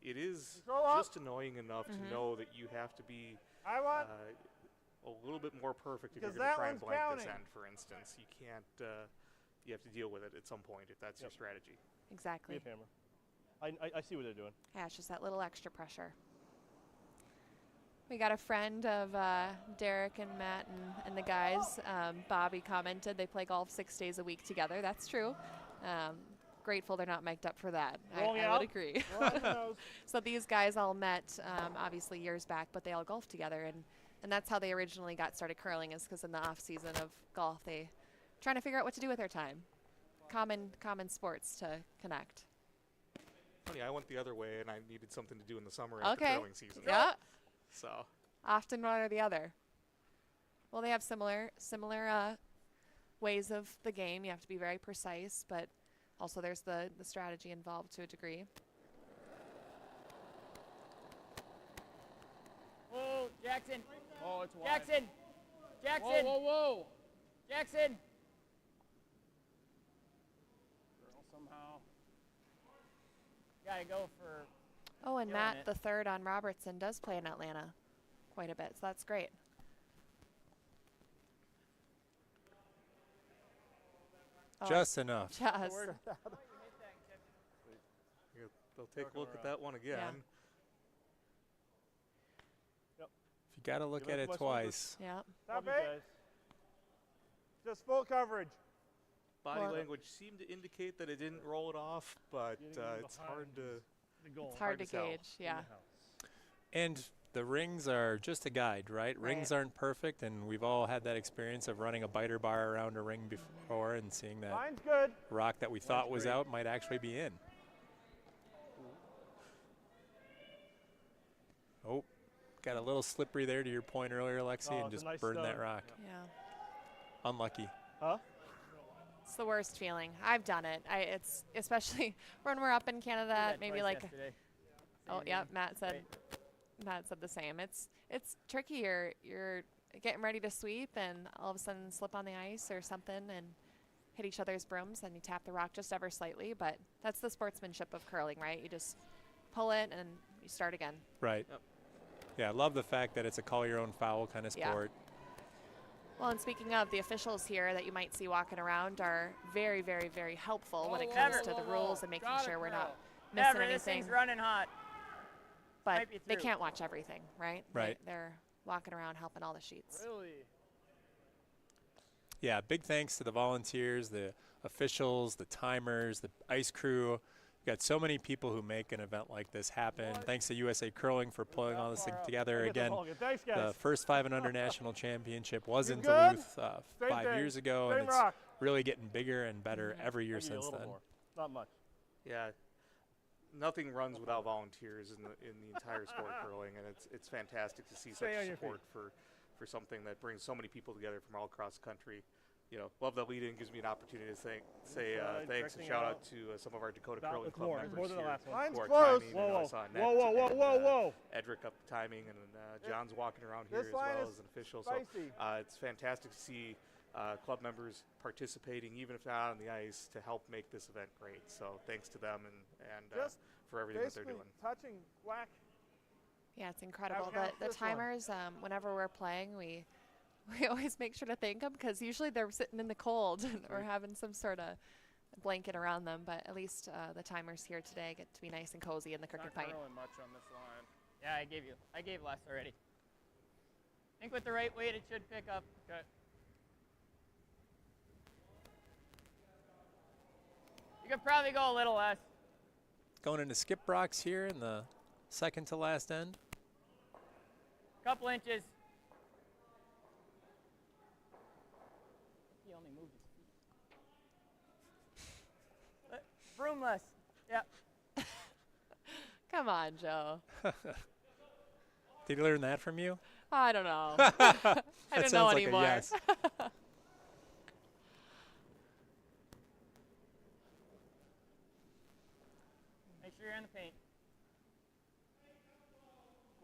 S3: It is
S1: Control up.
S3: just annoying enough to know that you have to be
S1: I want.
S3: a little bit more perfect if you're
S1: Because
S3: going to
S1: that
S3: try and
S1: one's
S3: blank this
S1: counting.
S3: end, for instance. You can't. You have to deal with it at some point if that's your strategy.
S7: Exactly.
S1: Beef hammer. I see what they're doing.
S7: Yeah, it's just that little extra pressure. We got a friend of Derek and Matt and the guys. Bobby commented they play golf 6 days a week together. That's true. Grateful they're not mic'd up for that.
S1: Rolling
S7: I
S1: out.
S7: would agree.
S1: Roll on the nose.
S7: So these guys all met obviously years back, but they all golfed together, and that's how they originally got started curling, is because in the off season of golf they trying to figure out what to do with their time. Common sports to connect.
S3: Funny, I went the other way, and I needed something to do in the summer after
S7: Okay.
S3: curling season.
S7: Yeah.
S3: So
S7: Often one or the other. Well, they have similar ways of the game. You have to be very precise, but also there's the strategy involved to a degree.
S4: Whoa, Jackson.
S6: Oh, it's wide.
S4: Jackson.
S6: Whoa,
S4: Jackson.
S6: whoa, whoa.
S4: Jackson.
S6: Girl, somehow.
S4: Gotta go for.
S7: Oh, and
S4: Killing
S7: Matt,
S4: it.
S7: the third on Robertson, does play in Atlanta quite a bit, so that's great. Oh,
S2: Just enough.
S7: just.
S3: they'll take a look at that one again.
S2: If you got to look
S1: Give
S2: at
S1: us
S2: it
S1: my
S2: twice.
S7: Yeah.
S1: Stop
S5: Love you
S1: it.
S5: guys.
S1: Just full coverage.
S3: Body
S7: Well-
S3: language seemed to indicate that it didn't roll it off, but
S5: Getting
S3: it's hard to.
S5: The goal.
S7: It's hard to
S3: to tell.
S7: gauge. Yeah.
S2: And the rings are just a guide, right? Rings aren't perfect, and we've all had that experience of running a biter bar around a ring before and seeing that
S1: Line's good.
S2: rock that we thought was out might actually be in. Oh, got a little slippery there to your point earlier, Lexi,
S1: Oh,
S2: and
S1: it's a
S2: just
S1: nice
S2: burned that
S1: stone.
S2: rock.
S7: Yeah.
S2: Unlucky.
S1: Huh?
S7: It's the worst feeling. I've done it. It's especially when we're up in Canada,
S4: Did that
S7: maybe
S4: twice
S7: like.
S4: yesterday.
S7: Oh,
S4: Same
S7: yeah.
S4: thing.
S7: Matt said the same. It's tricky. You're getting ready to sweep, and all of a sudden slip on the ice or something, and hit each other's brooms, and you tap the rock just ever slightly. But that's the sportsmanship of curling, right? You just pull it and you start again.
S2: Right.
S3: Yep.
S2: Yeah, I love the fact that it's a call your own foul kind of
S7: Yeah.
S2: sport.
S7: Well, and speaking of, the officials here that you might see walking around are very, very, very helpful when it
S6: Whoa,
S7: comes
S4: whoa,
S7: to the
S6: whoa,
S7: rules
S6: whoa.
S7: and making
S6: Got it,
S7: sure we're not
S6: girl.
S7: missing
S4: Never. This
S7: anything.
S4: thing's running hot.
S7: But
S4: might be
S7: they
S4: through.
S7: can't watch everything, right?
S2: Right.
S7: They're walking around helping all the sheets.
S6: Really?
S2: Yeah, big thanks to the volunteers, the officials, the timers, the ice crew. We've got so many people who make an event like this happen. Thanks to USA Curling for pulling all this thing together.
S1: Get the
S2: Again,
S1: ball. Thanks,
S2: the
S1: guys.
S2: first 5 and under national championship was
S1: You
S2: in
S1: good?
S2: Duluth
S1: Same
S2: 5
S1: thing.
S2: years ago,
S1: Same
S2: and it's
S1: rock.
S2: really getting bigger and better every year
S1: I'll give you a
S2: since
S1: little
S2: then.
S1: more. Not much.
S3: Yeah, nothing runs without volunteers in the entire sport of curling, and it's fantastic to see
S1: Stay on
S3: such
S1: your
S3: support for something that brings so many people together from all across the country. You know, love that lead-in gives me an opportunity to say thanks and
S1: directing
S3: shout
S1: it
S3: out to some of our Dakota
S1: That
S3: Curling
S1: was
S3: Club
S1: more.
S3: members
S1: More than the
S3: here
S1: last one.
S3: who
S1: Line's
S3: are
S1: close.
S3: timing,
S1: Whoa,
S3: and I
S1: whoa.
S3: saw
S1: Whoa,
S3: Ned
S1: whoa, whoa,
S3: and,
S1: whoa, whoa.
S3: Edric up timing, and John's walking around here
S1: This
S3: as
S1: line
S3: well
S1: is
S3: as an official.
S1: spicy.
S3: So it's fantastic to see club members participating, even if not on the ice, to help make this event great. So thanks to them and
S1: Just
S3: for everything that they're
S1: Basically,
S3: doing.
S1: touching whack.
S7: Yeah, it's incredible.
S1: counts
S7: The
S1: this one.
S7: timers, whenever we're playing, we always make sure to thank them, because usually they're sitting in the cold or having some sort of blanket around them. But at least the timers here today get to be nice and cozy in the Crooked
S6: Not
S7: Pint.
S6: curling much on this line.
S4: Yeah, I gave less already. I think with the right weight, it should pick up.
S6: Okay.
S4: You could probably go a little less.
S2: Going into skip rocks here in the second to last end.
S4: Couple inches. He only moved his feet. Broomless. Yep.
S7: Come on, Joe.
S2: Did you learn that from you?
S7: I don't know. I
S2: That
S7: don't know
S2: sounds like
S7: anymore.
S2: a yes.
S4: Make sure you're in the paint.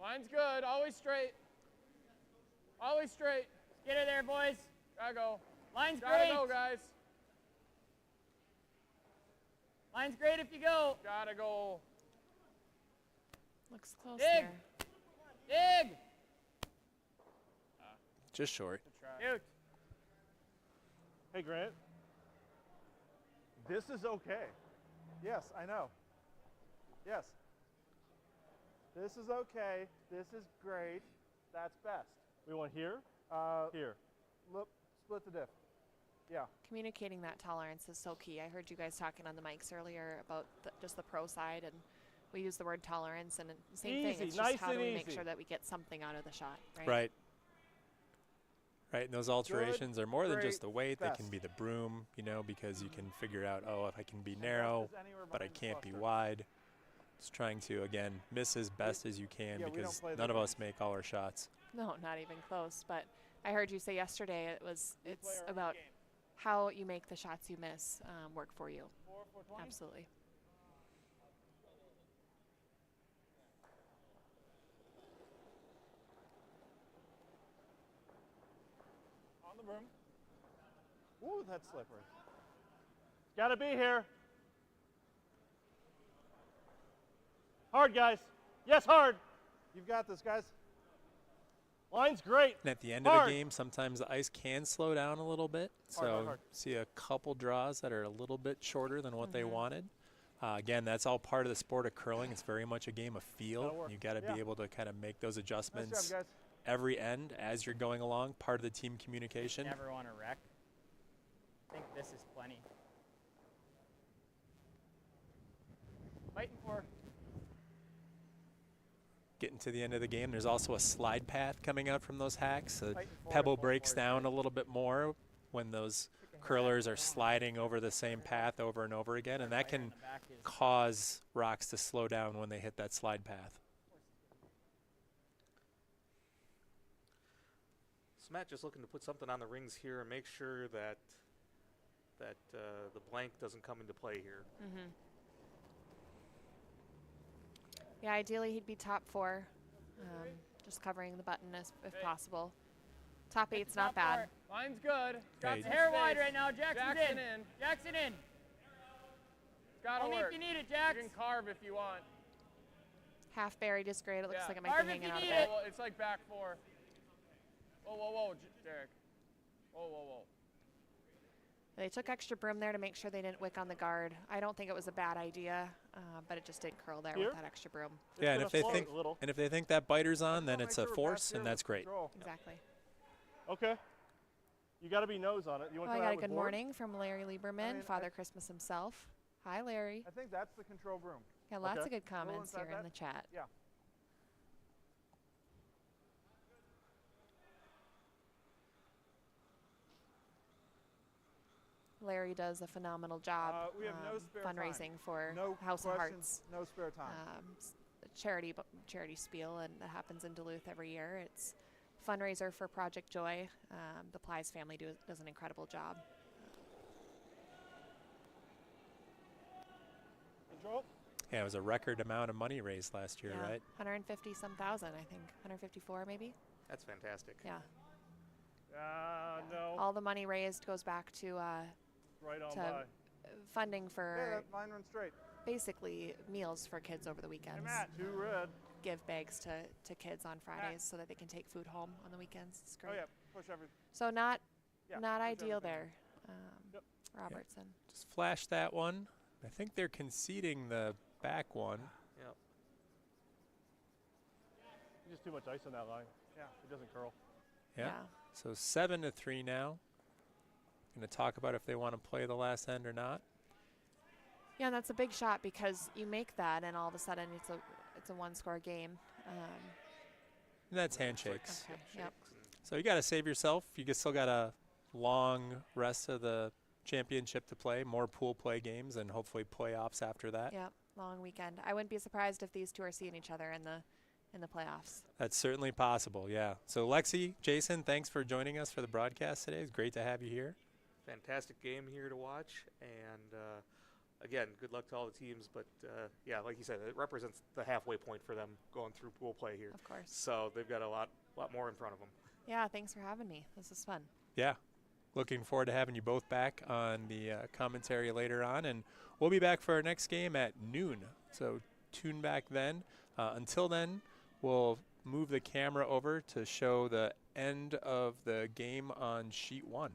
S6: Line's good. Always straight. Always straight.
S4: Get her there, boys.
S6: Gotta go.
S4: Line's
S6: Gotta
S4: great.
S6: go, guys.
S4: Line's great if you go.
S6: Gotta go.
S7: Looks close
S4: Dig.
S7: there.
S4: Dig.
S2: Just short.
S6: Good try.
S4: Shoot.
S1: Hey, Grant. This is okay. Yes, I know. Yes. This is okay. This is great. That's best. We want here? Here. Look, split the diff. Yeah.
S7: Communicating that tolerance is so key. I heard you guys talking on the mics earlier about just the pro side, and we use the word tolerance, and the same thing.
S1: Easy,
S7: It's
S1: nice
S7: just how
S1: and
S7: do we make
S1: easy.
S7: sure that we get something out of the shot, right?
S2: Right. Right, and those alterations are more than just the weight. They
S1: best.
S2: can be the broom, you know, because you can figure out, oh, if I can be
S1: And
S2: narrow,
S1: best is anywhere
S2: but I
S1: behind the
S2: can't be
S1: cluster.
S2: wide. Just trying to, again, miss as best as you can
S1: yeah, we don't
S2: because
S1: play the
S2: none of us
S1: rings.
S2: make all our shots.
S7: No, not even close. But I heard you say yesterday it's
S1: play our own
S7: about
S1: game.
S7: how you make the shots you miss work for you.
S1: 4-4-20?
S7: Absolutely.
S1: On the broom. Ooh, that's slippery. Got to be here. Hard, guys. Yes, hard. You've got this, guys. Line's great.
S2: And at the end of
S1: Hard.
S2: the game, sometimes the ice can slow down a little bit.
S1: Hard,
S2: So
S1: hard, hard.
S2: see a couple draws that are a little bit shorter than what they
S1: Mm-hmm.
S2: wanted. Again, that's all part of the sport of curling. It's very much a game of feel.
S1: That'll work.
S2: You got to
S1: Yeah.
S2: be able to kind of make those
S1: Nice
S2: adjustments
S1: job, guys.
S2: every end as you're going along. Part of the team communication.
S4: Never want to wreck. I think this is plenty. Fighting for.
S2: Getting to the end of the game, there's also a slide path coming out from those hacks. The
S4: Fighting forward,
S2: pebble
S4: full
S2: breaks
S4: forward,
S2: down
S4: right?
S2: a little bit more when those
S4: Freaking
S2: curlers
S4: hell.
S2: are sliding over the same path over and over again, and that
S4: Fire in
S2: can
S4: the back is-
S2: cause rocks to slow down when they hit that slide path.
S3: So Matt just looking to put something on the rings here and make sure that the blank doesn't come into play here.
S7: Mm-hmm. Yeah, ideally he'd be top 4, just covering the button if
S6: Hey.
S7: possible. Top
S4: Hit the
S7: 8's not
S4: top
S7: bad.
S4: part.
S6: Line's good. Got
S2: Hey.
S6: some
S4: Hair wide
S6: space.
S4: right now. Jackson's
S6: Jackson
S4: in.
S6: in.
S4: Jackson in.
S6: It's gotta
S4: Only
S6: work.
S4: if you need it,
S6: You
S4: Jax.
S6: can carve if you want.
S7: Half buried is great. It looks
S6: Yeah.
S7: like it might
S4: Carve
S7: be
S4: if
S7: hanging
S4: you
S7: out a
S4: need
S7: bit.
S4: it.
S6: Whoa, it's like back 4. Whoa, Derek. Whoa.
S7: They took extra broom there to make sure they didn't wick on the guard. I don't think it was a bad idea, but it just didn't curl there
S1: Here?
S7: with that extra broom.
S1: It's
S2: Yeah, and
S1: gonna
S2: if they
S1: float
S2: think
S1: a little.
S2: and if they think that biter's on, then
S1: Make
S2: it's
S1: sure
S2: a
S1: we're
S2: force,
S1: back here
S2: and that's
S1: with
S2: great.
S1: control.
S7: Exactly.
S1: Okay. You got to be nose on it. You want
S7: Well,
S1: to
S7: I
S1: come
S7: got
S1: out
S7: a
S1: with
S7: good
S1: board?
S7: morning from Larry Lieberman,
S1: mean,
S7: Father Christmas himself. Hi, Larry.
S1: I think that's the control broom.
S7: Got lots
S1: okay.
S7: of good comments
S1: inside
S7: here in
S1: that.
S7: the chat.
S1: Yeah.
S7: Larry does a phenomenal job
S1: we have no spare time.
S7: fundraising for
S1: No
S7: House of
S1: questions,
S7: Hearts.
S1: no spare time.
S7: A charity spiel, and that happens in Duluth every year. It's fundraiser for Project Joy. The Plies family does an incredible job.
S1: Control.
S2: Yeah, it was a record amount of money raised last year,
S7: Yeah,
S2: right?
S7: 150 some thousand, I think. 154 maybe.
S3: That's fantastic.
S7: Yeah.
S1: No.
S7: All the money raised goes back to
S1: Right on
S7: to
S1: by.
S7: funding
S1: Yeah,
S7: for
S1: that line runs straight.
S7: basically meals for kids over the
S1: Hey,
S7: weekends.
S1: Matt. Two red.
S7: Give bags to kids on Fridays so that they can take food home on the weekends. It's great.
S1: Oh, yeah. Push every.
S7: So not
S1: Yeah,
S7: not
S1: push
S7: ideal
S1: everything.
S7: there,
S1: Yep.
S7: Robertson.
S2: Just flash that one. I think they're conceding the back one.
S3: Yep.
S1: Just too much ice on that line. Yeah, it doesn't curl.
S2: Yeah. So 7-3 now. Going to talk about if they want to play the last end or not.
S7: Yeah, and that's a big shot because you make that, and all of a sudden it's a one-score game.
S2: And that's handshakes.
S7: Okay. Yep.
S2: So you got to save yourself. You still got a long rest of the championship to play, more pool play games, and hopefully playoffs after that.
S7: Yep. Long weekend. I wouldn't be surprised if these two are seeing each other in the playoffs.
S2: That's certainly possible, yeah. So Lexi, Jason, thanks for joining us for the broadcast today. It's great to have you here.
S3: Fantastic game here to watch, and again, good luck to all the teams. But yeah, like you said, it represents the halfway point for them going through pool play here.
S7: Of course.
S3: So they've got a lot more in front of them.
S7: Yeah. Thanks for having me. This is fun.
S2: Yeah. Looking forward to having you both back on the commentary later on. And we'll be back for our next game at noon. So tune back then. Until then, we'll move the camera over to show the end of the game on sheet 1.